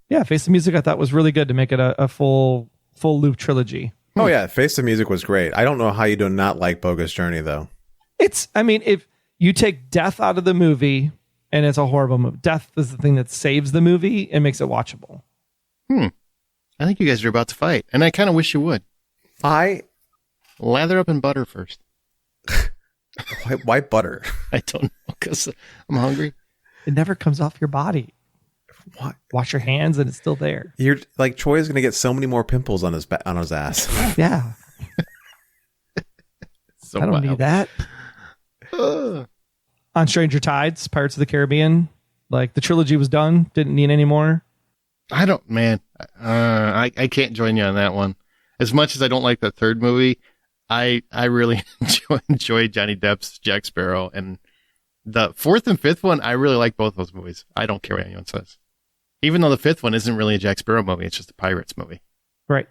S3: Yeah, Face the Music I thought was really good to make it a full loop trilogy.
S2: Oh yeah, Face the Music was great. I don't know how you do not like Bogus Journey though.
S3: If you take death out of the movie and it's a horrible movie, death is the thing that saves the movie and makes it watchable.
S1: I think you guys are about to fight, and I kind of wish you would. Lather up in butter first.
S2: Why butter?
S1: I don't know, because I'm hungry.
S3: It never comes off your body.
S2: What?
S3: Wash your hands and it's still there.
S2: You're like, Troy is going to get so many more pimples on his ass.
S3: Yeah.
S1: So
S3: I don't need that. On Stranger Tides, Pirates of the Caribbean, the trilogy was done. Didn't need any more.
S1: I can't join you on that one. As much as I don't like the third movie, I really enjoy Johnny Depp's Jack Sparrow, and the fourth and fifth one, I really like both those movies. I don't care what anyone says. Even though the fifth one isn't really a Jack Sparrow movie, it's just a Pirates movie.
S3: Right.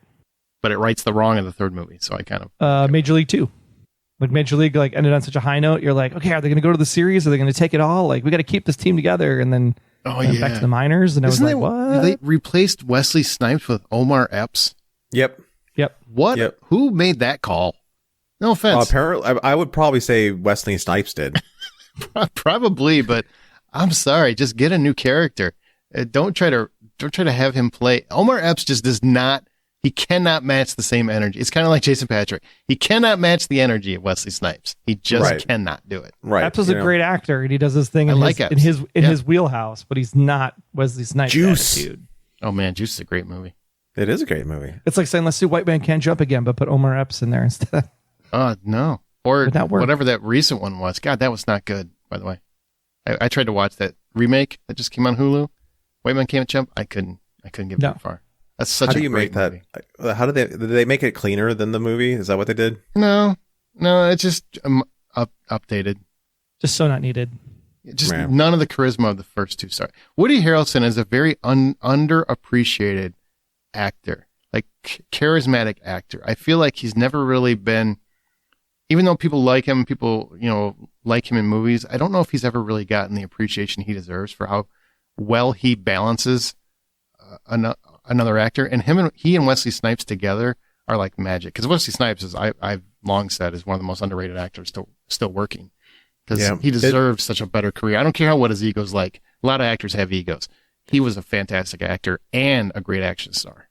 S1: But it rights the wrong of the third movie, so I kind of...
S3: Major League 2. Major League ended on such a high note, you're like, okay, are they going to go to the series? Are they going to take it all? We got to keep this team together, and then back to the minors, and
S1: Isn't
S3: I was what?
S1: They replaced Wesley Snipes with Omar Epps?
S2: Yep.
S1: What? Yep. Who made that call? No offense.
S2: Apparently, I would probably say Wesley Snipes did.
S1: Probably, but I'm sorry. Just get a new character. Don't try to have him play. Omar Epps just does not. He cannot match the same energy. It's kind of like Jason Patrick. He cannot match the energy of Wesley Snipes. He just cannot do it.
S2: Right.
S3: Epps is a great actor, and he does his thing in his wheelhouse, but he's not Wesley Snipes.
S2: Juice.
S3: Attitude.
S1: Oh man, Juice is a great movie.
S2: It is a great movie.
S3: It's like saying, let's do White Man Can't Jump again, but put Omar Epps in there instead.
S1: No. Or whatever that recent one was. God, that was not good, by the way. I tried to watch that remake that just came on Hulu. White Man Can't Jump. I couldn't get very far. That's such a great movie.
S2: How did they make it cleaner than the movie? Is that what they did?
S1: No, it's just updated.
S3: Just so not needed.
S1: Just none of the charisma of the first two. Sorry. Woody Harrelson is a very underappreciated actor, charismatic actor. I feel like he's never really been, even though people like him, like him in movies, I don't know if he's ever really gotten the appreciation he deserves for how well he balances another actor. And he and Wesley Snipes together are like magic. Because Wesley Snipes is, I've long said, is one of the most underrated actors still working. Because he deserves such a better career. I don't care what his ego's like. A lot of actors have egos. He was a fantastic actor and a great action star.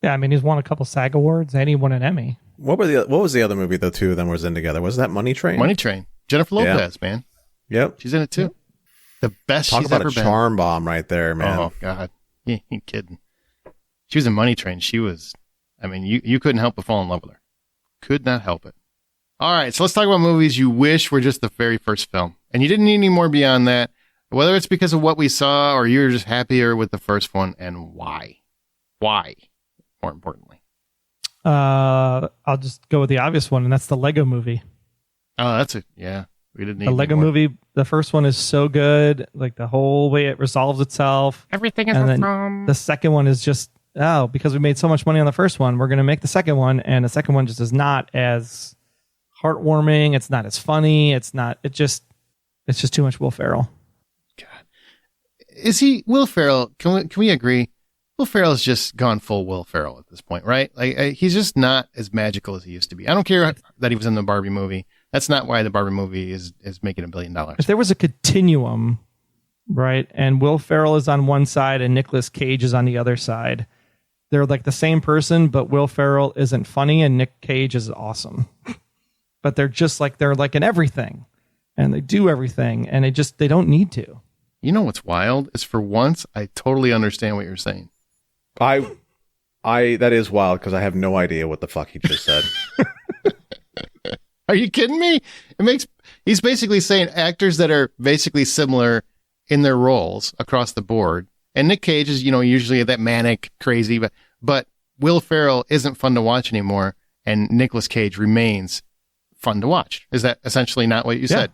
S3: Yeah, I mean, he's won a couple SAG awards and he won an Emmy.
S2: What was the other movie the two of them was in together? Was that Money Train?
S1: Money Train. Jennifer Lopez, man.
S2: Yep.
S1: She's in it too. The best
S2: Talk
S1: she's
S2: about
S1: ever
S2: a
S1: been.
S2: Charm bomb right there, man.
S1: Oh, God. You ain't kidding. She was in Money Train. She was, you couldn't help but fall in love with her. Could not help it. All right, so let's talk about movies you wish were just the very first film. And you didn't need any more beyond that. Whether it's because of what we saw or you're just happier with the first one, and why. Why, more importantly.
S3: I'll just go with the obvious one, and that's the Lego Movie.
S1: Oh, we didn't need
S3: the Lego Movie. The first one is so good, the whole way it resolves itself.
S1: Everything is
S3: from. The second one is just because we made so much money on the first one, we're going to make the second one, and the second one just is not as heartwarming. It's not as funny. It's just too much Will Ferrell.
S1: God, is he Will Ferrell? Can we agree? Will Ferrell's just gone full Will Ferrell at this point, right? He's just not as magical as he used to be. I don't care that he was in the Barbie movie. That's not why the Barbie movie is making $1 billion.
S3: If there was a continuum, right, and Will Ferrell is on one side and Nicolas Cage is on the other side, they're like the same person, but Will Ferrell isn't funny and Nick Cage is awesome. But they're like in everything, and they do everything, and they don't need to.
S1: You know what's wild is for once I totally understand what you're saying.
S4: I that is wild because I have no idea what the fuck he just said.
S1: Are you kidding me? He's basically saying actors that are basically similar in their roles across the board. And Nick Cage is, usually that manic, crazy, but Will Ferrell isn't fun to watch anymore, and Nicolas Cage remains fun to watch. Is that essentially not what you said?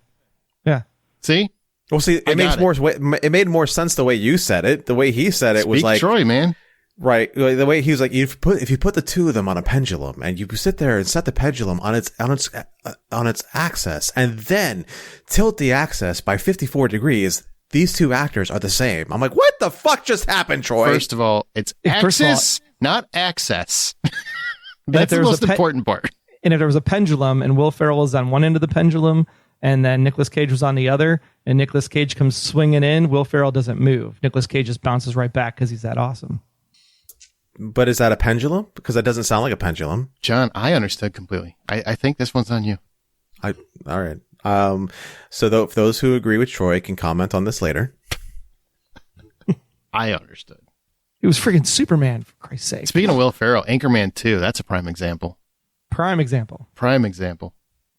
S3: Yeah.
S1: See?
S4: Well, see, it made more sense the way you said it. The way he said it was like
S1: Troy, man.
S4: Right. The way he was like, if you put the two of them on a pendulum and you sit there and set the pendulum on its axis and then tilt the axis by 54 degrees, these two actors are the same. I'm like, what the fuck just happened, Troy?
S1: First of all, it's axis, not access. That's the most important part.
S3: And if there was a pendulum and Will Ferrell was on one end of the pendulum and then Nicolas Cage was on the other, and Nicolas Cage comes swinging in, Will Ferrell doesn't move. Nicolas Cage just bounces right back because he's that awesome.
S4: But is that a pendulum? Because that doesn't sound like a pendulum.
S1: John, I understood completely. I think this one's on you.
S4: All right. So those who agree with Troy can comment on this later.
S1: I understood.
S3: He was freaking Superman, for Christ's sake.
S1: Speaking of Will Ferrell, Anchorman 2, that's a prime example.
S3: Prime example.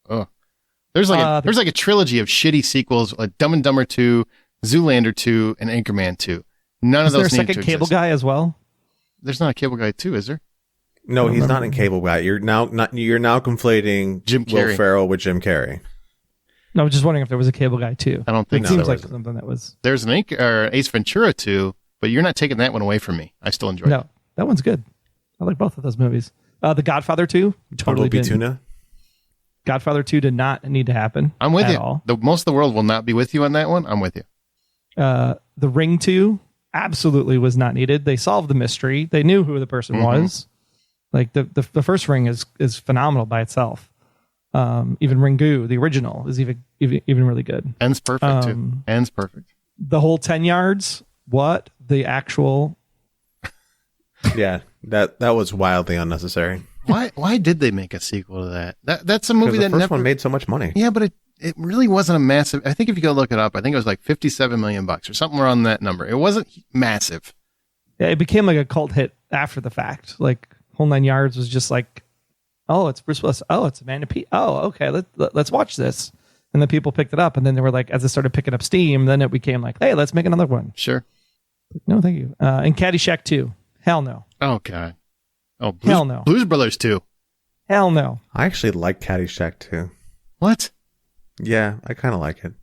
S1: Oh, there's like a trilogy of shitty sequels, like Dumb and Dumber 2, Zoolander 2, and Anchorman 2. None of those need to exist. Is there a second
S3: Cable Guy as well?
S1: There's not a Cable Guy 2, is there?
S4: No, he's not in Cable Guy. You're now conflating
S1: Jim Carrey.
S4: Will Ferrell with Jim Carrey.
S3: No, I was just wondering if there was a Cable Guy 2.
S1: I don't think
S3: it
S1: so.
S3: Seems like something that was.
S1: There's an Ace Ventura 2, but you're not taking that one away from me. I still enjoy it.
S3: No, that one's good. I like both of those movies. The Godfather 2, totally did.
S4: Tuna.
S3: Godfather 2 did not need to happen.
S1: I'm with
S3: at
S1: you.
S3: All.
S1: Most of the world will not be with you on that one. I'm with you.
S3: The Ring 2 absolutely was not needed. They solved the mystery. They knew who the person was. Like the first Ring is phenomenal by itself. Even Ringu, the original, is even really good.
S1: Ends perfect too. Ends perfect.
S3: The whole 10 yards. What the actual?
S4: Yeah, that was wildly unnecessary.
S1: Why did they make a sequel to that? That's a movie that
S4: the first
S1: never
S4: one made so much money.
S1: Yeah, but it really wasn't a massive. I think if you go look it up, I think it was like $57 million or something around that number. It wasn't massive.
S3: Yeah, it became like a cult hit after the fact. Like Whole 9 Yards was just like, oh, it's Bruce Willis. Oh, it's Amanda Peet. Oh, okay, let's watch this. And then people picked it up, and then they were like, as it started picking up steam, then it became like, hey, let's make another one.
S1: Sure.
S3: No, thank you. And Caddyshack 2. Hell no.
S1: Oh God. Oh,
S3: hell no.
S1: Blues Brothers 2.
S3: Hell no.
S4: I actually like Caddyshack 2.
S1: What?
S4: Yeah, I kind of like it.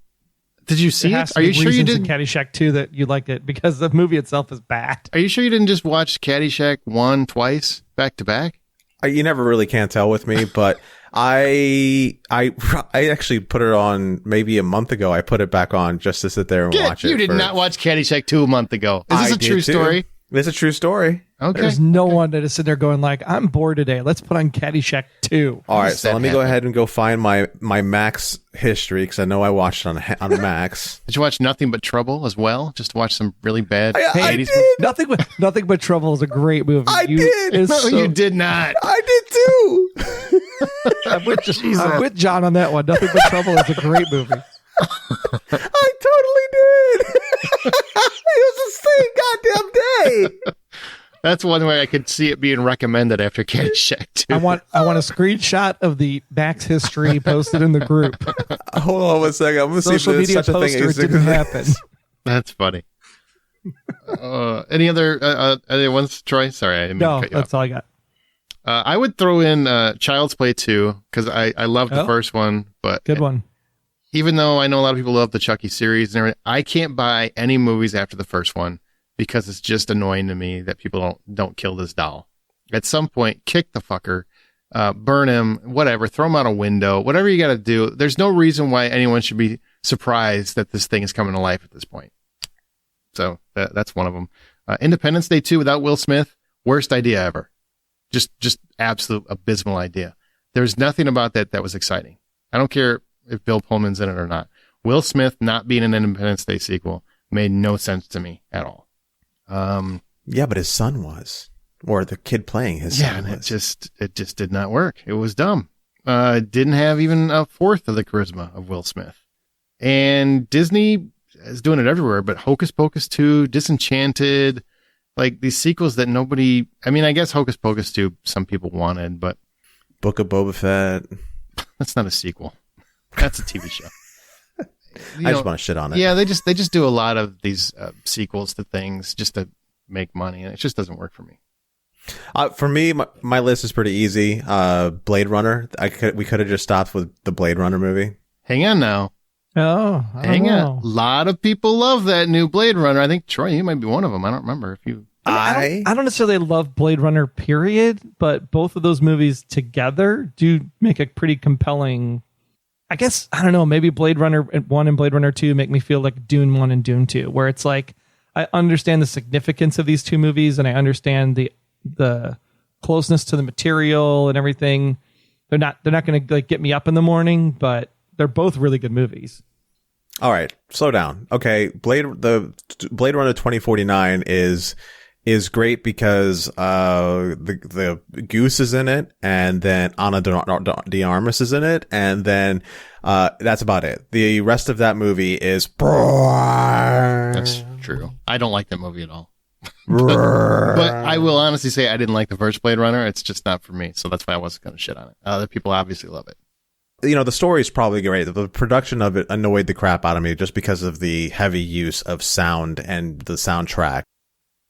S1: Did you see it? Are you sure you didn't?
S3: Caddyshack 2 that you liked it because the movie itself is bad.
S1: Are you sure you didn't just watch Caddyshack 1 twice back to back?
S4: You never really can tell with me, but I actually put it on maybe a month ago. I put it back on just to sit there and watch it.
S1: You did not watch Caddyshack 2 a month ago. Is this a true story?
S4: It's a true story.
S1: Okay.
S3: There's no one that is sitting there going like, I'm bored today. Let's put on Caddyshack 2.
S4: All right, so let me go ahead and go find my Max history because I know I watched it on Max.
S1: Did you watch Nothing But Trouble as well? Just to watch some really bad
S4: I
S1: 80s
S4: did.
S3: Nothing But Trouble is a great movie.
S4: did.
S1: No, you did not.
S4: I did too.
S3: I'm with John on that one. Nothing But Trouble is a great movie.
S4: I totally did. It was the same goddamn day.
S1: That's one way I could see it being recommended after Caddyshack 2.
S3: I want a screenshot of the Max history posted in the group.
S4: Hold on one second. I'm going to see if there's such a thing as
S3: didn't happen.
S1: That's funny. Any other ones, Troy? Sorry, I didn't mean to cut you
S3: that's
S1: off.
S3: all I got.
S1: I would throw in Child's Play 2 because I loved the first one, but
S3: good one.
S1: Even though I know a lot of people love the Chucky series and everything, I can't buy any movies after the first one because it's just annoying to me that people don't kill this doll. At some point, kick the fucker, burn him, whatever, throw him out a window, whatever you got to do. There's no reason why anyone should be surprised that this thing is coming to life at this point. So that's one of them. Independence Day 2 without Will Smith, worst idea ever. Just absolute abysmal idea. There's nothing about that was exciting. I don't care if Bill Pullman's in it or not. Will Smith not being in an Independence Day sequel made no sense to me at all.
S4: Yeah, but his son was, or the kid playing his son
S1: and
S4: was.
S1: it just did not work. It was dumb. Didn't have even a fourth of the charisma of Will Smith. And Disney is doing it everywhere, but Hocus Pocus 2, Disenchanted, like these sequels that nobody, I mean, I guess Hocus Pocus 2, some people wanted, but
S4: Book of Boba Fett.
S1: that's not a sequel. That's a TV show.
S4: I just want to shit on it.
S1: Yeah, they just do a lot of these sequels to things just to make money, and it just doesn't work for me.
S4: For me, my list is pretty easy. Blade Runner. We could have just stopped with the Blade Runner movie.
S1: Hang on now.
S3: Oh, I don't
S1: Hang
S3: know.
S1: on. A lot of people love that new Blade Runner. I think, Troy, you might be one of them. I don't remember if you...
S3: I don't necessarily love Blade Runner, period, but both of those movies together do make a pretty compelling... I guess, I don't know, maybe Blade Runner 1 and Blade Runner 2 make me feel like Dune 1 and Dune 2, where it's like, I understand the significance of these two movies, and I understand the closeness to the material and everything. They're not going to like get me up in the morning, but they're both really good movies.
S4: All right, slow down. Okay, Blade Runner 2049 is great because the Goose is in it, and then Ana de Armas is in it, and then that's about it. The rest of that movie is...
S1: That's true. I don't like that movie at all. but I will honestly say I didn't like the first Blade Runner. It's just not for me, so that's why I wasn't going to shit on it. Other people obviously love it.
S4: You know, the story is probably great. The production of it annoyed the crap out of me just because of the heavy use of sound and the soundtrack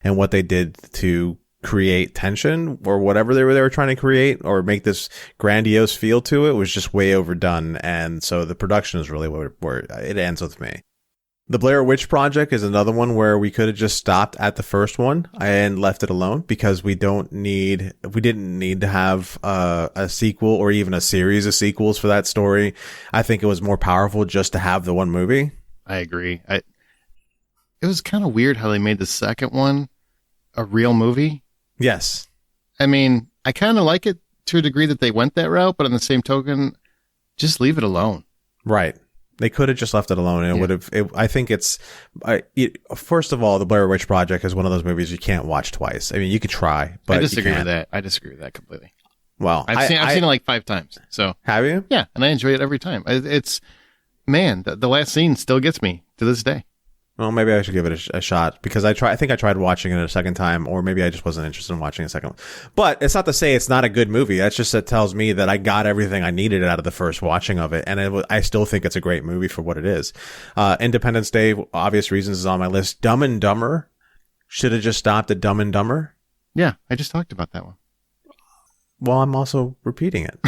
S4: and what they did to create tension or whatever they were trying to create or make this grandiose feel to it was just way overdone. And so the production is really where it ends with me. The Blair Witch Project is another one where we could have just stopped at the first one and left it alone because we didn't need to have a sequel or even a series of sequels for that story. I think it was more powerful just to have the one movie.
S1: I agree. It was kind of weird how they made the second one a real movie.
S4: Yes.
S1: I mean, I kind of like it to a degree that they went that route, but on the same token, just leave it alone.
S4: Right. They could have just left it alone, and it would have. I think first of all, the Blair Witch Project is one of those movies you can't watch twice. I mean, you could try, but
S1: I disagree with that. I disagree with that completely.
S4: Well,
S1: I've seen it like 5 times. So
S4: have you?
S1: Yeah, and I enjoy it every time. It's man, the last scene still gets me to this day.
S4: Well, maybe I should give it a shot because I think I tried watching it a second time, or maybe I just wasn't interested in watching a second one. But it's not to say it's not a good movie. That's just, that tells me that I got everything I needed out of the first watching of it. And I still think it's a great movie for what it is. Independence Day, obvious reasons, is on my list. Dumb and Dumber. Should have just stopped at Dumb and Dumber.
S1: Yeah, I just talked about that one.
S4: Well, I'm also repeating it.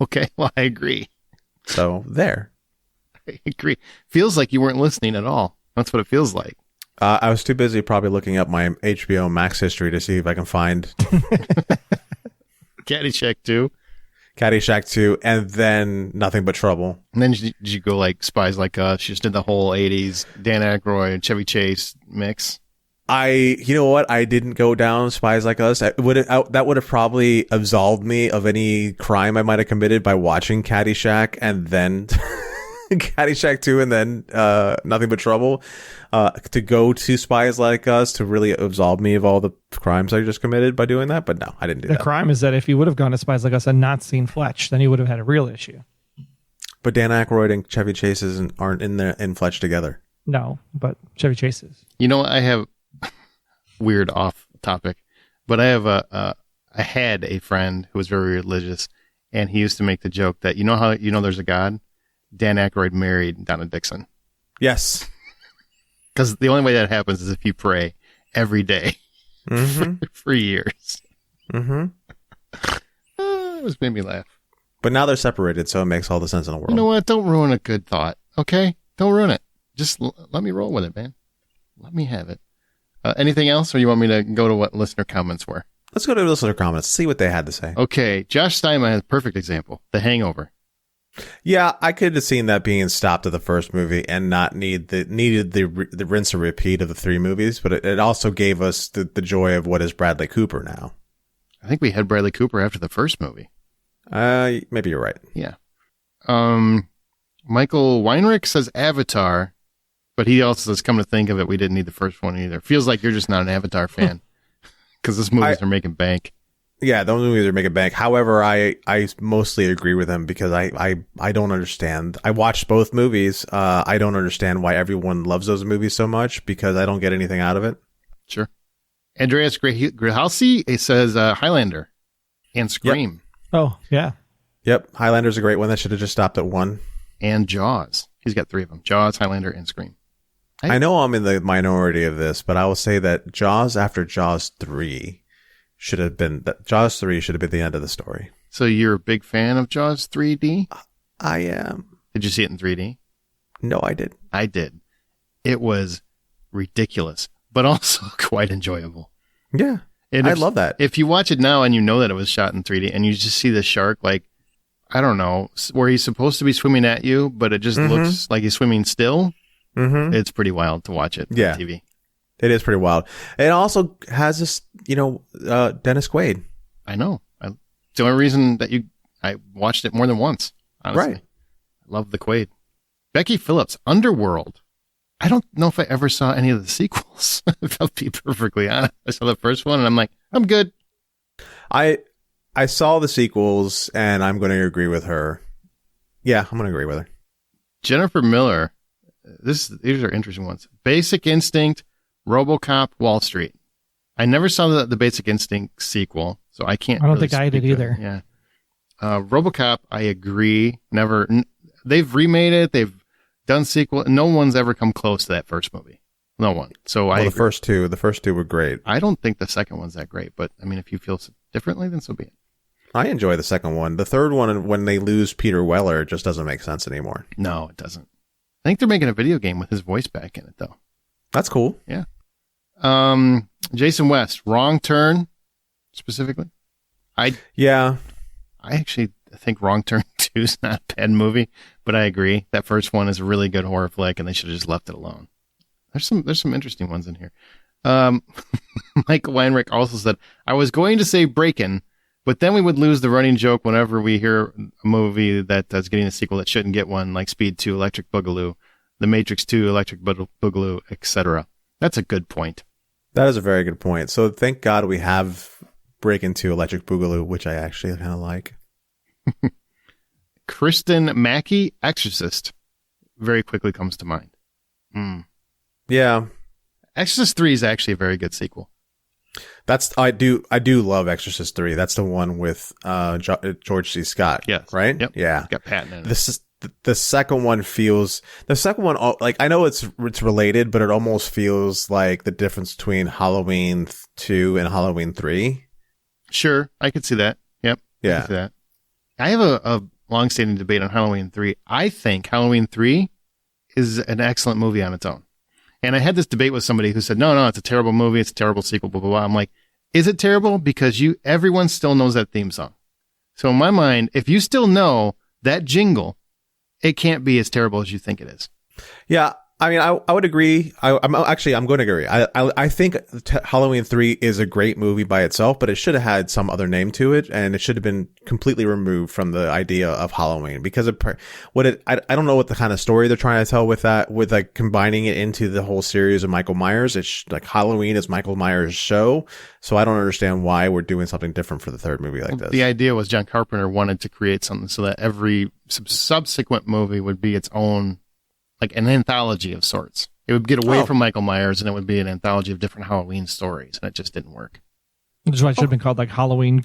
S1: Okay, well, I agree.
S4: So there.
S1: I agree. Feels like you weren't listening at all. That's what it feels like.
S4: I was too busy probably looking up my HBO Max history to see if I can find
S1: Caddyshack 2.
S4: Caddyshack 2, and then Nothing But Trouble.
S1: And then did you go like Spies Like Us? You just did the whole 80s Dan Aykroyd, Chevy Chase mix.
S4: You know what? I didn't go down Spies Like Us. That would have probably absolved me of any crime I might have committed by watching Caddyshack and then Caddyshack 2 and then Nothing But Trouble. To go to Spies Like Us to really absolve me of all the crimes I just committed by doing that. But no, I didn't do that.
S3: The crime is that if you would have gone to Spies Like Us and not seen Fletch, then you would have had a real issue.
S4: But Dan Aykroyd and Chevy Chase aren't in Fletch together.
S3: No, but Chevy Chase is.
S1: You know, I have weird off topic, but I had a friend who was very religious, and he used to make the joke that, you know how, there's a God? Dan Aykroyd married Donna Dixon.
S4: Yes.
S1: Because the only way that happens is if you pray every day for years.
S4: Mm-hmm.
S1: It was made me laugh.
S4: But now they're separated, so it makes all the sense in the world.
S1: You know what? Don't ruin a good thought, okay? Don't ruin it. Just let me roll with it, man. Let me have it. Anything else, or you want me to go to what listener comments were?
S4: Let's go to listener comments, see what they had to say.
S1: Okay, Josh Steinman has a perfect example. The Hangover.
S4: Yeah, I could have seen that being stopped at the first movie and not needed the rinse and repeat of the 3 movies, but it also gave us the joy of what is Bradley Cooper now.
S1: I think we had Bradley Cooper after the first movie.
S4: Maybe you're right.
S1: Yeah. Michael Weinrich says Avatar, but he also says, come to think of it, we didn't need the first one either. Feels like you're just not an Avatar fan because those movies are making bank.
S4: Yeah, those movies are making bank. However, I mostly agree with him because I don't understand. I watched both movies. I don't understand why everyone loves those movies so much because I don't get anything out of it.
S1: Sure. Andreas Grihalsi, it says Highlander and Scream.
S3: Yep. Oh, yeah.
S4: Yep. Highlander's a great one. That should have just stopped at one.
S1: And Jaws. He's got 3 of them. Jaws, Highlander, and Scream.
S4: I know I'm in the minority of this, but I will say that Jaws after Jaws 3 should have been the end of the story.
S1: So you're a big fan of Jaws 3D?
S4: I am.
S1: Did you see it in 3D?
S4: No, I did.
S1: I did. It was ridiculous, but also quite enjoyable.
S4: Yeah. I love that.
S1: If you watch it now and you know that it was shot in 3D and you just see the shark, like, I don't know, where he's supposed to be swimming at you, but it just looks like he's swimming still. Mm-hmm. It's pretty wild to watch it on TV.
S4: It is pretty wild. It also has this, Dennis Quaid.
S1: I know. It's the only reason that I watched it more than once, honestly. Right. I love the Quaid. Becky Phillips, Underworld. I don't know if I ever saw any of the sequels, if I'll be perfectly honest. I saw the first one and I'm like, I'm good.
S4: I saw the sequels and I'm going to agree with her. Yeah, I'm going to agree with her.
S1: Jennifer Miller. These are interesting ones. Basic Instinct, RoboCop, Wall Street. I never saw the Basic Instinct sequel, so I can't.
S3: I don't think I did either.
S1: Yeah. RoboCop, I agree. Never. They've remade it. They've done sequel. No one's ever come close to that first movie. No one. So the
S4: first two were great.
S1: I don't think the second one's that great, but I mean, if you feel differently, then so be it.
S4: I enjoy the second one. The third one, when they lose Peter Weller, just doesn't make sense anymore.
S1: No, it doesn't. I think they're making a video game with his voice back in it, though.
S4: That's cool.
S1: Yeah. Jason West, Wrong Turn, specifically. I actually think Wrong Turn 2 is not a bad movie, but I agree. That first one is a really good horror flick, and they should have just left it alone. There's some interesting ones in here. Michael Weinrich also said, I was going to say Breakin', but then we would lose the running joke whenever we hear a movie that is getting a sequel that shouldn't get one, like Speed 2, Electric Boogaloo, The Matrix 2, Electric Boogaloo, etc. That's a good point.
S4: That is a very good point. So thank God we have Breakin' 2, Electric Boogaloo, which I actually kind of like.
S1: Kristen Mackey, Exorcist, very quickly comes to mind.
S4: Yeah.
S1: Exorcist 3 is actually a very good sequel.
S4: I do love Exorcist 3. That's the one with George C. Scott.
S1: Yes.
S4: Right?
S1: Yep.
S4: Yeah.
S1: Got Patton in it.
S4: The second one like, I know it's related, but it almost feels like the difference between Halloween 2 and Halloween 3.
S1: Sure. I could see that. Yep.
S4: Yeah.
S1: I could see that. I have a long-standing debate on Halloween 3. I think Halloween 3 is an excellent movie on its own. And I had this debate with somebody who said, no, it's a terrible movie. It's a terrible sequel, blah, blah, blah. I'm like, is it terrible? Because everyone still knows that theme song. So in my mind, if you still know that jingle, it can't be as terrible as you think it is.
S4: Yeah. I mean, I would agree. I'm going to agree. I think Halloween 3 is a great movie by itself, but it should have had some other name to it, and it should have been completely removed from the idea of Halloween because I don't know what the kind of story they're trying to tell with that, with like combining it into the whole series of Michael Myers. It's like Halloween is Michael Myers' show, so I don't understand why we're doing something different for the third movie like this.
S1: The idea was John Carpenter wanted to create something so that every subsequent movie would be its own, like an anthology of sorts. It would get away from Michael Myers, and it would be an anthology of different Halloween stories, and it just didn't work.
S3: Which is why it should have been called like Halloween :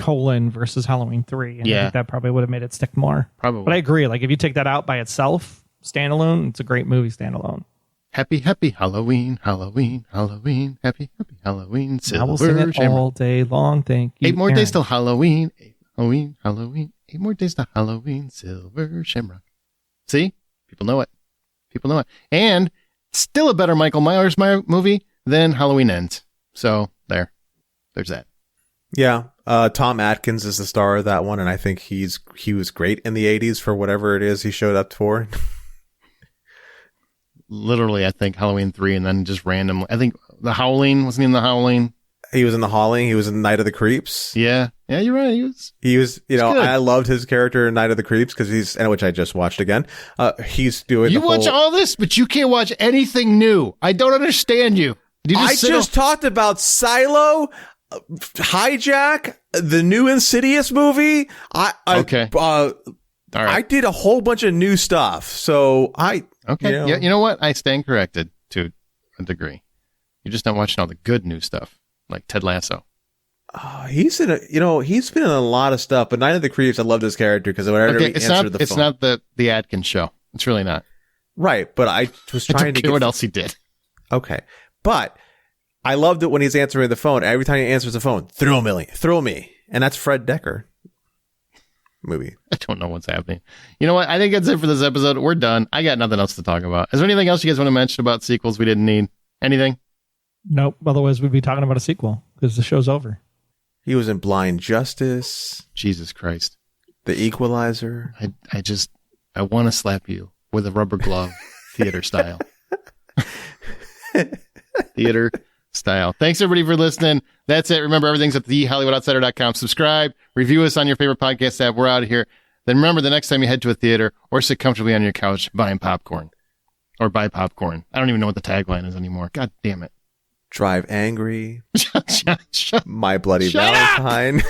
S3: versus Halloween 3. And I think that probably would have made it stick more.
S1: Probably.
S3: But I agree. Like if you take that out by itself, standalone, it's a great movie standalone.
S1: Happy, happy Halloween, Halloween, Halloween, happy, happy Halloween, silver
S3: I will sing it
S1: shamrock.
S3: All day long. Thank you.
S1: 8 more
S3: Aaron.
S1: days till Halloween. Halloween, Halloween. 8 more days till Halloween, silver shamrock. See? People know it. People know it. And still a better Michael Myers movie than Halloween Ends. So there's that.
S4: Yeah. Tom Atkins is the star of that one, and I think he was great in the 80s for whatever it is he showed up for.
S1: Literally, I think Halloween 3, and then just randomly. I think The Howling, wasn't he in The Howling?
S4: He was in The Howling. He was in Night of the Creeps.
S1: Yeah. Yeah, you're right.
S4: He was, you know,
S1: good.
S4: I loved his character in Night of the Creeps because which I just watched again. He's doing.
S1: You watch all this, but you can't watch anything new. I don't understand you.
S4: I just talked about Silo, Hijack, the new Insidious movie.
S1: Okay.
S4: All
S1: right.
S4: I did a whole bunch of new stuff. So
S1: Okay. Yeah, you know what? I stand corrected to a degree. You're just not watching all the good new stuff, like Ted Lasso.
S4: He's been in a lot of stuff, but Night of the Creeps, I loved his character because whenever he answered the phone.
S1: It's not the Atkins show. It's really not.
S4: Right, but I was trying to get
S1: what else he did.
S4: Okay, but I loved it when he's answering the phone. Every time he answers the phone, thrill me, and that's Fred Decker movie.
S1: I don't know what's happening. You know what? I think that's it for this episode. We're done. I got nothing else to talk about. Is there anything else you guys want to mention about sequels we didn't need? Anything?
S3: Nope. Otherwise, we'd be talking about a sequel because the show's over.
S4: He was in Blind Justice.
S1: Jesus Christ.
S4: The Equalizer.
S1: I want to slap you with a rubber glove, theater style. Theater style. Thanks everybody for listening. That's it. Remember, everything's at thehollywoodoutsiders.com. Subscribe, review us on your favorite podcast app. We're out of here. Then remember, the next time you head to a theater or sit comfortably on your couch buying popcorn or buy popcorn. I don't even know what the tagline is anymore. God damn it.
S4: Drive angry.
S1: Shut
S4: My Bloody
S1: Shut
S4: Valentine.